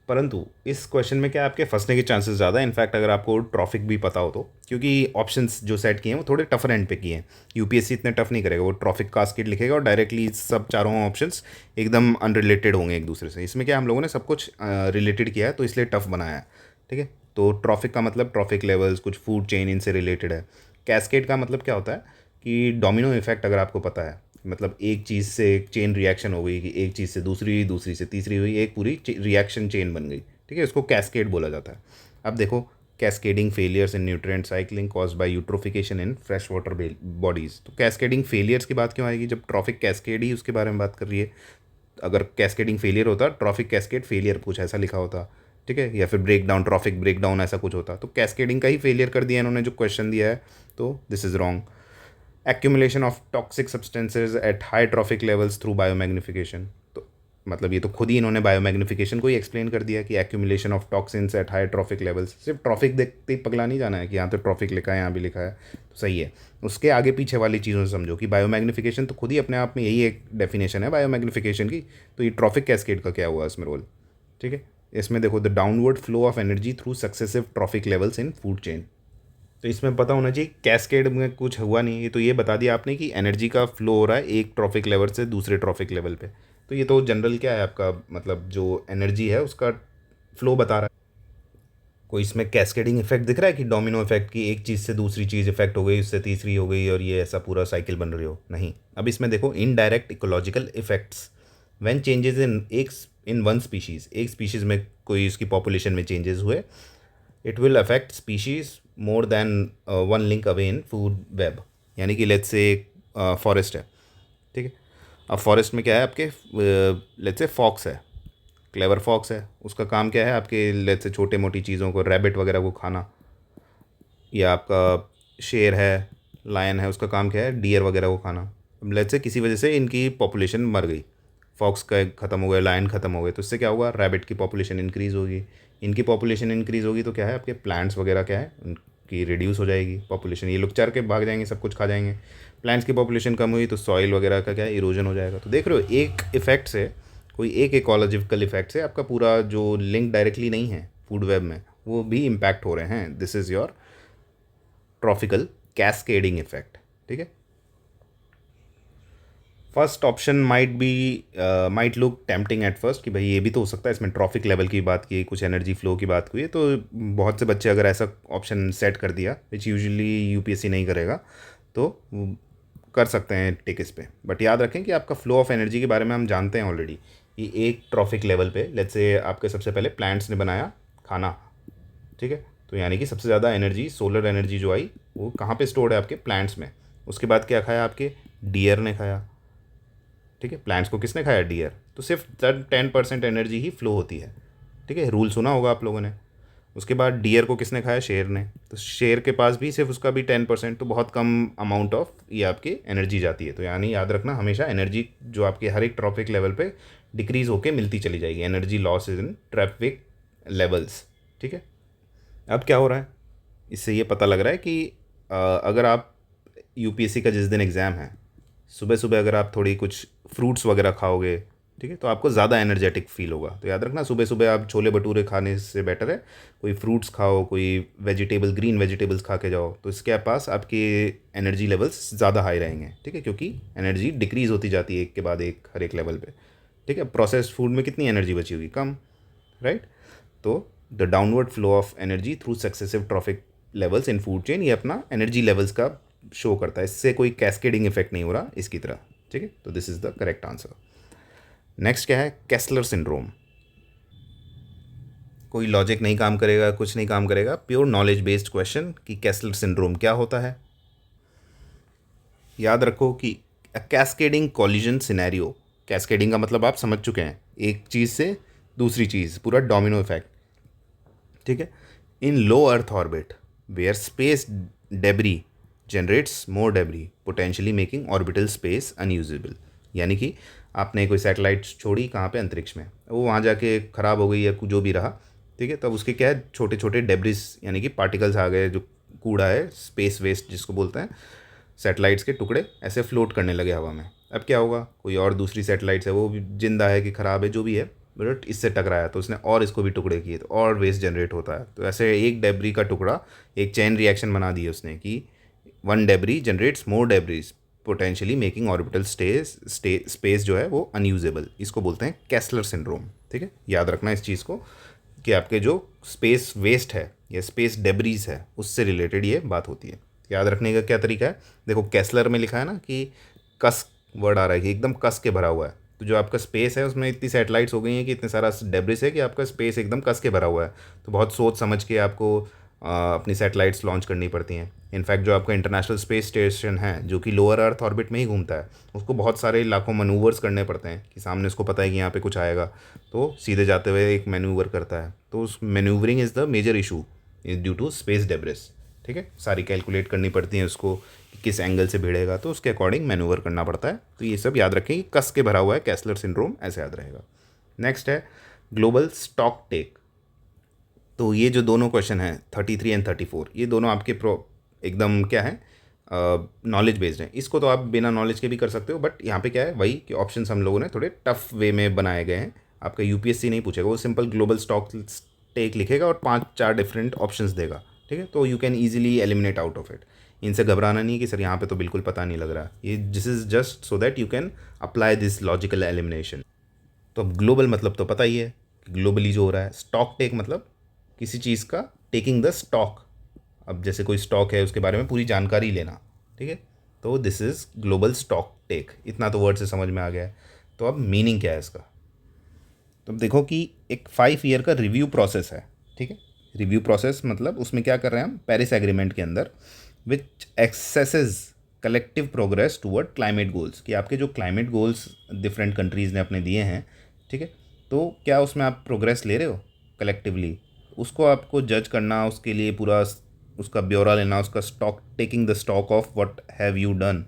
परंतु इस क्वेश्चन में क्या आपके फंसने के चांसेस ज़्यादा है इनफैक्ट, अगर आपको ट्रॉफिक भी पता हो तो, क्योंकि ऑप्शंस जो सेट किए हैं वो थोड़े टफर एंड पे किए हैं। UPSC इतने टफ नहीं करेगा, वो ट्रॉफिक कास्केड लिखेगा और डायरेक्टली सब चारों ऑप्शंस एकदम अनरिलेटेड होंगे एक दूसरे से। इसमें क्या हम लोगों ने सब कुछ रिलेटेड किया है, तो इसलिए टफ बनाया है। ठीक है, तो ट्रॉफिक का मतलब ट्रॉफिक लेवल्स, कुछ फूड चेन इनसे रिलेटेड है। कैस्केड का मतलब क्या होता है कि डोमिनो इफेक्ट, अगर आपको पता है, मतलब एक चीज़ से एक चेन रिएक्शन हो गई, कि एक चीज़ से दूसरी हुई, दूसरी से तीसरी हुई, एक पूरी रिएक्शन चेन बन गई। ठीक है, इसको कैस्केड बोला जाता है। अब देखो, cascading failures in nutrient cycling caused by eutrophication in fresh water bodies. तो कैस्केडिंग फेलियर्स की बात क्यों आएगी जब ट्रॉफिक कैस्केड ही उसके बारे में बात कर रही है? अगर कैस्केडिंग फेलियर होता, ट्रॉफिक कैस्केड फेलियर कुछ ऐसा लिखा होता, ठीक है, या फिर break down, trophic break down ऐसा कुछ होता, तो कैस्केडिंग का ही फेलियर कर दिया इन्होंने जो क्वेश्चन दिया है, तो this is wrong. accumulation of toxic substances at high trophic levels through biomagnification, तो मतलब ये तो खुद ही इन्होंने बायोमैग्निफिकेशन को ही एक्सप्लेन कर दिया कि accumulation of toxins at high trophic levels. सिर्फ ट्रॉफिक देखते ही पगला नहीं जाना है कि यहाँ तो ट्रॉफिक लिखा है, यहाँ भी लिखा है तो सही है। उसके आगे पीछे वाली चीज़ों से समझो कि बायोमैग्निफिकेशन तो खुद ही अपने आप में यही एक डेफिनेशन है बायोमैग्निफिकेशन की। तो ये ट्रॉफिक कैस्केड का क्या हुआ इसमें रोल, ठीक है। इसमें देखो, the downward flow of energy through successive trophic levels in food chain. तो इसमें पता होना चाहिए कैस्केड में कुछ हुआ नहीं, ये तो ये बता दिया आपने कि एनर्जी का फ्लो हो रहा है एक ट्रॉफिक लेवल से दूसरे ट्रॉफिक लेवल पे। तो ये तो जनरल क्या है आपका, मतलब जो एनर्जी है उसका फ्लो बता रहा है। कोई इसमें कैस्केडिंग इफेक्ट दिख रहा है कि डोमिनो इफेक्ट की एक चीज़ से दूसरी चीज़ इफेक्ट हो गई, उससे तीसरी हो गई और ये ऐसा पूरा साइकिल बन रही हो, नहीं। अब इसमें देखो, indirect ecological effects when changes in one species, एक स्पीशीज़ में कोई उसकी पॉपुलेशन में चेंजेस हुए, it will affect species more than one link away in food web. यानी कि लेट्स से फॉरेस्ट है, ठीक है। अब फॉरेस्ट में क्या है आपके, लेट्स से फॉक्स है, क्लेवर फॉक्स है, उसका काम क्या है आपके लेट्स से छोटे मोटी चीज़ों को, रैबिट वगैरह को खाना। या आपका शेर है, लायन है, उसका काम क्या है डियर वगैरह को खाना। अब लेट्स से किसी वजह से इनकी पॉपुलेशन मर गई, फॉक्स का ख़त्म हो गया, लायन ख़त्म हो गए, तो इससे क्या होगा, रैबिट की पॉपुलेशन इंक्रीज़ होगी। इनकी पॉपुलेशन इंक्रीज़ होगी तो क्या है आपके प्लांट्स वगैरह क्या है उनकी रिड्यूस हो जाएगी पॉपुलेशन, ये लोग चर के भाग जाएंगे, सब कुछ खा जाएंगे। प्लांट्स की पॉपुलेशन कम हुई तो सॉइल वगैरह का क्या है इरोजन हो जाएगा। तो देख रहे हो, एक इफेक्ट से, कोई एक इकोलॉजिकल इफेक्ट से आपका पूरा जो लिंक डायरेक्टली नहीं है फूड वेब में वो भी इम्पैक्ट हो रहे हैं। This is your tropical cascading effect, ठीक है। First option might look tempting at first कि भाई ये भी तो हो सकता है, इसमें ट्रॉफिक लेवल की बात की, कुछ एनर्जी फ्लो की बात हुई है, तो बहुत से बच्चे अगर ऐसा ऑप्शन सेट कर दिया, विच यूजुअली यूपीएससी नहीं करेगा, तो वो कर सकते हैं टिक इस पे। बट याद रखें कि आपका फ्लो ऑफ एनर्जी के बारे में हम जानते हैं ऑलरेडी कि एक ट्रॉफिक लेवल पे लेट्स से आपके सबसे पहले प्लांट्स ने बनाया खाना, ठीक है। तो यानी कि सबसे ज़्यादा एनर्जी, सोलर एनर्जी जो आई वो कहाँ पे स्टोर्ड है आपके प्लांट्स में। उसके बाद क्या खाया आपके, डियर ने खाया, ठीक है। प्लांट्स को किसने खाया, डियर। तो सिर्फ 10% एनर्जी ही फ्लो होती है, ठीक है, रूल सुना होगा आप लोगों ने। उसके बाद डियर को किसने खाया, शेर ने। तो शेर के पास भी सिर्फ उसका भी 10%, तो बहुत कम अमाउंट ऑफ ये आपकी एनर्जी जाती है। तो यानी याद रखना हमेशा एनर्जी जो आपके हर एक ट्रॉफिक लेवल पे डिक्रीज़ होके मिलती चली जाएगी, energy loss is in traffic levels, ठीक है। अब क्या हो रहा है, इससे ये पता लग रहा है कि अगर आप यूपीएससी का जिस दिन एग्ज़ाम है, सुबह सुबह अगर आप थोड़ी कुछ फ्रूट्स वगैरह खाओगे, ठीक है, तो आपको ज़्यादा एनर्जेटिक फील होगा। तो याद रखना सुबह सुबह आप छोले भटूरे खाने से बेटर है कोई फ्रूट्स खाओ, कोई वेजिटेबल, ग्रीन वेजिटेबल्स खा के जाओ, तो इसके पास आपके एनर्जी लेवल्स ज़्यादा हाई रहेंगे, ठीक है, क्योंकि एनर्जी डिक्रीज़ होती जाती है एक के बाद एक हर एक लेवल पे, ठीक है। प्रोसेस्ड फूड में कितनी एनर्जी बची होगी, कम, राइट। तो the downward flow of energy through successive trophic levels in food chain, ये अपना एनर्जी लेवल्स का शो करता है, इससे कोई कैस्केडिंग इफेक्ट नहीं हो रहा इसकी तरह, ठीक है। तो this is the correct answer. Next क्या है, केस्लर सिंड्रोम। कोई लॉजिक नहीं काम करेगा, कुछ नहीं काम करेगा, प्योर नॉलेज बेस्ड क्वेश्चन कि केस्लर सिंड्रोम क्या होता है। याद रखो कि कैस्केडिंग कॉलिजन सिनेरियो, कैस्केडिंग का मतलब आप समझ चुके हैं, एक चीज़ से दूसरी चीज़, पूरा डोमिनो इफेक्ट, ठीक है। In low earth orbit where space debris generates more debris potentially making orbital space unusable. यानी कि आपने कोई सैटेलाइट छोड़ी कहाँ पे, अंतरिक्ष में, वो वहाँ जाके ख़राब हो गई या जो भी रहा, ठीक है, तब उसके क्या है छोटे छोटे डेब्रिस यानी कि पार्टिकल्स आ गए, जो कूड़ा है, स्पेस वेस्ट जिसको बोलते हैं, सैटेलाइट्स के टुकड़े ऐसे फ्लोट करने लगे हवा में। अब क्या होगा, कोई और दूसरी सैटेलाइट्स है, वो भी जिंदा है कि ख़राब है जो भी है, बट इससे टकराया तो उसने और इसको भी टुकड़े किए, तो और वेस्ट जनरेट होता है। तो ऐसे एक डेब्री का टुकड़ा, एक चेन रिएक्शन बना दी उसने कि one debris generates more debris potentially making orbital space जो है वो अनयूजेबल, इसको बोलते हैं केस्लर सिंड्रोम, ठीक है। याद रखना इस चीज़ को कि आपके जो स्पेस वेस्ट है या स्पेस डेब्रीज है उससे रिलेटेड ये बात होती है। याद रखने का क्या तरीका है, देखो केस्लर में लिखा है ना कि कस वर्ड आ रहा है कि एकदम कस के भरा हुआ है, तो जो आपका स्पेस है उसमें इतनी सैटेलाइट्स हो गई हैं कि इतने सारा डेब्रिस है कि आपका स्पेस एकदम कस के भरा हुआ है। तो बहुत सोच समझ के आपको अपनी सैटेलाइट्स लॉन्च करनी पड़ती हैं। इनफैक्ट जो आपका इंटरनेशनल स्पेस स्टेशन है जो कि लोअर अर्थ ऑर्बिट में ही घूमता है, उसको बहुत सारे लाखों मैनूवर्स करने पड़ते हैं कि सामने उसको पता है कि यहाँ पे कुछ आएगा, तो सीधे जाते हुए एक मैनूवर करता है। तो उस manoeuvring is the major issue due to space debris, ठीक है, सारी कैलकुलेट करनी पड़ती हैं उसको कि किस एंगल से भिड़ेगा, तो उसके अकॉर्डिंग मैनूवर करना पड़ता है। तो ये सब याद रखें कि कस के भरा हुआ है, कैसलर सिंड्रोम, ऐसे याद रहेगा। नेक्स्ट है ग्लोबल स्टॉक टेक। तो ये जो दोनों क्वेश्चन हैं 33 एंड 34, ये दोनों आपके एकदम क्या है, नॉलेज बेस्ड हैं। इसको तो आप बिना नॉलेज के भी कर सकते हो, बट यहाँ पे क्या है वही कि ऑप्शंस हम लोगों ने थोड़े टफ वे में बनाए गए हैं। आपका यूपीएससी नहीं पूछेगा, वो सिंपल ग्लोबल स्टॉक टेक लिखेगा और 5-4 डिफरेंट ऑप्शंस देगा, ठीक है। तो you can easily eliminate out of it. इनसे घबराना नहीं है कि सर यहाँ पे तो बिल्कुल पता नहीं लग रहा, ये this is just so that you can apply this logical elimination. तो अब ग्लोबल मतलब तो पता ही है, ग्लोबली जो हो रहा है। स्टॉक टेक मतलब किसी चीज़ का टेकिंग द स्टॉक, अब जैसे कोई स्टॉक है उसके बारे में पूरी जानकारी लेना, ठीक है। तो this is global stock take. इतना तो वर्ड से समझ में आ गया है। तो अब मीनिंग क्या है इसका, तो अब देखो कि एक 5 ईयर का रिव्यू प्रोसेस है, ठीक है। रिव्यू प्रोसेस मतलब उसमें क्या कर रहे हैं हम, पेरिस एग्रीमेंट के अंदर which assesses collective progress toward climate goals, कि आपके जो क्लाइमेट गोल्स डिफरेंट कंट्रीज़ ने अपने दिए हैं, ठीक है, तो क्या उसमें आप प्रोग्रेस ले रहे हो कलेक्टिवली, उसको आपको जज करना, उसके लिए पूरा उसका ब्यौरा लेना, उसका stock, taking the stock of what have you done,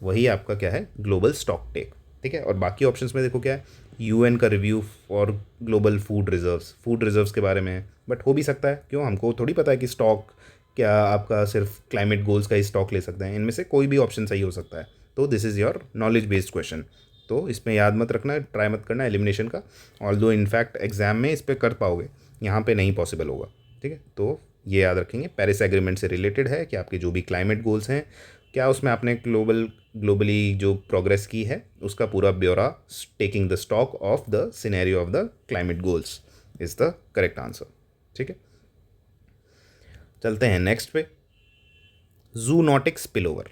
वही आपका क्या है, ग्लोबल स्टॉक टेक, ठीक है। और बाकी ऑप्शंस में देखो क्या है, यूएन का review for global food reserves के बारे में है, बट हो भी सकता है, क्यों, हमको थोड़ी पता है कि स्टॉक क्या आपका सिर्फ क्लाइमेट गोल्स का ही स्टॉक ले सकते हैं, इनमें से कोई भी ऑप्शन सही हो सकता है। तो this is your knowledge based question, तो इसमें याद मत रखना, ट्राई मत करना एलिमिनेशन का, ऑल्दो इनफैक्ट एग्जाम में इस पर कर पाओगे, यहाँ पे नहीं पॉसिबल होगा, ठीक है। तो ये याद रखेंगे, पेरिस एग्रीमेंट से रिलेटेड है कि आपके जो भी क्लाइमेट गोल्स हैं, क्या उसमें आपने ग्लोबली जो प्रोग्रेस की है उसका पूरा ब्यौरा, taking the stock of the scenario of the climate goals is the correct answer, ठीक है। चलते हैं नेक्स्ट पे, जूनोटिक स्पिलओवर।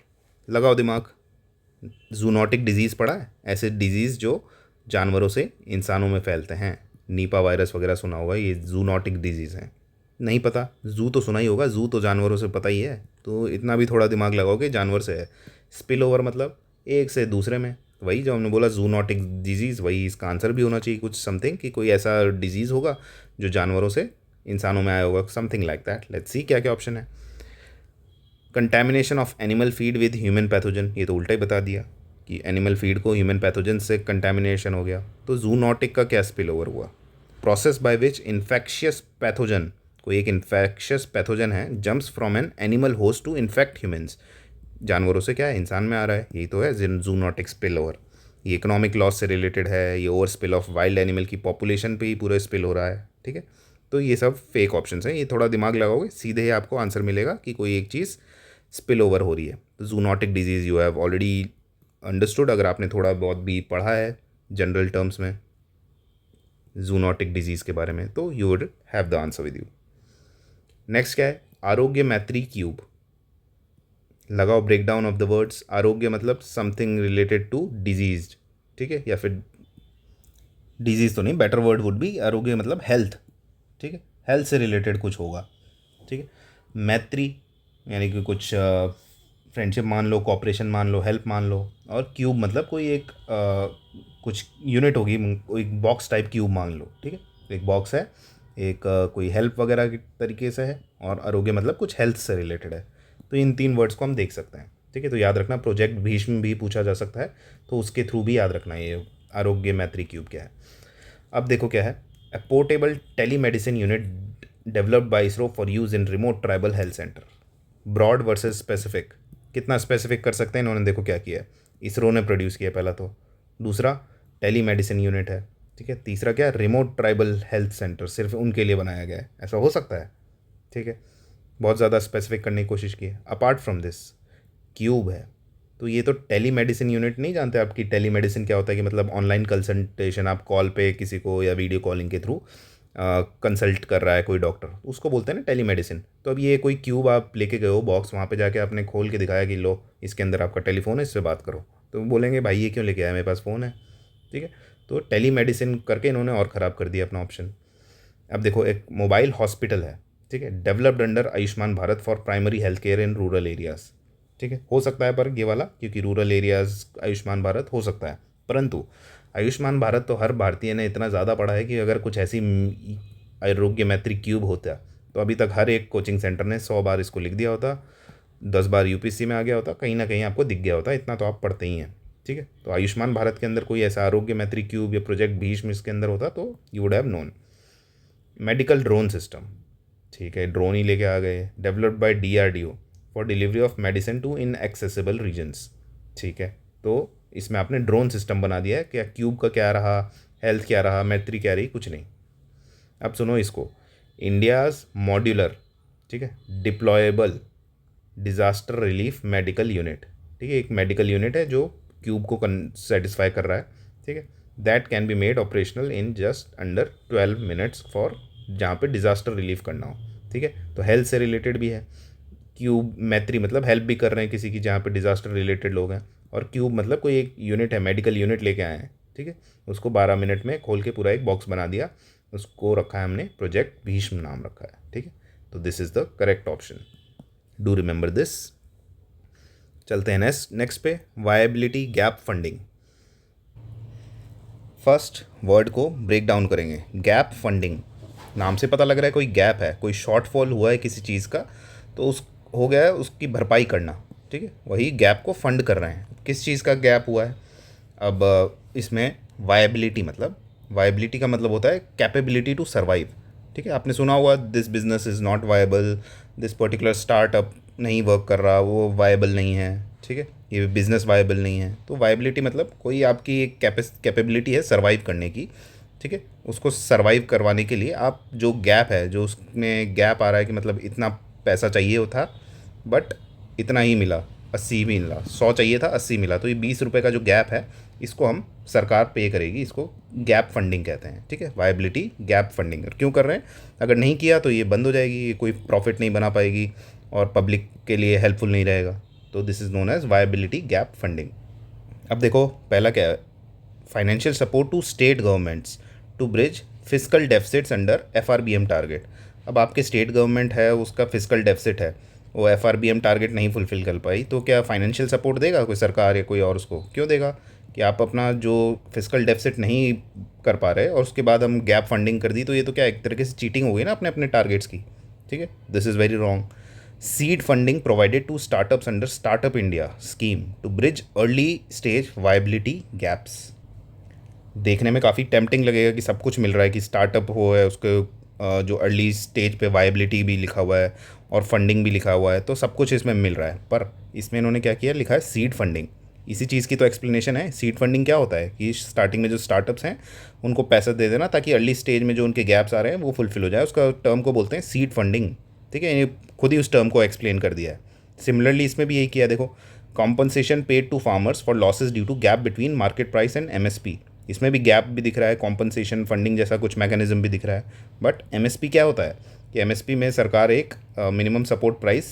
लगाओ दिमाग, जूनोटिक डिजीज़ पढ़ा है, ऐसे डिजीज़ जो जानवरों से इंसानों में फैलते हैं, नीपा वायरस वगैरह सुना होगा, ये जूनोटिक डिजीज़ हैं। नहीं पता, जू तो सुना ही होगा, जू तो जानवरों से पता ही है, तो इतना भी थोड़ा दिमाग लगाओ कि जानवर से है। स्पिल ओवर मतलब एक से दूसरे में, वही जो हमने बोला जूनोटिक डिजीज़, वही इसका आंसर भी होना चाहिए कुछ समथिंग, कि कोई ऐसा डिजीज़ होगा जो जानवरों से इंसानों में आया होगा, something like that. Let's see क्या क्या ऑप्शन है। Contamination of animal feed with human pathogen, ये तो उल्टा ही बता दिया कि एनिमल फीड को ह्यूमन पैथोजन से कंटेमिनेशन हो गया, तो जूनोटिक का क्या स्पिल ओवर हुआ। Process by which infectious pathogen, कोई एक इन्फेक्शियस पैथोजन है, jumps from an animal host to infect humans, जानवरों से क्या है इंसान में आ रहा है, यही तो है जूनोटिक स्पिल ओवर। ये इकोनॉमिक लॉस से रिलेटेड है, ये over spill of wild animal की पॉपुलेशन पे ही पूरा स्पिल हो रहा है, ठीक है। तो ये सब फेक ऑप्शंस हैं, ये थोड़ा दिमाग लगाओगे सीधे ही आपको आंसर मिलेगा कि कोई एक चीज़ स्पिल ओवर हो रही है। तो zoonotic disease you have already understood, अगर आपने थोड़ा बहुत भी पढ़ा है जनरल टर्म्स में जूनोटिक डिजीज़ के बारे में, तो you would have the answer with you. Next क्या है, आरोग्य मैत्री क्यूब। लगाओ break down of the words. Arogya मतलब समथिंग रिलेटेड टू डिजीज, ठीक है, या फिर डिजीज़ तो नहीं, बेटर वर्ड वुड बी आरोग्य मतलब हेल्थ, ठीक है, हेल्थ से रिलेटेड कुछ होगा, ठीक है। मैत्री यानी कि कुछ फ्रेंडशिप मान लो, कॉपरेशन मान लो, हेल्प मान लो, और क्यूब मतलब कोई एक कुछ यूनिट होगी, एक बॉक्स टाइप क्यूब मान लो, ठीक है, एक बॉक्स है, एक कोई हेल्प वगैरह के तरीके से है, और आरोग्य मतलब कुछ हेल्थ से रिलेटेड है। तो इन 3 वर्ड्स को हम देख सकते हैं, ठीक है। तो याद रखना, प्रोजेक्ट भीष्म भी पूछा जा सकता है, तो उसके थ्रू भी याद रखना ये आरोग्य मैत्री क्यूब क्या है। अब देखो क्या है, a portable telemedicine unit developed by ISRO for use in remote tribal health centre. Broad versus specific, कितना स्पेसिफिक कर सकते हैं इन्होंने, देखो क्या किया है, इसरो ने प्रोड्यूस किया पहला तो, दूसरा टेलीमेडिसिन यूनिट है, ठीक है, तीसरा क्या है, रिमोट ट्राइबल हेल्थ सेंटर, सिर्फ उनके लिए बनाया गया है, ऐसा हो सकता है, ठीक है, बहुत ज़्यादा स्पेसिफिक करने की कोशिश की है। अपार्ट फ्रॉम दिस क्यूब है, तो ये तो टेलीमेडिसिन यूनिट नहीं जानते आपकी, टेलीमेडिसिन क्या होता है कि मतलब ऑनलाइन कंसल्टेशन, आप कॉल पे किसी को या वीडियो कॉलिंग के थ्रू कंसल्ट कर रहा है कोई डॉक्टर, उसको बोलते हैं ना टेलीमेडिसिन। तो अब ये कोई क्यूब आप लेके गए हो बॉक्स, वहाँ पे जाके आपने खोल के दिखाया कि लो इसके अंदर आपका टेलीफोन है, इससे बात करो, तो बोलेंगे भाई ये क्यों लेके आया, मेरे पास फ़ोन है, ठीक है। तो टेलीमेडिसिन करके इन्होंने और ख़राब कर दिया अपना ऑप्शन। अब देखो, एक मोबाइल हॉस्पिटल है, ठीक है, developed under Ayushman Bharat for primary health care in rural areas, ठीक है, हो सकता है पर ये वाला, क्योंकि रूरल एरियाज़ आयुष्मान भारत हो सकता है, परंतु आयुष्मान भारत तो हर भारतीय ने इतना ज़्यादा पढ़ा है कि अगर कुछ ऐसी आरोग्य मैत्री क्यूब होता तो अभी तक हर एक कोचिंग सेंटर ने 100 बार इसको लिख दिया होता, 10 बार यूपीएससी में आ गया होता, कहीं ना कहीं आपको दिख गया होता, इतना तो आप पढ़ते ही हैं। ठीक है, तो आयुष्मान भारत के अंदर कोई ऐसा आरोग्य मैत्री क्यूब या प्रोजेक्ट भीष्म इसके अंदर होता तो you would have known. Medical drone system, ठीक है, ड्रोन ही लेके आ गए, developed by DRDO for delivery of medicine to inaccessible regions. ठीक है, तो इसमें आपने ड्रोन सिस्टम बना दिया है, क्या क्यूब का क्या रहा, हेल्थ क्या रहा, मैत्री क्या रही, कुछ नहीं। अब सुनो इसको, इंडियाज़ मॉड्यूलर, ठीक है, deployable disaster relief medical unit. ठीक है, एक मेडिकल यूनिट है जो क्यूब को सेटिस्फाई कर रहा है। ठीक है, that can be made operational in just under 12 minutes for, जहाँ पे डिज़ास्टर रिलीफ करना हो। ठीक है, तो हेल्थ से रिलेटेड भी है। क्यूब मैत्री मतलब हेल्प भी कर रहे हैं किसी की जहाँ पे डिज़ास्टर रिलेटेड लोग हैं, और क्यूब मतलब कोई एक यूनिट है, मेडिकल यूनिट लेके आए हैं। ठीक है, उसको 12 मिनट में खोल के पूरा एक बॉक्स बना दिया, उसको रखा है हमने प्रोजेक्ट भीष्म नाम रखा है। ठीक है, तो this is the correct option, do remember this. चलते हैं नेक्स्ट पे, viability gap funding. First word को ब्रेक डाउन करेंगे। गैप फंडिंग, नाम से पता लग रहा है कोई गैप है, कोई शॉर्टफॉल हुआ है किसी चीज़ का, तो उस हो गया है उसकी भरपाई करना। ठीक है, वही गैप को फंड कर रहे हैं। किस चीज़ का गैप हुआ है? अब इसमें वायबिलिटी मतलब, वायबिलिटी का मतलब होता है कैपेबिलिटी टू सर्वाइव। ठीक है, आपने सुना होगा this business is not viable, this particular startup नहीं वर्क कर रहा, वो वायबल नहीं है। ठीक है, ये बिज़नेस वायबल नहीं है। तो वायबिलिटी मतलब कोई आपकी एक कैपेबिलिटी है सर्वाइव करने की। ठीक है, उसको सर्वाइव करवाने के लिए आप जो गैप है, जो उसमें गैप आ रहा है कि मतलब इतना पैसा चाहिए था बट इतना ही मिला, 80 मिला, 100 चाहिए था 80 मिला, तो ये 20 रुपये का जो गैप है इसको हम सरकार पे करेगी, इसको गैप फंडिंग कहते हैं। ठीक है, वायबिलिटी गैप फंडिंग क्यों कर रहे हैं? अगर नहीं किया तो ये बंद हो जाएगी, ये कोई प्रॉफिट नहीं बना पाएगी और पब्लिक के लिए हेल्पफुल नहीं रहेगा। तो this is known as viability gap funding. अब देखो पहला क्या है, financial support to state governments to bridge physical deficits under FRBM target. अब आपके स्टेट गवर्नमेंट है, उसका फिजिकल डेफिसिट है, वो एफआरबीएम टारगेट नहीं फुलफिल कर पाई, तो क्या फाइनेंशियल सपोर्ट देगा कोई सरकार या कोई और? उसको क्यों देगा कि आप अपना जो फिजिकल डेफिसिट नहीं कर पा रहे और उसके बाद हम गैप फंडिंग कर दी, तो ये तो क्या एक तरीके से चीटिंग हो गई ना अपने अपने टारगेट्स की। ठीक है, this is very wrong. Seed funding provided to startups under startup India scheme to bridge early stage viability gaps. देखने में काफ़ी टेम्पटिंग लगेगा कि सब कुछ मिल रहा है, कि स्टार्टअप हो है उसके जो अर्ली स्टेज पे वायबिलिटी भी लिखा हुआ है और फंडिंग भी लिखा हुआ है, तो सब कुछ इसमें मिल रहा है। पर इसमें इन्होंने क्या किया, लिखा है सीड फंडिंग। इसी चीज़ की तो एक्सप्लेनेशन है। सीड फंडिंग क्या होता है कि स्टार्टिंग में जो स्टार्टअप्स हैं उनको पैसा दे देना ताकि अर्ली स्टेज में जो उनके गैप्स आ रहे हैं वो फुलफिल हो जाए, उसका टर्म को बोलते हैं सीड फंडिंग। ठीक है, ये खुद ही उस टर्म को एक्सप्लेन कर दिया है। सिमिलरली इसमें भी यही किया, देखो, compensation paid to farmers for losses due to gap between market price and MSP. इसमें भी गैप भी दिख रहा है, कॉम्पनसेशन फंडिंग जैसा कुछ मैकेनिज्म भी दिख रहा है। बट एमएसपी क्या होता है कि एमएसपी में सरकार एक मिनिमम सपोर्ट प्राइस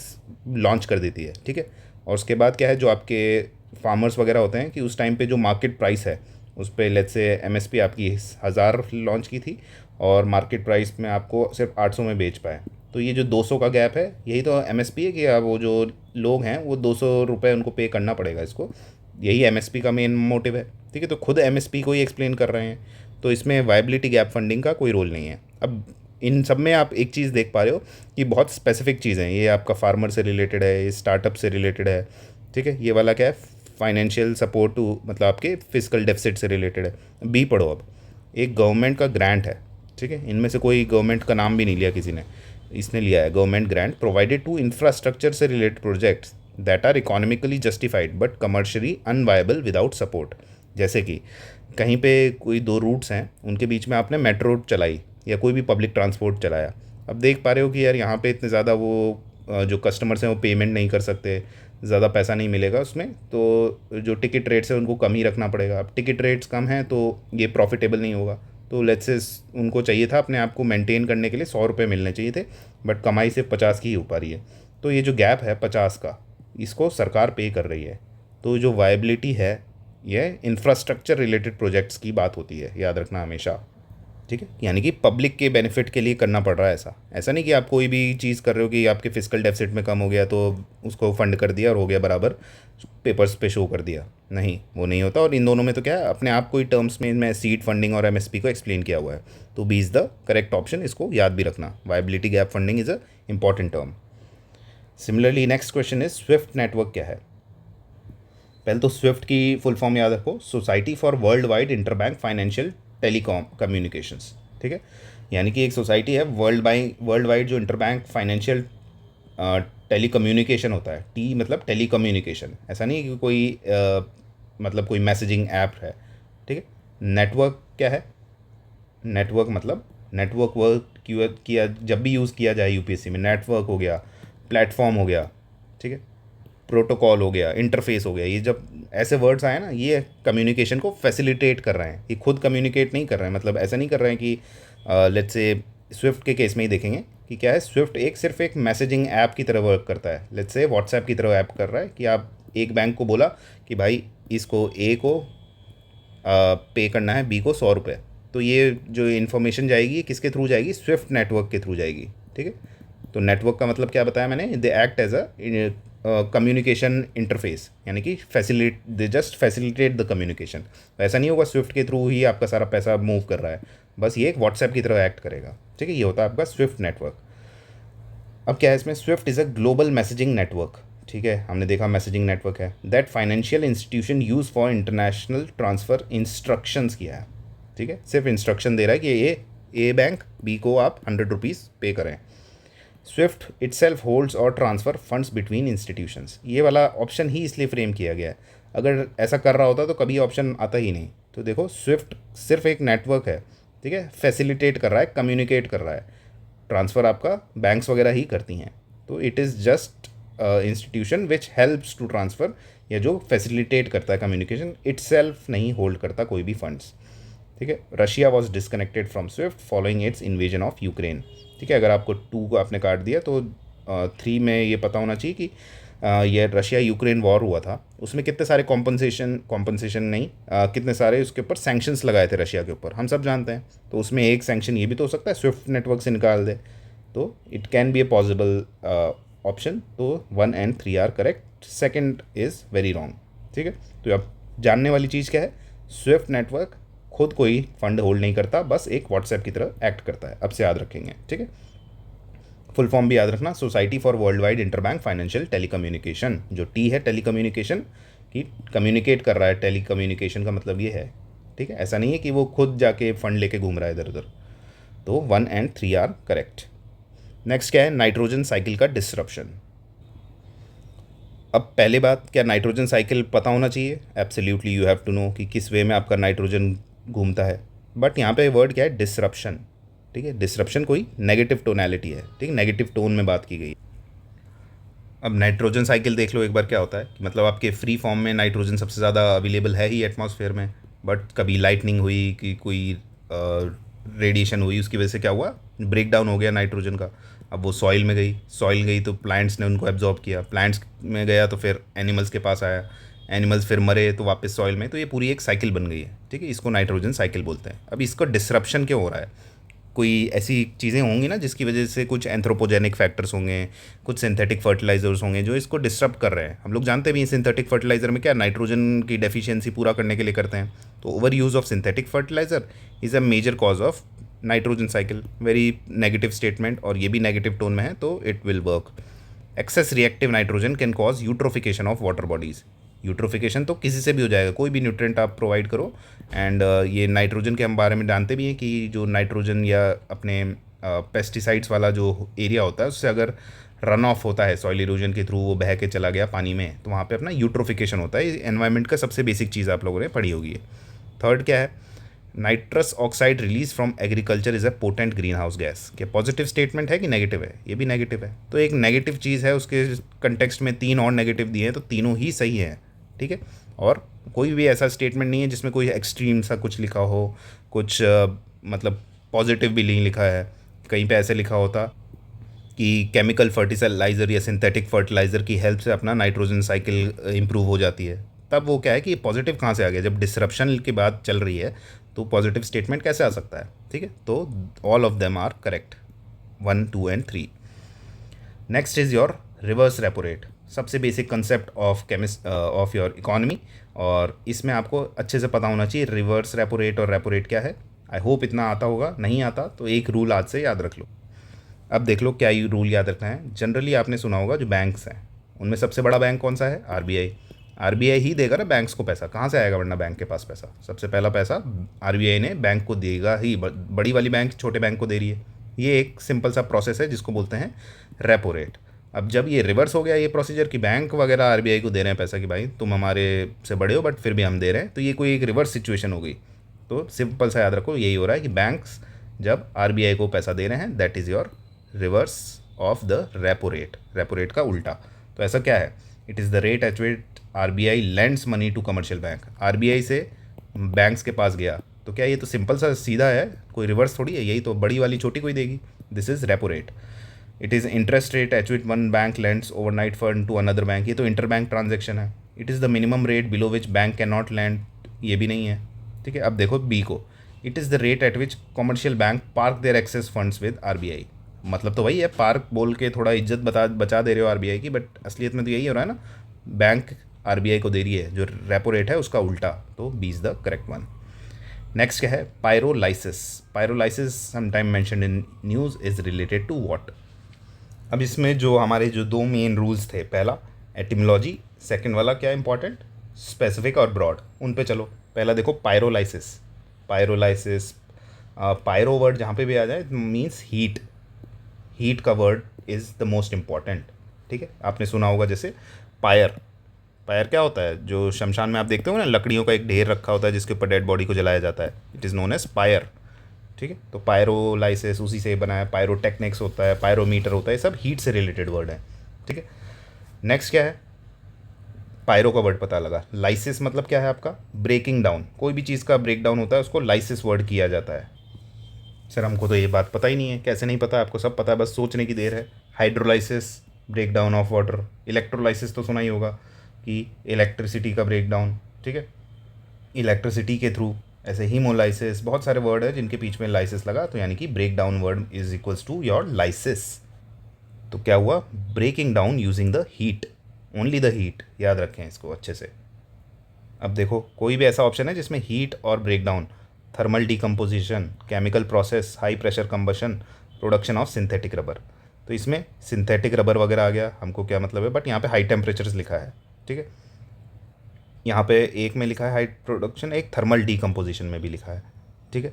लॉन्च कर देती है। ठीक है, और उसके बाद क्या है, जो आपके फार्मर्स वगैरह होते हैं कि उस टाइम पे जो मार्केट प्राइस है उस पर लेट्स से एमएसपी आपकी 1000 लॉन्च की थी और मार्केट प्राइस में आपको सिर्फ 800 में बेच पाए, तो ये जो 200 का गैप है यही तो एमएसपी है कि अब वो जो लोग हैं वो 200 रुपये उनको पे करना पड़ेगा इसको। यही एमएसपी का मेन मोटिव है। ठीक है, तो खुद एमएसपी को ही एक्सप्लेन कर रहे हैं, तो इसमें वायबिलिटी गैप फंडिंग का कोई रोल नहीं है। अब इन सब में आप एक चीज़ देख पा रहे हो कि बहुत स्पेसिफिक चीज़ें हैं, ये आपका फार्मर से रिलेटेड है, ये स्टार्टअप से रिलेटेड है। ठीक है, ये वाला क्या है, फाइनेंशियल सपोर्ट टू मतलब आपके फिजिकल डेफिसिट से रिलेटेड है। बी पढ़ो, अब एक गवर्नमेंट का ग्रांट है। ठीक है, इनमें से कोई गवर्नमेंट का नाम भी नहीं लिया किसी ने, इसने लिया है government grant provided to infrastructure से related projects that are economically justified but commercially unviable without support. जैसे कि कहीं पे कोई दो रूट्स हैं, उनके बीच में आपने मेट्रो चलाई या कोई भी पब्लिक ट्रांसपोर्ट चलाया। अब देख पा रहे हो कि यार यहाँ पे इतने ज़्यादा वो जो कस्टमर्स हैं वो पेमेंट नहीं कर सकते, ज़्यादा पैसा नहीं मिलेगा उसमें, तो जो टिकट रेट्स है उनको कम ही रखना पड़ेगा। अब टिकट रेट्स कम हैं तो ये प्रॉफिटेबल नहीं होगा, तो लेट्स से उनको चाहिए था अपने आप को मेंटेन करने के लिए 100 रुपये मिलने चाहिए थे, बट कमाई सिर्फ 50 की ही हो पा रही है। तो ये जो गैप है 50 का, इसको सरकार पे कर रही है। तो जो वायबिलिटी है ये इंफ्रास्ट्रक्चर रिलेटेड प्रोजेक्ट्स की बात होती है, याद रखना हमेशा। ठीक है, यानी कि पब्लिक के बेनिफिट के लिए करना पड़ रहा है। ऐसा ऐसा नहीं कि आप कोई भी चीज़ कर रहे हो कि आपके फिजिकल डेफिसिट में कम हो गया तो उसको फंड कर दिया और हो गया बराबर, पेपर्स पे शो कर दिया, नहीं वो नहीं होता। और इन दोनों में तो क्या है, अपने आप को ही टर्म्स में मैं सीड फंडिंग और एमएसपी को एक्सप्लेन किया हुआ है। तो B is the correct option, इसको याद भी रखना। Viability gap funding is a important term. Similarly next question is SWIFT network क्या है। पहले तो स्विफ्ट की फुल फॉर्म याद रखो, society for world wide interbank financial telecom communications. ठीक है, यानी कि एक सोसाइटी है वर्ल्ड वाइड जो इंटरबैंक फाइनेंशियल टेली कम्युनिकेशन होता है। टी मतलब टेली कम्युनिकेशन, ऐसा नहीं कि कोई मतलब कोई मैसेजिंग ऐप है। ठीक है, नेटवर्क क्या है, नेटवर्क मतलब नेटवर्क वर्क किया जब भी यूज़ किया जाए यूपीएससी में, नेटवर्क हो गया, प्लेटफॉर्म हो गया, ठीक है, प्रोटोकॉल हो गया, इंटरफेस हो गया, ये जब ऐसे वर्ड्स आए ना, ये कम्युनिकेशन को फैसिलिटेट कर रहे हैं। ये खुद कम्युनिकेट नहीं कर रहे हैं, मतलब ऐसा नहीं कर रहे हैं कि लेट्स से स्विफ्ट के केस में ही देखेंगे कि क्या है, स्विफ्ट सिर्फ एक मैसेजिंग ऐप की तरह वर्क करता है। लेट्स से व्हाट्सएप की तरह ऐप कर रहा है कि आप एक बैंक को बोला कि भाई इसको ए को पे करना है बी को 100 रुपये, तो ये जो इन्फॉर्मेशन जाएगी ये किसके थ्रू जाएगी, स्विफ्ट नेटवर्क के थ्रू जाएगी। ठीक है, तो नेटवर्क का मतलब क्या बताया मैंने, they act as a communication interface, यानी कि they just facilitate the communication. ऐसा नहीं होगा स्विफ्ट के थ्रू ही आपका सारा पैसा मूव कर रहा है, बस ये एक व्हाट्सएप की तरह एक्ट करेगा। ठीक है, ये होता है आपका स्विफ्ट नेटवर्क। अब क्या है इसमें, Swift is a global messaging network. ठीक है, हमने देखा मैसेजिंग नेटवर्क है, that financial institution use for international transfer instructions किया है। ठीक है, सिर्फ इंस्ट्रक्शन दे रहा है कि ए बैंक बी को आप 100 रुपीज़ पे करें। स्विफ्ट इटसेल्फ होल्ड्स और ट्रांसफ़र फंड्स बिटवीन इंस्टीट्यूशंस, ये वाला ऑप्शन ही इसलिए फ्रेम किया गया है। अगर ऐसा कर रहा होता तो कभी ऑप्शन आता ही नहीं। तो देखो स्विफ्ट सिर्फ एक नेटवर्क है, ठीक है, फैसिलिटेट कर रहा है, कम्युनिकेट कर रहा है, ट्रांसफ़र आपका बैंक्स वगैरह ही करती हैं। तो it is just institution which helps to transfer, या जो फैसिलिटेट करता है कम्युनिकेशन, इटसेल्फ नहीं होल्ड करता कोई भी फंड्स। ठीक है, Russia was disconnected from Swift following it's invasion of Ukraine. ठीक है, अगर आपको 2 को आपने काट दिया तो 3 में ये पता होना चाहिए कि ये रशिया यूक्रेन वॉर हुआ था, उसमें कितने सारे कॉम्पनसेशन नहीं, कितने सारे उसके ऊपर सैंक्शंस लगाए थे रशिया के ऊपर, हम सब जानते हैं। तो उसमें एक सैंक्शन ये भी तो हो सकता है स्विफ्ट नेटवर्क से निकाल दे, तो it can be a possible option. तो 1 and 3 are correct, second is very wrong. ठीक है, तो अब जानने वाली चीज़ क्या है, स्विफ्ट नेटवर्क खुद कोई फंड होल्ड नहीं करता, बस एक व्हाट्सएप की तरह एक्ट करता है। अब से याद रखेंगे। ठीक है, फुल फॉर्म भी याद रखना, society for world wide interbank financial telecommunication. जो टी है टेलीकम्युनिकेशन की, कम्युनिकेट कर रहा है, टेलीकम्युनिकेशन का मतलब ये है। ठीक है, ऐसा नहीं है कि वो खुद जाके फंड लेके घूम रहा है इधर उधर। तो 1 and 3 आर करेक्ट। नेक्स्ट क्या है, नाइट्रोजन साइकिल का डिसरप्शन। अब पहले बात, क्या नाइट्रोजन साइकिल पता होना चाहिए, absolutely you have to know कि किस वे में आपका नाइट्रोजन घूमता है। बट यहाँ पे वर्ड क्या है, डिसरप्शन। ठीक है, डिसरप्शन कोई नेगेटिव टोनैलिटी है, ठीक है, नेगेटिव टोन में बात की गई। अब नाइट्रोजन साइकिल देख लो एक बार क्या होता है कि मतलब आपके फ्री फॉर्म में नाइट्रोजन सबसे ज़्यादा अवेलेबल है ही एटमॉस्फेयर में, बट कभी लाइटनिंग हुई कि कोई रेडिएशन हुई, उसकी वजह से क्या हुआ, ब्रेक डाउन हो गया नाइट्रोजन का। अब वो सॉइल में गई, सॉइल गई तो प्लांट्स ने उनको एब्जॉर्ब किया, प्लांट्स में गया तो फिर एनिमल्स के पास आया, एनिमल्स फिर मरे तो वापस सॉइल में, तो ये पूरी एक साइकिल बन गई है। ठीक है, इसको नाइट्रोजन साइकिल बोलते हैं। अब इसका डिसरप्शन क्यों हो रहा है, कोई ऐसी चीज़ें होंगी ना जिसकी वजह से, कुछ एंथ्रोपोजेनिक फैक्टर्स होंगे, कुछ सिंथेटिक फर्टिलाइजर्स होंगे जो इसको डिस्टर्ब कर रहे हैं। हम लोग जानते भी हैं सिंथेटिक फर्टिलाइज़र में क्या नाइट्रोजन की डेफिशिएंसी पूरा करने के लिए करते हैं। तो over use of synthetic fertilizer is a major cause of nitrogen cycle. Very negative statement, और ये भी नेगेटिव टोन में है, तो it will work. Excess reactive nitrogen can cause eutrophication of water bodies. Eutrophication तो किसी से भी हो जाएगा, कोई भी न्यूट्रिएंट आप प्रोवाइड करो। एंड ये नाइट्रोजन के हम बारे में जानते भी हैं कि जो नाइट्रोजन या अपने पेस्टिसाइड्स वाला जो एरिया होता है उससे अगर रन ऑफ होता है सॉइल इरोजन के थ्रू, वो बह के चला गया पानी में, तो वहाँ पे अपना यूट्रोफिकेशन होता है। एनवायरनमेंट का सबसे बेसिक चीज़ आप लोगों ने पढ़ी होगी। थर्ड क्या है, nitrous oxide release from agriculture is a potent green house gas. क्या पॉजिटिव स्टेटमेंट है कि नेगेटिव है, ये भी नेगेटिव है। तो एक नेगेटिव चीज़ है, उसके कंटेक्स्ट में 3 और नेगेटिव दिए हैं, तो तीनों ही सही हैं। ठीक है, और कोई भी ऐसा स्टेटमेंट नहीं है जिसमें कोई एक्सट्रीम सा कुछ लिखा हो, कुछ मतलब पॉजिटिव भी नहीं लिखा है। कहीं पे ऐसे लिखा होता कि केमिकल फर्टिलाइज़र या सिंथेटिक फर्टिलाइज़र की हेल्प से अपना नाइट्रोजन साइकिल इम्प्रूव हो जाती है, तब वो क्या है कि पॉजिटिव कहाँ से आ गया, जब डिसरप्शन की बात चल रही है तो पॉजिटिव स्टेटमेंट कैसे आ सकता है, ठीक है। तो all of them are correct, 1, 2 and 3। Next is your reverse repo rate, सबसे basic concept of your economy, और इसमें आपको अच्छे से पता होना चाहिए रिवर्स रेपो रेट और रेपो रेट क्या है। आई होप इतना आता होगा, नहीं आता तो एक रूल आज से याद रख लो। अब देख लो क्या ये रूल याद रखना है। जनरली आपने सुना होगा जो बैंक्स हैं उनमें सबसे बड़ा बैंक कौन सा है, आरबीआई। आरबीआई ही देगा ना बैंक्स को पैसा, कहाँ से आएगा वरना बैंक के पास पैसा। सबसे पहला पैसा आरबीआई ने बैंक को देगा ही, बड़ी वाली बैंक छोटे बैंक को दे रही है। ये एक सिंपल सा प्रोसेस है जिसको बोलते हैं रेपो रेट। अब जब ये रिवर्स हो गया ये प्रोसीजर कि बैंक वगैरह आरबीआई को दे रहे हैं पैसा कि भाई तुम हमारे से बड़े हो बट फिर भी हम दे रहे हैं, तो ये कोई एक रिवर्स सिचुएशन हो गई। तो सिंपल सा याद रखो यही हो रहा है कि बैंक्स जब आरबीआई को पैसा दे रहे हैं that is your reverse of the repo rate, repo rate का उल्टा। तो ऐसा क्या है, it is the rate at which RBI lends money to commercial bank. RBI से बैंक्स के पास गया तो क्या ये तो सिंपल सा सीधा है, कोई रिवर्स थोड़ी है, यही तो बड़ी वाली छोटी कोई देगी। This is repo rate. It is interest rate at which one bank lends overnight fund to another bank, ये तो इंटर बैंक ट्रांजेक्शन है। It is the minimum rate below which bank can not lend, ये भी नहीं है, ठीक है। अब देखो बी को, it is the rate at which commercial bank park their excess funds with RBI. मतलब तो वही है, पार्क बोल के थोड़ा इज्जत बचा दे रहे हो आरबीआई की, बट असलियत में तो यही हो रहा है ना, बैंक आरबीआई को दे रही है, जो रेपो रेट है उसका उल्टा। तो B is the correct one. Next क्या है, pyrolysis. Pyrolysis sometime mentioned in news is related to what. अब इसमें जो हमारे जो दो मेन रूल्स थे, पहला एटिमोलॉजी, सेकंड वाला क्या इंपॉर्टेंट, स्पेसिफिक और ब्रॉड, उन पे चलो। पहला देखो पायरोलाइसिस। पायरोलाइसिस, पायरो वर्ड जहाँ पे भी आ जाए मीन्स हीट, हीट का word is the most important, ठीक है। आपने सुना होगा जैसे फायर, फायर क्या होता है, जो शमशान में आप देखते हो ना लकड़ियों का एक ढेर रखा होता है जिसके ऊपर डेड बॉडी को जलाया जाता है, it is known as fire, ठीक है। तो पायरोलाइसिस उसी से बना है, पायरोटेक्निक्स होता है, पायरोमीटर होता है, सब हीट से रिलेटेड वर्ड है, ठीक है। नेक्स्ट क्या है, पायरो का वर्ड पता लगा, लाइसिस मतलब क्या है आपका, ब्रेकिंग डाउन, कोई भी चीज़ का ब्रेक डाउन होता है उसको लाइसिस वर्ड किया जाता है। सर हमको तो ये बात पता ही नहीं है, कैसे नहीं पता, आपको सब पता है, बस सोचने की देर है। Hydrolysis, break down of water. Electrolysis तो सुना ही होगा कि इलेक्ट्रिसिटी का ब्रेक डाउन, ठीक है, इलेक्ट्रिसिटी के थ्रू। ऐसे हीमोलाइसिस, बहुत सारे वर्ड है जिनके बीच में लाइसिस लगा, तो यानी कि break down word is equals to your lysis. तो क्या हुआ, breaking down using the heat, only the heat, याद रखें इसको अच्छे से। अब देखो कोई भी ऐसा ऑप्शन है जिसमें हीट और break down, thermal decomposition, chemical process, high pressure combustion, production of synthetic rubber. तो इसमें सिंथेटिक रबर वगैरह आ गया, हमको क्या मतलब है, बट यहाँ पे हाई टेम्परेचर्स लिखा है, ठीक है। यहाँ पे एक में लिखा है हाई प्रोडक्शन, एक थर्मल डिकम्पोजिशन में भी लिखा है, ठीक है।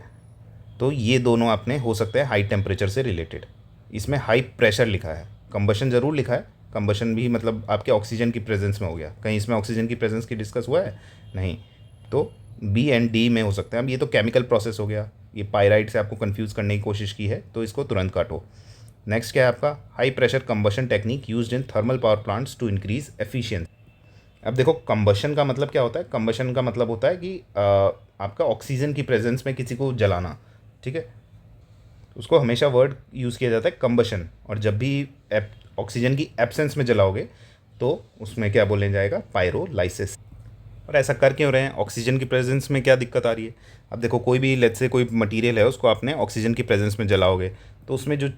तो ये दोनों अपने हो सकते हैं हाई टेम्परेचर से रिलेटेड। इसमें हाई प्रेशर लिखा है, कंबशन ज़रूर लिखा है, कंबशन भी मतलब आपके ऑक्सीजन की प्रेजेंस में हो गया, कहीं इसमें ऑक्सीजन की प्रेजेंस की डिस्कस हुआ है नहीं, तो बी एंड डी में हो सकते हैं। अब ये तो केमिकल प्रोसेस हो गया, ये पायराइट से आपको कंफ्यूज करने की कोशिश की है, तो इसको तुरंत काटो। नेक्स्ट क्या है आपका, high pressure combustion technique used in thermal power plants to increase efficiency. अब देखो कंबशन का मतलब क्या होता है, कंबशन का मतलब होता है कि आपका ऑक्सीजन की प्रेजेंस में किसी को जलाना, ठीक है। उसको हमेशा वर्ड यूज़ किया जाता है कंबशन, और जब भी ऑक्सीजन की एब्सेंस में जलाओगे तो उसमें क्या बोलने जाएगा, पायरोलाइसिस। और ऐसा कर क्यों रहे हैं, ऑक्सीजन की प्रेजेंस में क्या दिक्कत आ रही है। अब देखो कोई भी लेट्स से कोई मटेरियल है उसको आपने ऑक्सीजन की प्रेजेंस में जलाओगे तो उसमें जो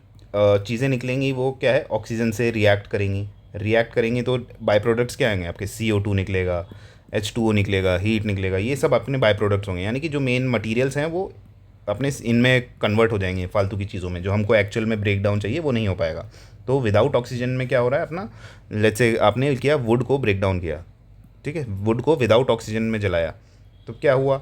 चीज़ें निकलेंगी वो क्या है, ऑक्सीजन से रिएक्ट करेंगी, रिएक्ट करेंगी तो बाई प्रोडक्ट्स क्या आएंगे आपके, CO2 निकलेगा, H2O निकलेगा, हीट निकलेगा, ये सब अपने बाई प्रोडक्ट्स होंगे। यानी कि जो मेन मटीरियल्स हैं वो अपने इनमें कन्वर्ट हो जाएंगे फालतू की चीज़ों में, जो हमको एक्चुअल में ब्रेक डाउन चाहिए वो नहीं हो पाएगा। तो विदाउट ऑक्सीजन में क्या हो रहा है अपना, लेट्स से आपने किया वुड को ब्रेक डाउन किया, ठीक है, वुड को विदाउट ऑक्सीजन में जलाया तो क्या हुआ,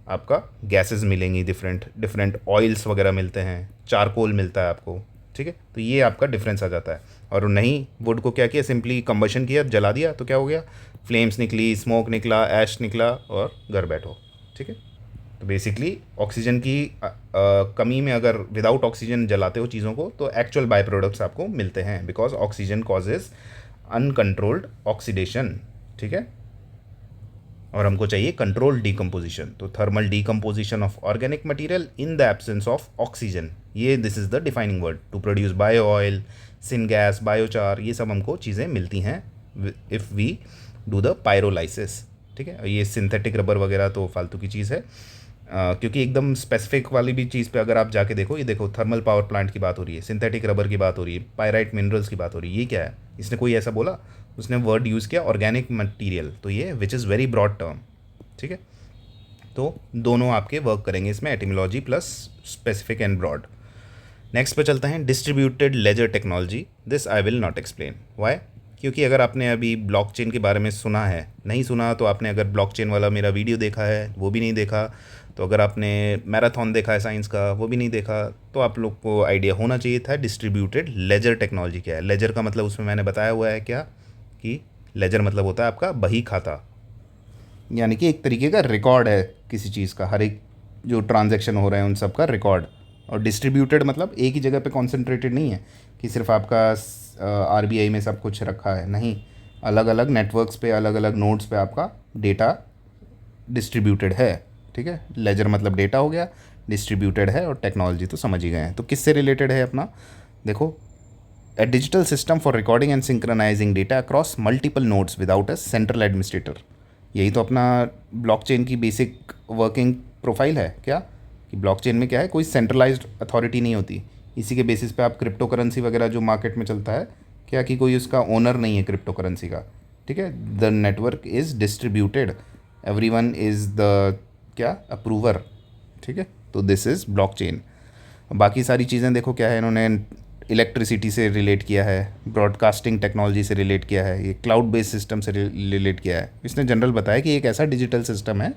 आपका गैसेस मिलेंगी, डिफरेंट डिफरेंट ऑयल्स वगैरह मिलते हैं, चारकोल मिलता है आपको, ठीक है। तो ये आपका डिफरेंस आ जाता है। और नहीं, वुड को क्या किया, सिंपली कंबशन किया, जला दिया, तो क्या हो गया, फ्लेम्स निकली, स्मोक निकला, ऐश निकला और घर बैठो, ठीक है। तो बेसिकली ऑक्सीजन की कमी में अगर विदाउट ऑक्सीजन जलाते हो चीज़ों को तो एक्चुअल बाय प्रोडक्ट्स आपको मिलते हैं, because oxygen causes uncontrolled oxidation, ठीक है। और हमको चाहिए कंट्रोल डिकम्पोजिशन, तो thermal decomposition of organic material in the absence of oxygen, ये this is the defining word to produce bio oil, syn gas, biochar, ये सब हमको चीज़ें मिलती हैं if we do the pyrolysis, ठीक है। ये सिंथेटिक रबर वगैरह तो फालतू की चीज़ है। क्योंकि एकदम स्पेसिफिक वाली भी चीज़ पे अगर आप जाके देखो, ये देखो थर्मल पावर प्लांट की बात हो रही है, सिंथेटिक रबर की बात हो रही है, पायराइट मिनरल्स की बात हो रही है, ये क्या है? इसने कोई ऐसा बोला? उसने वर्ड यूज़ किया ऑर्गेनिक मटेरियल, तो ये which is very broad term, ठीक है। तो दोनों आपके वर्क करेंगे इसमें, etymology plus specific and broad. Next पे चलते हैं, distributed ledger technology, this I will not explain why. क्योंकि अगर आपने अभी ब्लॉकचेन के बारे में सुना है, नहीं सुना तो आपने अगर ब्लॉकचेन वाला मेरा वीडियो देखा है वो भी नहीं देखा, तो अगर आपने मैराथन देखा है साइंस का वो भी नहीं देखा, तो आप लोग को आइडिया होना चाहिए था डिस्ट्रीब्यूटेड लेजर टेक्नोलॉजी क्या है। लेजर का मतलब उसमें मैंने बताया हुआ है क्या, कि लेजर मतलब होता है आपका बही खाता, यानी कि एक तरीके का रिकॉर्ड है किसी चीज़ का, हर एक जो ट्रांजैक्शन हो रहे हैं उन सब का रिकॉर्ड। और डिस्ट्रीब्यूटेड मतलब एक ही जगह पे कॉन्सेंट्रेटेड नहीं है कि सिर्फ आपका आरबीआई में सब कुछ रखा है, नहीं, अलग अलग नेटवर्क्स पे, अलग अलग नोड्स पे आपका डेटा डिस्ट्रीब्यूटेड है, ठीक है। लेजर मतलब डेटा हो गया, डिस्ट्रीब्यूटेड है, और टेक्नोलॉजी तो समझ ही गए हैं। तो किससे रिलेटेड है अपना, देखो, a digital system for recording and synchronising data across multiple nodes without a central administrator. यही तो अपना ब्लॉकचेन की बेसिक वर्किंग प्रोफाइल है क्या, कि ब्लॉकचेन में क्या है, कोई सेंट्रलाइज्ड अथॉरिटी नहीं होती, इसी के बेसिस पे आप क्रिप्टो करेंसी वगैरह जो मार्केट में चलता है क्या, कि कोई उसका ओनर नहीं है क्रिप्टो करेंसी का, ठीक है। The network is distributed, every one is the क्या, अप्रूवर, ठीक है। तो दिस इज़ ब्लॉकचेन। बाकी सारी चीज़ें देखो क्या है, इन्होंने इलेक्ट्रिसिटी से रिलेट किया है, ब्रॉडकास्टिंग टेक्नोलॉजी से रिलेट किया है, ये क्लाउड बेस्ड सिस्टम से रिलेट किया है। इसने जनरल बताया कि एक ऐसा डिजिटल सिस्टम है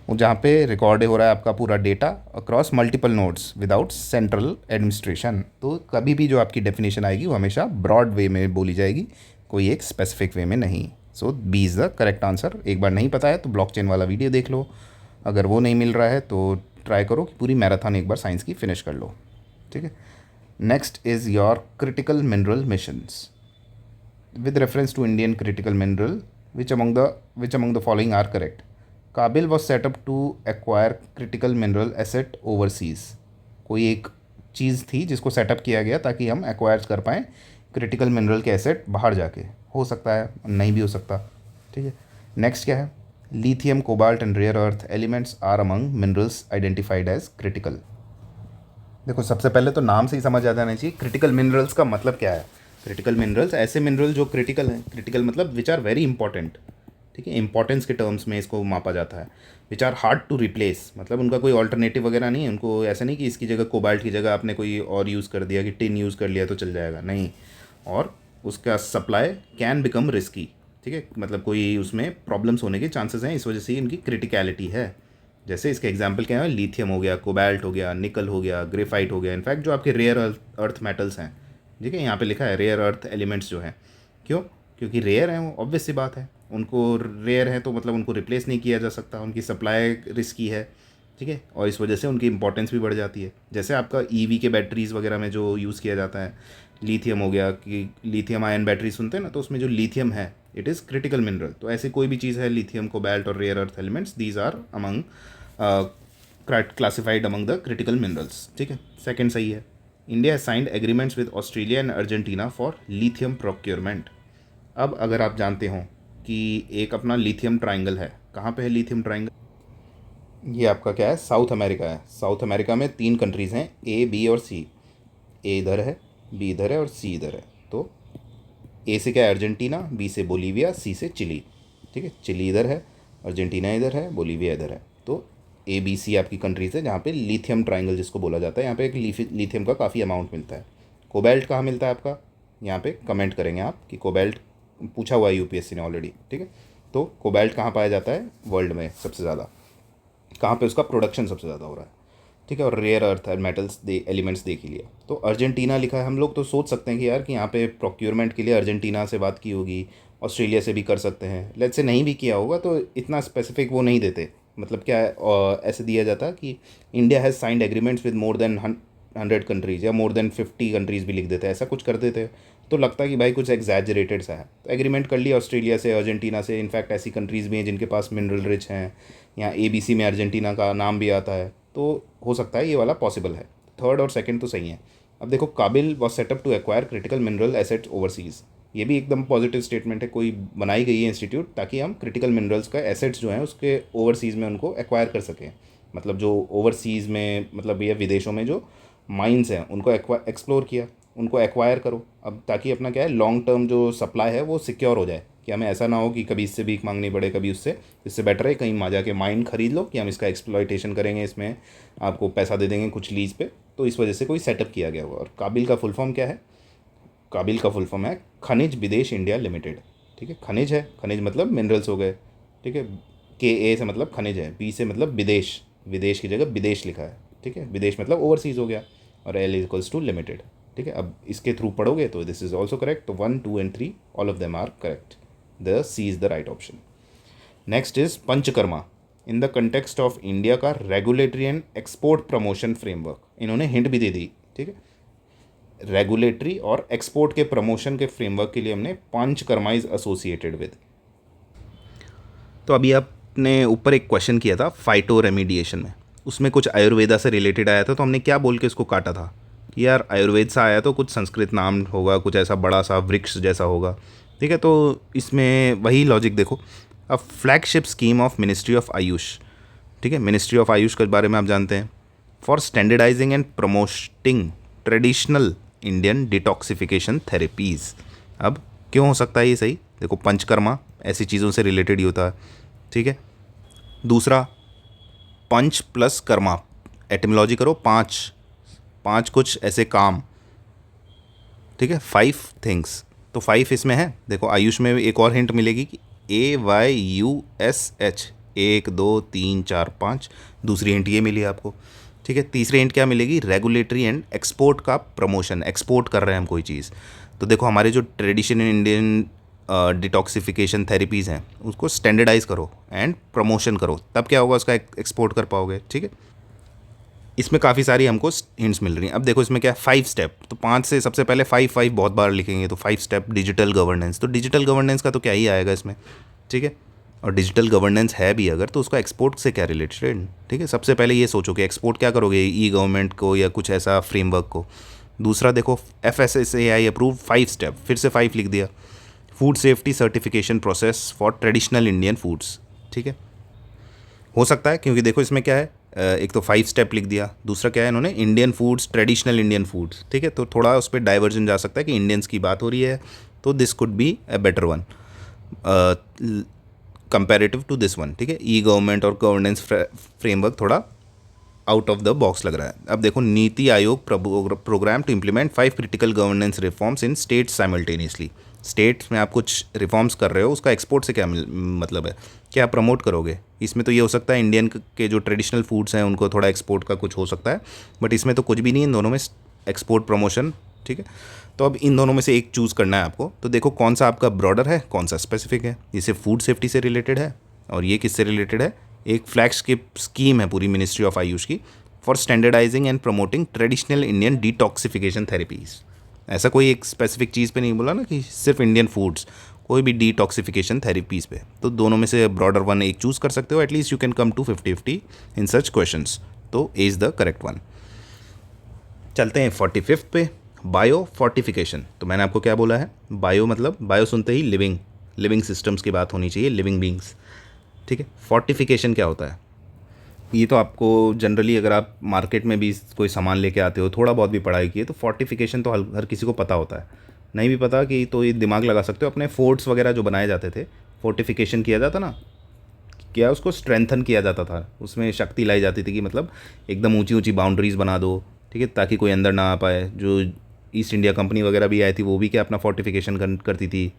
वो जहाँ पे रिकॉर्ड हो रहा है आपका पूरा data across multiple nodes without central administration. तो कभी भी जो आपकी डेफिनेशन आएगी वो हमेशा ब्रॉड वे में बोली जाएगी, कोई एक स्पेसिफिक वे में नहीं। So b is the correct answer. एक बार नहीं पता है तो ब्लॉकचेन वाला वीडियो देख लो, अगर वो नहीं मिल रहा है तो ट्राई करो कि पूरी मैराथन एक बार साइंस की फिनिश कर लो, ठीक है। Next is your critical mineral missions. With reference to Indian critical mineral, which among the following are correct? Kabil was set up to acquire critical mineral asset overseas. कोई एक चीज़ थी जिसको setup किया गया ताकि हम एक्वायर कर पाएँ क्रिटिकल मिनरल के एसेट बाहर जाके, हो सकता है नहीं भी हो सकता, ठीक है। नेक्स्ट क्या है, lithium cobalt and rare earth elements are among minerals identified as critical. देखो सबसे पहले तो नाम से ही समझ आ जाना चाहिए क्रिटिकल मिनरल्स का मतलब क्या है। क्रिटिकल मिनरल्स ऐसे मिनरल जो क्रिटिकल हैं, क्रिटिकल मतलब विच आर वेरी इंपॉर्टेंट, ठीक है, इंपॉर्टेंस के टर्म्स में इसको मापा जाता है। Which are hard to replace, मतलब उनका कोई ऑल्टरनेटिव वगैरह नहीं है, उनको ऐसा नहीं कि इसकी जगह कोबाल्ट की जगह आपने कोई और यूज़ कर दिया, कि टिन यूज़ कर लिया तो चल जाएगा, नहीं। और उसका सप्लाई कैन बिकम रिस्की, ठीक है, मतलब कोई उसमें प्रॉब्लम्स होने के चांसेस हैं, इस वजह से इनकी क्रिटिकलिटी है। जैसे इसके एग्जांपल क्या है, लिथियम हो गया, कोबाल्ट हो गया, निकल हो गया, ग्रेफाइट हो गया, इनफैक्ट जो आपके रेयर अर्थ मेटल्स हैं, ठीक है, यहाँ पे लिखा है रेयर अर्थ एलिमेंट्स जो हैं, क्यों, क्योंकि रेयर हैं, वो ऑब्वियस सी बात है, उनको रेयर है तो मतलब उनको रिप्लेस नहीं किया जा सकता, उनकी सप्लाई रिस्की है, ठीक है, और इस वजह से उनकी इंपॉर्टेंस भी बढ़ जाती है। जैसे आपका ईवी के बैटरीज़ वगैरह में जो यूज़ किया जाता है, लिथियम हो गया, कि लिथियम आयन बैटरी सुनते हैं ना, तो उसमें जो लिथियम है इट इज़ क्रिटिकल मिनरल। तो ऐसी कोई भी चीज़ है, लिथियम, कोबाल्ट और rare earth elements, these are among classified among the critical minerals, ठीक है। सेकंड सही है, India signed agreements with Australia and Argentina for lithium procurement. अब अगर आप जानते हो कि एक अपना लिथियम ट्राइंगल है, कहाँ पे है लिथियम ट्राइंगल, ये आपका क्या है, साउथ अमेरिका है। साउथ अमेरिका में 3 कंट्रीज़ हैं, ए, बी और सी। ए इधर है, बी इधर है और सी इधर है। तो ए से क्या है, अर्जेंटीना, बी से बोलीविया, सी से चिली, ठीक है। चिली इधर है, अर्जेंटीना इधर है, बोलीविया इधर है। तो ए बी सी आपकी कंट्रीज़ है जहाँ पे लिथियम ट्राइंगल जिसको बोला जाता है, यहाँ पे एक लिथियम का काफ़ी अमाउंट मिलता है। कोबाल्ट कहाँ मिलता है आपका, यहाँ पे कमेंट करेंगे आप कि कोबाल्ट पूछा हुआ है यूपीएससी ने ऑलरेडी, ठीक है। तो कोबाल्ट कहाँ पाया जाता है वर्ल्ड में सबसे ज़्यादा, कहाँ पे उसका प्रोडक्शन सबसे ज़्यादा हो रहा है, ठीक है। और रेयर अर्थ मेटल्स एलिमेंट्स देख ही लिया। तो अर्जेंटीना लिखा है, हम लोग तो सोच सकते हैं कि यार कि यहाँ पे प्रोक्योरमेंट के लिए अर्जेंटीना से बात की होगी, ऑस्ट्रेलिया से भी कर सकते हैं, लेट्स से नहीं भी किया होगा तो इतना स्पेसिफिक वो नहीं देते। मतलब क्या है, ऐसे दिया जाता कि India has signed agreements with more than 100 countries, या मोर देन 50 कंट्रीज़ भी लिख देते हैं, ऐसा कुछ कर देते, तो लगता है कि भाई कुछ एग्जैजरेटेड सा है। तो एग्रीमेंट कर लिया ऑस्ट्रेलिया से, अर्जेंटीना से, इनफैक्ट ऐसी कंट्रीज़ भी हैं जिनके पास मिनरल रिच हैं, यहाँ ABC में अर्जेंटीना का नाम भी आता है, तो हो सकता है ये वाला पॉसिबल है। थर्ड और सेकंड तो सही है। अब देखो, KABIL was set up to acquire critical mineral assets overseas, ये भी एकदम पॉजिटिव स्टेटमेंट है, कोई बनाई गई है इंस्टीट्यूट ताकि हम क्रिटिकल मिनरल्स का एसेट्स जो हैं उसके ओवरसीज़ में उनको एक्वायर कर सकें। मतलब जो ओवरसीज़ में, मतलब ये विदेशों में जो माइंस हैं उनको एक्सप्लोर किया, उनको एक्वायर करो अब, ताकि अपना क्या है लॉन्ग टर्म जो सप्लाई है वो सिक्योर हो जाए, कि हमें ऐसा ना हो कि कभी इससे भीख मांगनी पड़े, कभी उससे। इससे बेटर है कहीं वहाँ जाके माइंड खरीद लो कि हम इसका एक्सप्लॉयटेशन करेंगे, इसमें आपको पैसा दे देंगे कुछ लीज पे। तो इस वजह से कोई सेटअप किया गया हुआ। और काबिल का फुल फॉर्म क्या है? काबिल का फुल फॉर्म है खनिज विदेश इंडिया लिमिटेड। ठीक है, खनिज है, खनिज मतलब मिनरल्स हो गए। ठीक है, के ए से मतलब खनिज है, बी से मतलब विदेश, विदेश की जगह विदेश लिखा है। ठीक है, विदेश मतलब ओवरसीज़ हो गया, और एल इक्वल्स टू लिमिटेड। ठीक है, अब इसके थ्रू पढ़ोगे तो दिस इज ऑल्सो करेक्ट। तो 1, 2 and 3 all of them are correct. The c is the right option. Next is Panchakarma in the context of India का regulatory and export promotion framework. इन्होंने hint भी दे दी। ठीक है, रेगुलेटरी और एक्सपोर्ट के promotion के फ्रेमवर्क के लिए हमने पंचकर्मा इज एसोसिएटेड विद। तो अभी आपने ऊपर एक क्वेश्चन किया था फाइटो रेमीडिएशन में, उसमें कुछ आयुर्वेदा से रिलेटेड आया था, तो हमने क्या बोल के इसको काटा था कि यार आयुर्वेद से आया तो कुछ संस्कृत नाम होगा, कुछ ऐसा बड़ा सा वृक्ष जैसा होगा। ठीक है, तो इसमें वही लॉजिक देखो। A flagship scheme of ministry of Ayush. ठीक है, मिनिस्ट्री ऑफ आयुष के बारे में आप जानते हैं, for standardising and promoting traditional Indian detoxification therapies. अब क्यों हो सकता है ये सही? देखो, पंचकर्मा ऐसी चीज़ों से रिलेटेड ही होता है। ठीक है, दूसरा पंच प्लस कर्मा, एटिमोलॉजी करो, पाँच, पाँच कुछ ऐसे काम। ठीक है, 5 थिंग्स, तो 5 इसमें है। देखो आयुष में एक और हिंट मिलेगी कि AYUSH, 1 2 3 4 5, दूसरी हिंट ये मिली आपको। ठीक है, तीसरी हिंट क्या मिलेगी? रेगुलेटरी एंड एक्सपोर्ट का प्रमोशन, एक्सपोर्ट कर रहे हैं हम कोई चीज़। तो देखो हमारे जो ट्रेडिशनल इंडियन डिटॉक्सिफिकेशन थेरेपीज़ हैं उसको स्टैंडर्डाइज करो एंड प्रमोशन करो, तब क्या होगा, उसका एक्सपोर्ट कर पाओगे। ठीक है, इसमें काफ़ी सारी हमको हिंट्स मिल रही हैं। अब देखो इसमें क्या है, 5 स्टेप, तो 5 से सबसे पहले 5 बहुत बार लिखेंगे, तो 5 स्टेप डिजिटल गवर्नेंस, तो डिजिटल गवर्नेंस का तो क्या ही आएगा इसमें। ठीक है, और डिजिटल गवर्नेंस है भी अगर, तो उसका एक्सपोर्ट से क्या रिलेटेड। ठीक है, सबसे पहले ये सोचो कि एक्सपोर्ट क्या करोगे, ई गवर्नमेंट को या कुछ ऐसा फ्रेमवर्क को। दूसरा देखो FSSAI अप्रूव, 5 स्टेप, फिर से 5 लिख दिया। Food safety certification process for traditional Indian foods. ठीक है, हो सकता है क्योंकि देखो इसमें क्या है, एक तो 5 स्टेप लिख दिया, दूसरा क्या है इन्होंने Indian foods, traditional Indian foods. ठीक है, तो थोड़ा उस पर डाइवर्जन जा सकता है कि इंडियंस की बात हो रही है, तो this could be a better one comparative to this one. ठीक है, ई गवर्नमेंट और गवर्नेंस फ्रेमवर्क थोड़ा आउट ऑफ द बॉक्स लग रहा है। अब देखो NITI Aayog program to implement 5 critical governance reforms in states simultaneously. States में आप कुछ रिफॉर्म्स कर रहे हो, उसका एक्सपोर्ट से क्या मतलब है, क्या आप प्रमोट करोगे? इसमें तो ये हो सकता है इंडियन के जो ट्रेडिशनल फूड्स हैं उनको थोड़ा एक्सपोर्ट का कुछ हो सकता है, बट इसमें तो कुछ भी नहीं, इन दोनों में एक्सपोर्ट प्रमोशन। ठीक है, तो अब इन दोनों में से एक चूज़ करना है आपको। तो देखो कौन सा आपका ब्रॉडर है, कौन सा स्पेसिफिक है। ये सिर्फ फूड सेफ्टी से रिलेटेड है, और ये किससे रिलेटेड है? एक फ्लैगशिप स्कीम है पूरी मिनिस्ट्री ऑफ आयुष की, for standardising and promoting traditional Indian detoxification therapies. ऐसा कोई एक स्पेसिफिक चीज़ पे नहीं बोला ना कि सिर्फ इंडियन फूड्स, कोई भी डिटॉक्सिफिकेशन थेरेपीज़ पे। तो दोनों में से ब्रॉडर वन एक चूज़ कर सकते हो, at least you can come to 50-50 in such questions. तो ए इज़ द करेक्ट वन। चलते हैं 45 पे, बायो फोर्टिफिकेशन। तो मैंने आपको क्या बोला है, बायो मतलब बायो सुनते ही लिविंग, लिविंग सिस्टम्स की बात होनी चाहिए, लिविंग बींग्स। ठीक है, फोर्टिफिकेशन क्या होता है? ये तो आपको जनरली अगर आप मार्केट में भी कोई सामान लेके आते हो, थोड़ा बहुत भी पढ़ाई की है, तो फोर्टिफिकेशन तो हर किसी को पता होता है। नहीं भी पता कि तो ये दिमाग लगा सकते हो, अपने फोर्ट्स वगैरह जो बनाए जाते थे, फोर्टिफिकेशन किया जाता ना, क्या उसको स्ट्रेंथन किया जाता था, उसमें शक्ति लाई जाती थी कि मतलब एकदम ऊंची ऊंची बाउंड्रीज़ बना दो। ठीक है, ताकि कोई अंदर ना आ पाए। जो ईस्ट इंडिया कंपनी वगैरह भी आई थी, वो भी क्या अपना फोर्टिफिकेशन करती थी।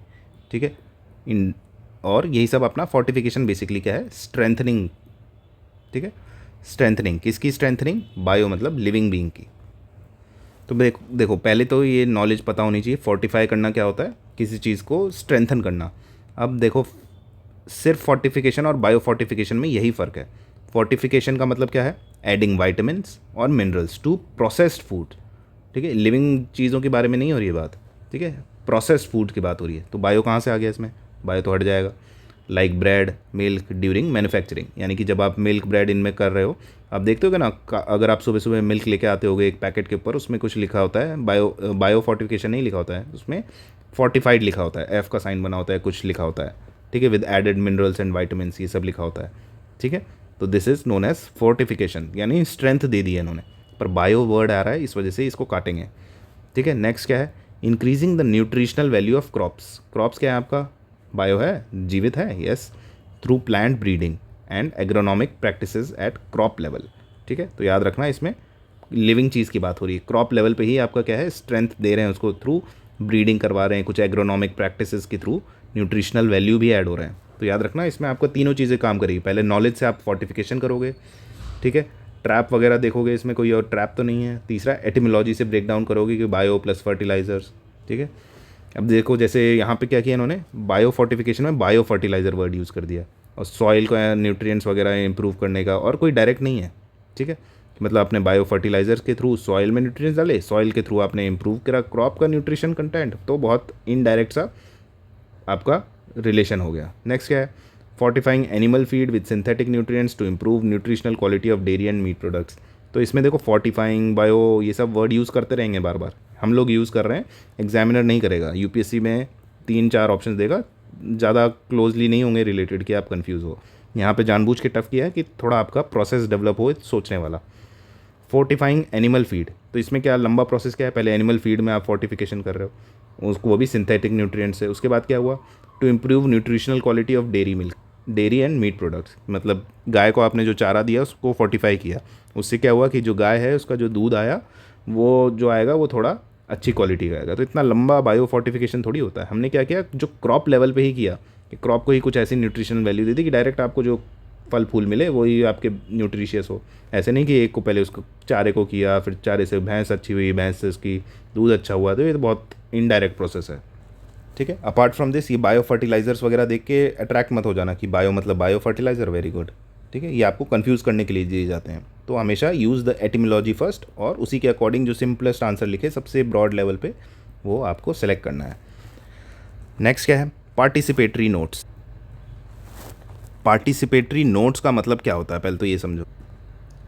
ठीक है, इन और यही सब अपना फोर्टिफिकेशन बेसिकली क्या है, स्ट्रेंथनिंग। ठीक है, स्ट्रेंथनिंग, किसकी स्ट्रेंथनिंग? बायो मतलब लिविंग बीइंग की। तो देखो पहले तो ये नॉलेज पता होनी चाहिए, फोर्टिफाई करना क्या होता है, किसी चीज़ को स्ट्रेंथन करना। अब देखो सिर्फ फोर्टिफिकेशन और बायो फोर्टिफिकेशन में यही फ़र्क है। फोर्टिफिकेशन का मतलब क्या है, एडिंग वाइटामिन्स और मिनरल्स टू प्रोसेस्ड फूड। ठीक है, लिविंग चीज़ों के बारे में नहीं हो रही है बात। ठीक है, प्रोसेस्ड फूड की बात हो रही है। तो बायो कहाँ से आ गया इसमें, बायो तो हट जाएगा। Like bread milk during manufacturing, यानी कि जब आप मिल्क ब्रेड इनमें कर रहे हो, आप देखते हो ना, अगर आप सुबह सुबह मिल्क लेके आते होगे एक पैकेट के ऊपर, उसमें कुछ लिखा होता है, बायो फोर्टिफिकेशन नहीं लिखा होता है, उसमें फोर्टिफाइड लिखा होता है, एफ का साइन बना होता है, कुछ लिखा होता है। ठीक है, with added minerals and vitamin, ये सब लिखा होता है। ठीक है, तो this is known as fortification, यानी स्ट्रेंथ दे दी है इन्होंने, पर बायो वर्ड आ रहा है इस वजह से इसको काटेंगे। ठीक है, नेक्स्ट क्या है, increasing the nutritional value of crops. Crops क्या है आपका, बायो है, जीवित है, yes, through plant breeding and agronomic practices at crop level. ठीक है, तो याद रखना इसमें लिविंग चीज़ की बात हो रही है, क्रॉप लेवल पे ही आपका क्या है, स्ट्रेंथ दे रहे हैं उसको, थ्रू ब्रीडिंग करवा रहे हैं, कुछ एग्रोनॉमिक प्रैक्टिसेस के थ्रू न्यूट्रिशनल वैल्यू भी ऐड हो रहे हैं। तो याद रखना इसमें आपको तीनों चीज़ें काम करेगी। पहले नॉलेज से आप फोर्टिफिकेशन करोगे, ठीक है, ट्रैप वगैरह देखोगे, इसमें कोई और ट्रैप तो नहीं है। तीसरा एटिमोलॉजी से ब्रेक डाउन करोगे कि बायो प्लस फर्टिलाइजर्स। ठीक है, अब देखो जैसे यहाँ पे क्या किया इन्होंने, बायो फोर्टिफिकेशन में बायो फर्टिलाइज़र वर्ड यूज़ कर दिया, और सॉइल का न्यूट्रिएंट्स वगैरह इंप्रूव करने का, और कोई डायरेक्ट नहीं है। ठीक है, मतलब आपने बायो फर्टिलाइजर्स के थ्रू सॉइल में न्यूट्रिएंट्स डाले, सॉइल के थ्रू आपने इंप्रूव करा क्रॉप का न्यूट्रिशन कंटेंट, तो बहुत इनडायरेक्ट सा आपका रिलेशन हो गया। नेक्स्ट क्या है, fortifying animal feed with synthetic nutrients to improve nutritional quality of dairy and meat products. तो इसमें देखो फोर्टिफाइंग, बायो, ये सब वर्ड यूज़ करते रहेंगे बार बार, हम लोग यूज़ कर रहे हैं, एग्जामिनर नहीं करेगा। यूपीएससी में 3-4 ऑप्शन देगा, ज़्यादा क्लोजली नहीं होंगे रिलेटेड कि आप कंफ्यूज हो। यहाँ पे जानबूझ के टफ किया है कि थोड़ा आपका प्रोसेस डेवलप हो सोचने वाला। फोर्टिफाइंग एनिमल फीड, तो इसमें क्या लंबा प्रोसेस क्या है, पहले एनिमल फीड में आप फोर्टिफिकेशन कर रहे हो उसको, वो भी सिंथेटिक न्यूट्रिएंट्स से। उसके बाद क्या हुआ, to improve nutritional quality of dairy milk, dairy and meat products, मतलब गाय को आपने जो चारा दिया उसको फोर्टिफाई किया, उससे क्या हुआ कि जो गाय है उसका जो दूध आया वो जो आएगा वो थोड़ा अच्छी क्वालिटी का आएगा। तो इतना लंबा बायो फोर्टिफिकेशन थोड़ी होता है। हमने क्या किया, जो क्रॉप लेवल पे ही किया कि क्रॉप को ही कुछ ऐसी न्यूट्रिशनल वैल्यू दे दी कि डायरेक्ट आपको जो फल फूल मिले वही आपके न्यूट्रिशियस हो। ऐसे नहीं कि एक को पहले उसको चारे को किया, फिर चारे से भैंस अच्छी हुई, भैंस से उसकी दूध अच्छा हुआ, तो ये तो बहुत इनडायरेक्ट प्रोसेस है। ठीक है, अपार्ट फ्रॉम दिस ये बायो फर्टिलाइजर्स वगैरह देख के अट्रैक्ट मत हो जाना कि बायो मतलब बायो फर्टिलाइजर, वेरी गुड। ठीक है, ये आपको कंफ्यूज करने के लिए दिए जाते हैं। तो हमेशा यूज़ द एटिमोलॉजी फर्स्ट, और उसी के अकॉर्डिंग जो सिंपलेस्ट आंसर लिखे सबसे ब्रॉड लेवल पे वो आपको सेलेक्ट करना है। नेक्स्ट क्या है, पार्टिसिपेटरी नोट्स। पार्टिसिपेटरी नोट्स का मतलब क्या होता है, पहले तो ये समझो।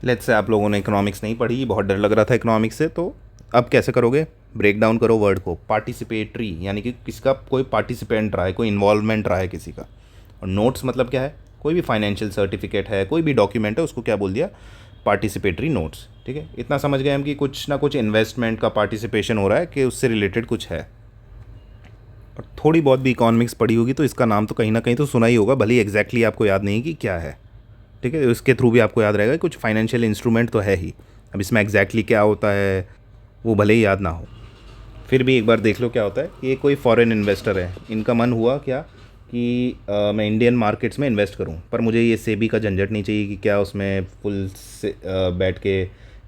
लेट्स से आप लोगों ने इकोनॉमिक्स नहीं पढ़ी, बहुत डर लग रहा था इकोनॉमिक्स से, तो अब कैसे करोगे, ब्रेक डाउन करो वर्ड को। पार्टिसिपेटरी यानी कि किसका कोई पार्टिसिपेंट रहा है, कोई इन्वॉल्वमेंट रहा है किसी का। और नोट्स मतलब क्या है, कोई भी फाइनेंशियल सर्टिफिकेट है, कोई भी डॉक्यूमेंट है, उसको क्या बोल दिया, पार्टिसिपेटरी नोट्स। ठीक है, इतना समझ गए हम कि कुछ ना कुछ इन्वेस्टमेंट का पार्टिसिपेशन हो रहा है, कि उससे रिलेटेड कुछ है। और थोड़ी बहुत भी इकोनॉमिक्स पढ़ी होगी तो इसका नाम तो कहीं ना कहीं तो सुना ही होगा, भले ही एग्जैक्टली आपको याद नहीं कि क्या है। ठीक है, इसके थ्रू भी आपको याद रहेगा कि कुछ फाइनेंशियल इंस्ट्रूमेंट तो है ही, अब इसमें एग्जैक्टली क्या होता है वो भले ही याद ना हो, फिर भी एक बार देख लो क्या होता है। ये कोई फॉरेन इन्वेस्टर है, इनका मन हुआ क्या कि मैं इंडियन मार्केट्स में इन्वेस्ट करूं, पर मुझे ये सेबी का झंझट नहीं चाहिए कि क्या उसमें फुल से बैठ के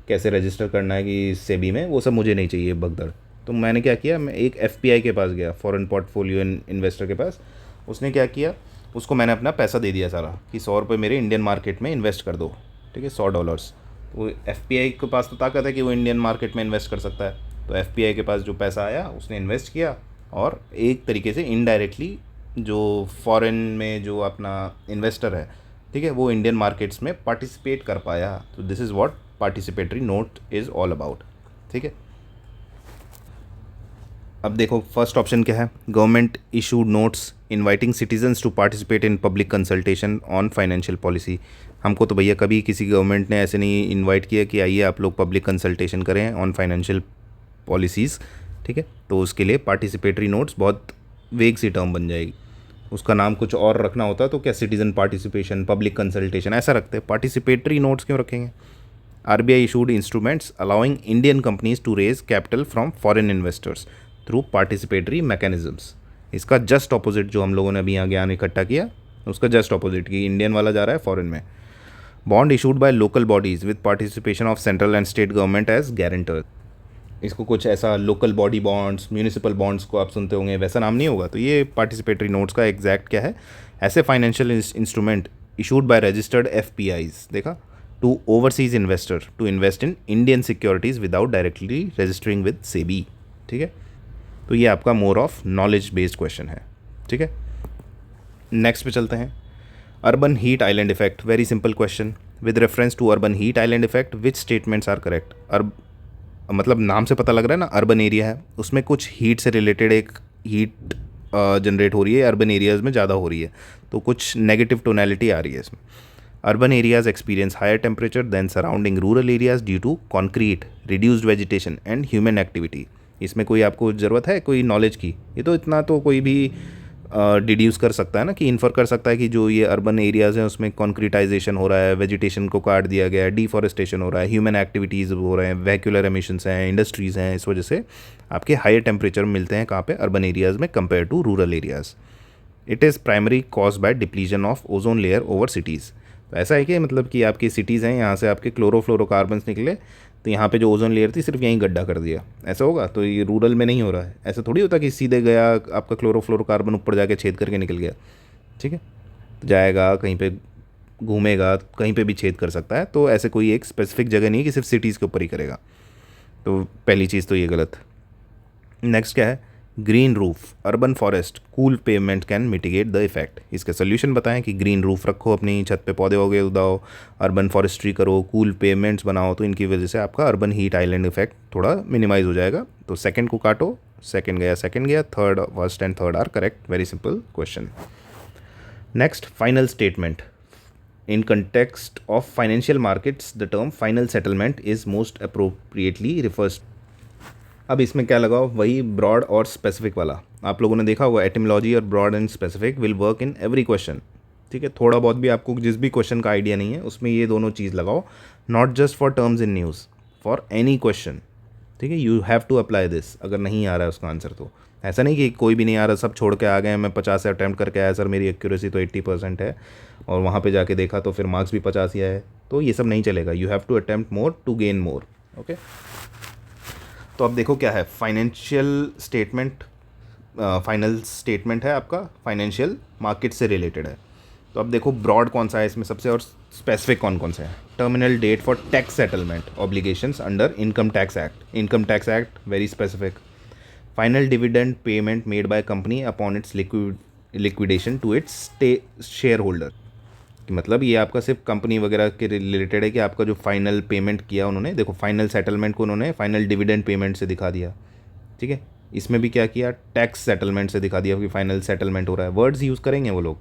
कैसे रजिस्टर करना है कि सेबी में, वो सब मुझे नहीं चाहिए भगदड़। तो मैंने क्या किया, मैं एक एफपीआई के पास गया, फॉरेन पोर्टफोलियो इन्वेस्टर के पास। उसने क्या किया, उसको मैंने अपना पैसा दे दिया सारा कि 100 रुपये मेरे इंडियन मार्केट में इन्वेस्ट कर दो। ठीक है, $100। वो एफपीआई के पास तो ताकत है कि वो इंडियन मार्केट में इन्वेस्ट कर सकता है। तो एफपीआई के पास जो पैसा आया उसने इन्वेस्ट किया, और एक तरीके से इनडायरेक्टली जो फॉरेन में जो अपना इन्वेस्टर है, ठीक है, वो इंडियन मार्केट्स में पार्टिसिपेट कर पाया। तो this is what participatory note is all about. ठीक है, अब देखो फर्स्ट ऑप्शन क्या है, government issued notes inviting citizens to participate in public consultation on financial policy. हमको तो भैया कभी किसी गवर्नमेंट ने ऐसे नहीं इनवाइट किया कि आइए आप लोग पब्लिक कंसल्टेशन करें ऑन फाइनेंशियल पॉलिसीज़। ठीक है, तो उसके लिए पार्टिसिपेटरी नोट्स बहुत वेग सी टर्म बन जाएगी। उसका नाम कुछ और रखना होता तो क्या, सिटीजन पार्टिसिपेशन, पब्लिक कंसल्टेशन ऐसा रखते हैं, पार्टिसिपेटरी नोट्स क्यों रखेंगे। RBI issued instruments allowing Indian companies to raise capital from foreign investors through participatory mechanisms. इसका जस्ट ऑपोजिट जो हम लोगों ने अभी यहाँ ज्ञान इकट्ठा किया, उसका जस्ट ऑपोजिट कि इंडियन वाला जा रहा है फॉरेन में। Bond issued by local bodies with participation of central and state government as guarantor. इसको कुछ ऐसा local body bonds, municipal bonds को आप सुनते होंगे, वैसा नाम नहीं होगा। तो ये पार्टिसिपेटरी नोट्स का एग्जैक्ट क्या है, ऐसे financial instrument issued by registered FPIs, देखा, to overseas investor to invest in Indian securities without directly registering with SEBI. ठीक है, तो ये आपका more of knowledge based question है। ठीक है, नेक्स्ट पे चलते हैं। Urban heat island effect, very simple question. With reference to urban heat island effect which statements are correct. मतलब नाम से पता लग रहा है ना, अर्बन एरिया है, उसमें कुछ हीट से रिलेटेड एक हीट जनरेट हो रही है, अर्बन एरियाज़ में ज़्यादा हो रही है, तो कुछ नेगेटिव टोनैलिटी आ रही है इसमें। Urban areas experience higher temperature than surrounding rural areas due to concrete, reduced vegetation and human activity. इसमें कोई आपको ज़रूरत है कोई नॉलेज की? ये तो इतना तो कोई भी डिड्यूस कर सकता है ना, कि इन्फर कर सकता है कि जो ये अर्बन एरियाज़ हैं उसमें कॉन्क्रीटाइजेशन हो रहा है, वेजिटेशन को काट दिया गया है, डिफॉरेस्टेशन हो रहा है, ह्यूमन एक्टिविटीज़ हो रहे हैं, वेहिकुलर एमिशंस हैं, इंडस्ट्रीज़ हैं, इस वजह से आपके हायर टेम्परेचर मिलते हैं कहाँ पे? अर्बन एरियाज़ में compare to rural areas. It is primary cause by depletion of ozone layer over cities. तो ऐसा है कि मतलब कि आपकी सिटीज़ हैं, यहाँ से आपके क्लोरोफ्लोरोकार्बन्स निकले, तो यहाँ पे जो ओजोन लेयर थी सिर्फ यहीं गड्ढा कर दिया, ऐसा होगा? तो ये रूरल में नहीं हो रहा है। ऐसा थोड़ी होता कि सीधे गया आपका क्लोरोफ्लोरोकार्बन ऊपर जाके छेद करके निकल गया, ठीक है? तो जाएगा कहीं पे, घूमेगा, कहीं पे भी छेद कर सकता है। तो ऐसे कोई एक स्पेसिफिक जगह नहीं है कि सिर्फ सिटीज़ के ऊपर ही करेगा। तो पहली चीज़ तो ये गलत। नेक्स्ट क्या है? Green roof urban forest cool pavement can mitigate the effect. इसका सोल्यूशन बताएं कि ग्रीन रूफ रखो, अपनी छत पे पौधे वगैरह उगाओ, अर्बन फॉरेस्ट्री करो, कूल पेवमेंट्स बनाओ, तो इनकी वजह से आपका अर्बन हीट आइलैंड इफेक्ट थोड़ा मिनिमाइज हो जाएगा। तो सेकंड को काटो, सेकंड गया, third, first and third are correct. Very simple question. Next, final statement. In context of financial markets, the term final settlement is most appropriately refers। अब इसमें क्या लगाओ? वही ब्रॉड और स्पेसिफिक वाला। आप लोगों ने देखा होगा एटिमोलॉजी और broad and specific will work in every question, ठीक है? थोड़ा बहुत भी आपको जिस भी क्वेश्चन का आइडिया नहीं है उसमें ये दोनों चीज़ लगाओ, not just for terms in news, for any question, ठीक है? You have to apply this. अगर नहीं आ रहा है उसका आंसर, तो ऐसा नहीं कि कोई भी नहीं आ रहा, सब छोड़ के आ गए, मैं 50 से अटैम्प्ट करके आया सर, मेरी एक्यूरेसी तो 80% है, और वहाँ पे जाके देखा तो फिर मार्क्स भी 50 ही आए, तो ये सब नहीं चलेगा। You have to attempt more to gain more. Okay, तो अब देखो क्या है फाइनेंशियल स्टेटमेंट। फाइनल स्टेटमेंट है आपका, फाइनेंशियल मार्केट से रिलेटेड है। तो अब देखो ब्रॉड कौन सा है इसमें सबसे, और स्पेसिफिक कौन कौन सा है। Terminal date for tax settlement obligations under income tax act. Income tax act very specific. Final dividend payment made by company upon its liquidation to its share holder. मतलब ये आपका सिर्फ कंपनी वगैरह के रिलेटेड है कि आपका जो फाइनल पेमेंट किया उन्होंने, देखो फाइनल सेटलमेंट को उन्होंने फाइनल डिविडेंड पेमेंट से दिखा दिया, ठीक है? इसमें भी क्या किया? टैक्स सेटलमेंट से दिखा दिया कि फाइनल सेटलमेंट हो रहा है। वर्ड्स यूज़ करेंगे वो लोग,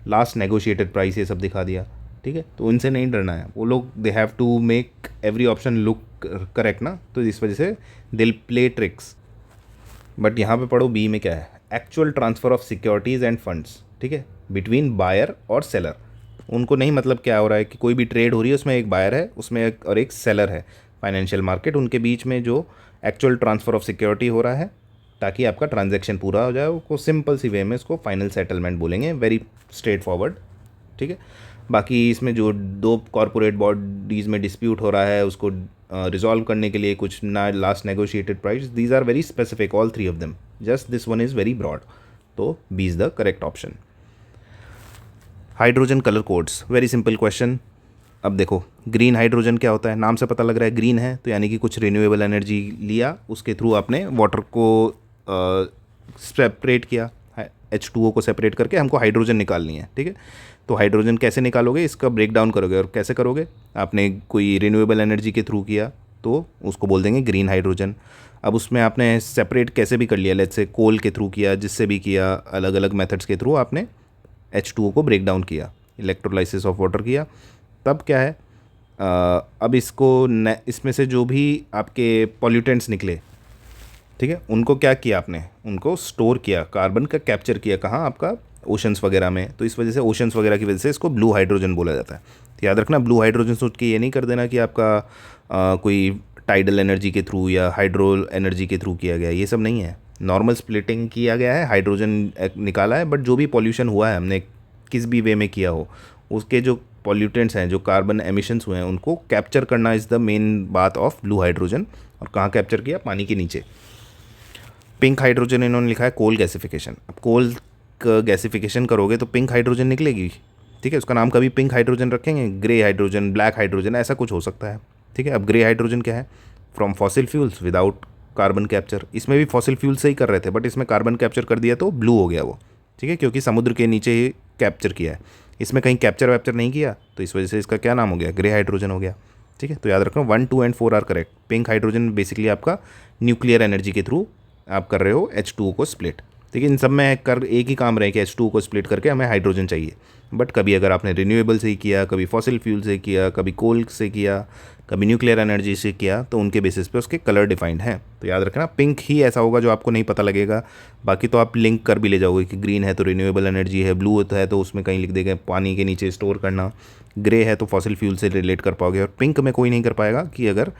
लास्ट नेगोशिएटेड प्राइस, ये सब दिखा दिया, ठीक है? तो इनसे नहीं डरना है, वो लोग they have to make every option look correct ना, तो इस वजह से दिल प्ले ट्रिक्स। बट यहाँ पे पढ़ो बी में क्या है? Actual transfer of securities end funds, ठीक है, बिटवीन बायर और सेलर। उनको नहीं मतलब क्या हो रहा है कि कोई भी ट्रेड हो रही है उसमें एक बायर है उसमें और एक सेलर है, फाइनेंशियल मार्केट, उनके बीच में जो एक्चुअल ट्रांसफ़र ऑफ सिक्योरिटी हो रहा है ताकि आपका ट्रांजैक्शन पूरा हो जाए, उसको सिंपल सी वे में इसको फाइनल सेटलमेंट बोलेंगे, वेरी स्ट्रेट फॉरवर्ड, ठीक है? बाकी इसमें जो दो कॉरपोरेट बॉडीज़ में डिस्प्यूट हो रहा है उसको रिजॉल्व करने के लिए कुछ ना last negotiated price, these are very specific all three of them, just this one is very broad. तो B is the correct option. Hydrogen colour codes, very simple question. अब देखो ग्रीन हाइड्रोजन क्या होता है? नाम से पता लग रहा है ग्रीन है, तो यानी कि कुछ रिन्यूएबल एनर्जी लिया, उसके थ्रू आपने वाटर को सेपरेट किया, H2O को सेपरेट करके हमको हाइड्रोजन निकालनी है, ठीक है? तो हाइड्रोजन कैसे निकालोगे? इसका ब्रेक डाउन करोगे, और कैसे करोगे? आपने कोई रिन्यूएबल एनर्जी के थ्रू किया तो उसको बोल देंगे ग्रीन हाइड्रोजन। अब उसमें आपने सेपरेट कैसे भी कर लिया, लेट्स से कोल के थ्रू किया, जिससे भी किया, अलग अलग मेथड्स के थ्रू आपने H2O को ब्रेक डाउन किया, इलेक्ट्रोलाइसिस ऑफ वाटर किया, तब क्या है? अब इसमें से जो भी आपके पॉल्यूटेंट्स निकले, ठीक है, उनको क्या किया आपने? उनको स्टोर किया, कार्बन का कैप्चर किया, कहाँ? आपका ओशंस वगैरह में। तो इस वजह से ओशंस वगैरह की वजह से इसको ब्लू हाइड्रोजन बोला जाता है। तो याद रखना, ब्लू हाइड्रोजन सोच के ये नहीं कर देना कि आपका कोई टाइडल एनर्जी के थ्रू या हाइड्रो एनर्जी के थ्रू किया गया, ये सब नहीं है। नॉर्मल स्प्लिटिंग किया गया है, हाइड्रोजन निकाला है, बट जो भी पॉल्यूशन हुआ है हमने किस भी वे में किया हो, उसके जो पॉल्यूटेंट्स हैं, जो कार्बन एमिशंस हुए हैं, उनको कैप्चर करना इज़ द मेन बात ऑफ ब्लू हाइड्रोजन। और कहाँ कैप्चर किया? पानी के नीचे। पिंक हाइड्रोजन इन्होंने लिखा है कोल गैसिफिकेशन। अब कोल गैसिफिकेशन करोगे तो पिंक हाइड्रोजन निकलेगी, ठीक है? उसका नाम कभी पिंक हाइड्रोजन रखेंगे? ग्रे हाइड्रोजन, ब्लैक हाइड्रोजन, ऐसा कुछ हो सकता है, ठीक है? अब ग्रे हाइड्रोजन क्या है? From fossil fuels without carbon capture. इसमें भी फॉसिल फ्यूल से ही कर रहे थे, बट इसमें कार्बन कैप्चर कर दिया तो ब्लू हो गया वो, ठीक है? क्योंकि समुद्र के नीचे ही कैप्चर किया है, इसमें कहीं कैप्चर वैप्चर नहीं किया, तो इस वजह से इसका क्या नाम हो गया? ग्रे हाइड्रोजन हो गया, ठीक है? तो याद रखना 1, 2 and 4 are correct. Pink hydrogen basically आपका न्यूक्लियर एनर्जी के थ्रू आप कर रहे हो H2O को स्प्लिट। देखिए इन सब में कर एक ही काम रहे कि H2 को स्प्लिट करके हमें हाइड्रोजन चाहिए, बट कभी अगर आपने रिन्यूएबल से किया, कभी फॉसिल फ्यूल से किया, कभी कोल से किया, कभी न्यूक्लियर एनर्जी से किया, तो उनके बेसिस पे उसके कलर डिफाइंड हैं। तो याद रखना पिंक ही ऐसा होगा जो आपको नहीं पता लगेगा, बाकी तो आप लिंक कर भी ले जाओगे कि ग्रीन है तो रिन्यूएबल एनर्जी है, ब्लू है तो उसमें कहीं लिख देगा पानी के नीचे स्टोर करना, ग्रे है तो फॉसिल फ्यूल से रिलेट कर पाओगे, और पिंक में कोई नहीं कर पाएगा कि अगर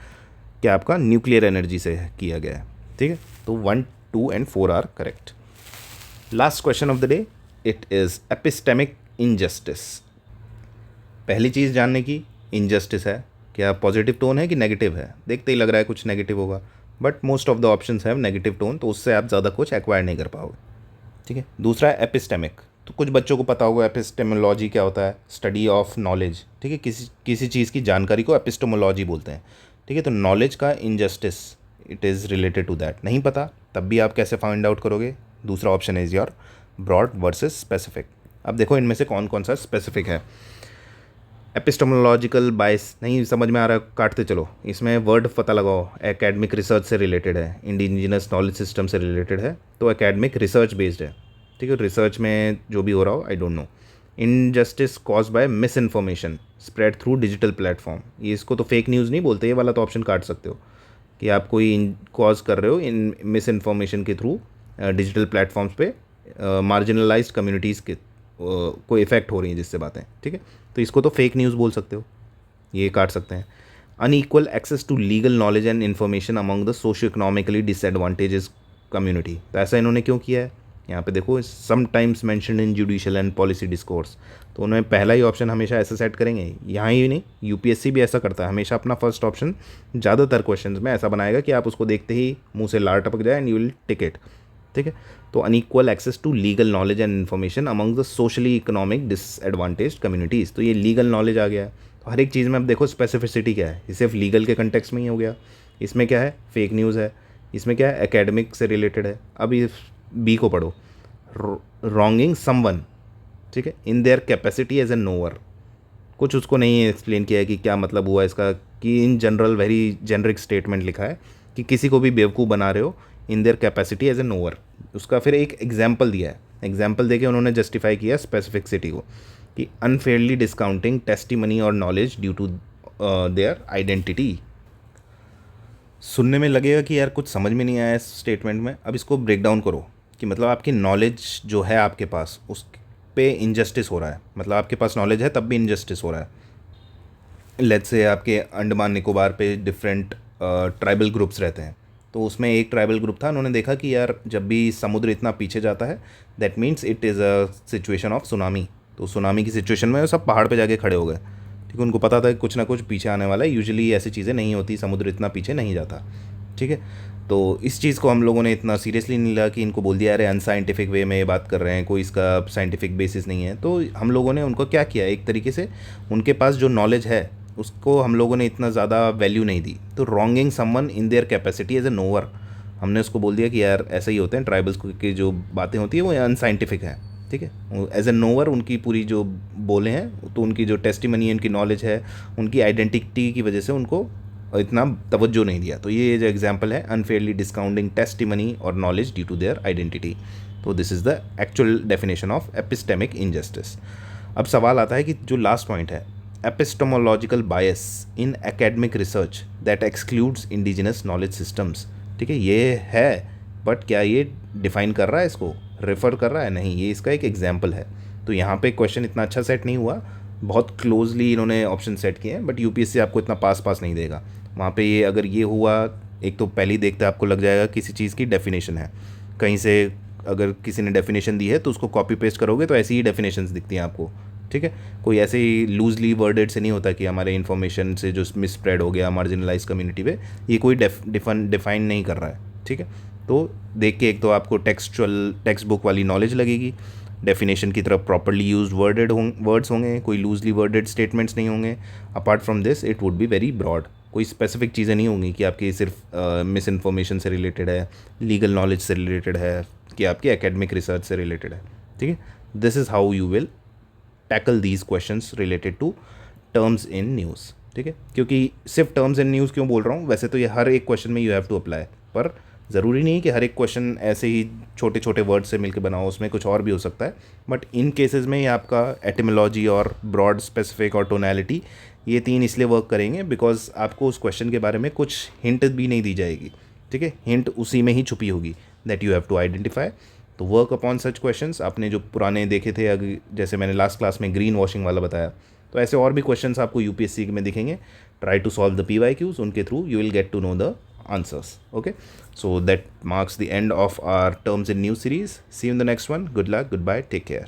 क्या आपका न्यूक्लियर एनर्जी से किया गया है। ठीक है, तो 1, 2 and 4 are correct. Last question of the day, it is epistemic injustice. पहली चीज़ जानने की, इनजस्टिस है क्या पॉजिटिव टोन है कि नेगेटिव है, देखते ही लग रहा है कुछ नेगेटिव होगा, but most of the options have negative tone, तो उससे आप ज़्यादा कुछ एक्वायर नहीं कर पाओगे। ठीक है, दूसरा है एपिस्टेमिक। तो कुछ बच्चों को पता होगा एपिस्टेमोलॉजी क्या होता है, स्टडी ऑफ नॉलेज। ठीक है, किसी चीज़ की जानकारी को एपिस्टेमोलॉजी बोलते हैं। ठीक है, तो नॉलेज का injustice, it is related to that. नहीं पता तब भी आप कैसे फाइंड आउट करोगे, दूसरा option is your broad versus specific. अब देखो इनमें से कौन कौन सा स्पेसिफिक है। एपिस्टेमोलॉजिकल बायस नहीं समझ में आ रहा, काटते चलो। इसमें वर्ड पता लगाओ, एकेडमिक रिसर्च से रिलेटेड है, इंडिजिनस नॉलेज सिस्टम से रिलेटेड है, तो एकेडमिक रिसर्च बेस्ड है। ठीक है, रिसर्च में जो भी हो रहा हो, I don't know. Injustice cause by miss information spread through digital platform, ये इसको तो फेक न्यूज़ नहीं बोलते, ये वाला तो ऑप्शन काट सकते हो कि आप कोई कॉज कर रहे हो इन मिस इन्फॉर्मेशन के थ्रू डिजिटल प्लेटफॉर्म्स पे मार्जिनलाइज्ड कम्युनिटीज़ के को इफ़ेक्ट हो रही हैं जिससे बातें। ठीक है, तो इसको तो फेक न्यूज़ बोल सकते हो, ये काट सकते हैं। Unequal access to legal knowledge and information among the socio economically disadvantages community, तो ऐसा इन्होंने क्यों किया है, यहाँ पे देखो sometimes mention in judicial and policy discourse, तो उन्हें पहला ही ऑप्शन हमेशा ऐसा सेट करेंगे। यहाँ ही नहीं, यूपीएससी भी ऐसा करता है, हमेशा अपना फर्स्ट ऑप्शन ज़्यादातर क्वेश्चंस में ऐसा बनाएगा कि आप उसको देखते ही मुंह से लार टपक जाए and you will tick it. ठीक है, तो unequal access to legal knowledge and information among the socially economic disadvantage communities, तो ये लीगल नॉलेज आ गया है। तो हर एक चीज़ में अब देखो स्पेसिफिसिटी क्या है, ये सिर्फ लीगल के कंटेक्स्ट में ही हो गया। इसमें क्या है, फेक न्यूज़ है, इसमें क्या है, एकेडमिक से रिलेटेड है। अब ये बी को पढ़ो, रॉन्गिंग समवन, ठीक है, in their capacity as a knower, कुछ उसको नहीं एक्सप्लेन किया है कि क्या मतलब हुआ इसका, कि in general very generic statement लिखा है कि किसी को भी बेवकूफ़ बना रहे हो in their capacity as a knower. उसका फिर एक एग्जाम्पल दिया है, एग्जाम्पल देके उन्होंने जस्टिफाई किया स्पेसिफिसिटी को कि अनफेयरली डिस्काउंटिंग टेस्टिमनी और knowledge due to their identity. सुनने में लगेगा कि यार कुछ समझ में नहीं आया इस स्टेटमेंट में, अब इसको ब्रेक डाउन करो कि मतलब आपकी नॉलेज जो है आपके पास उस पे इनजस्टिस हो रहा है, मतलब आपके पास नॉलेज है तब भी इनजस्टिस हो रहा है। लेट्स से आपके अंडमान निकोबार पे डिफरेंट ट्राइबल ग्रुप्स रहते हैं, तो उसमें एक ट्राइबल ग्रुप था, उन्होंने देखा कि यार जब भी समुद्र इतना पीछे जाता है that means it is a situation of tsunami, तो सुनामी की सिचुएशन में वो सब पहाड़ पे जाके खड़े हो गए। ठीक है, उनको पता था कि कुछ ना कुछ पीछे आने वाला है, यूजुअली ऐसी चीज़ें नहीं होती, समुद्र इतना पीछे नहीं जाता। ठीक है, तो इस चीज़ को हम लोगों ने इतना सीरियसली नहीं लिया कि इनको बोल दिया अरे अनसाइंटिफिक वे में ये बात कर रहे हैं, कोई इसका साइंटिफिक बेसिस नहीं है। तो हम लोगों ने उनको क्या किया, एक तरीके से उनके पास जो नॉलेज है उसको हम लोगों ने इतना ज़्यादा वैल्यू नहीं दी, तो wronging someone in their capacity as a knower, हमने उसको बोल दिया कि यार ऐसा ही होते हैं ट्राइबल्स की जो बातें होती है वो अनसाइंटिफिक है। ठीक है, एज ए नोअर उनकी पूरी जो बोले हैं, तो उनकी जो टेस्टिमनी है, उनकी नॉलेज है, उनकी आइडेंटिटी की वजह से उनको इतना तवज्जो नहीं दिया। तो ये जो एग्जांपल है, अनफेयरली डिस्काउंटिंग टेस्टिमनी और knowledge due to their identity, तो this is the actual definition of epistemic injustice. अब सवाल आता है कि जो लास्ट पॉइंट है, epistemological bias in academic research that excludes indigenous knowledge systems. ठीक है, ये है, बट क्या ये डिफाइन कर रहा है, इसको रेफ़र कर रहा है, नहीं, ये इसका एक एग्जाम्पल है। तो यहाँ पे क्वेश्चन इतना अच्छा सेट नहीं हुआ, बहुत क्लोजली इन्होंने ऑप्शन सेट किए हैं, बट यूपीएससी आपको इतना पास नहीं देगा। वहाँ पे ये अगर ये हुआ, एक तो पहले ही देखते आपको लग जाएगा किसी चीज़ की डेफिनेशन है, कहीं से अगर किसी ने डेफिनेशन दी है तो उसको कॉपी पेस्ट करोगे तो ऐसी ही डेफिनेशंस दिखती हैं आपको। ठीक है, कोई ऐसे ही लूजली वर्डेड से नहीं होता कि हमारे इन्फॉर्मेशन से जो मिस स्प्रेड हो गया मार्जिनलाइज कम्युनिटी पे, ये कोई डिफाइन नहीं कर रहा है। ठीक है, तो देख के एक तो आपको टेक्स्ट बुक वाली नॉलेज लगेगी, डेफिनेशन की तरफ प्रॉपरली यूज वर्ड्स होंगे, कोई लूजली वर्डेड स्टेटमेंट्स नहीं होंगे। Apart from this it would be very broad, कोई स्पेसिफिक चीज़ें नहीं होंगी कि आपकी सिर्फ मिस इन्फॉर्मेशन से रिलेटेड है, लीगल नॉलेज से रिलेटेड है, कि आपकी एकेडमिक रिसर्च से रिलेटेड है। ठीक है, this is how you will tackle these questions related to terms in news. ठीक है, क्योंकि सिर्फ टर्म्स इन न्यूज़ क्यों बोल रहा हूँ, वैसे तो ये हर एक क्वेश्चन में यू हैव टू अप्लाई, पर ज़रूरी नहीं कि हर एक क्वेश्चन ऐसे ही छोटे छोटे वर्ड से मिलकर बना हो, उसमें कुछ और भी हो सकता है। बट इन केसेस में ये आपका एटिमोलॉजी और ब्रॉड, स्पेसिफिक और टोनैलिटी, ये तीन इसलिए वर्क करेंगे बिकॉज आपको उस क्वेश्चन के बारे में कुछ हिंट भी नहीं दी जाएगी, ठीक है। हिंट उसी में ही छुपी होगी that you have to identify. तो वर्क अपॉन सच क्वेश्चंस। आपने जो पुराने देखे थे, अगर जैसे मैंने लास्ट क्लास में ग्रीन वॉशिंग वाला बताया, तो ऐसे और भी क्वेश्चंस आपको यूपीएससी में दिखेंगे। Try to solve the PYQs, उनके थ्रू you will get to know the answers. Okay, so that marks the end of our terms in new series. See you in the next one. Good luck, goodbye, take care.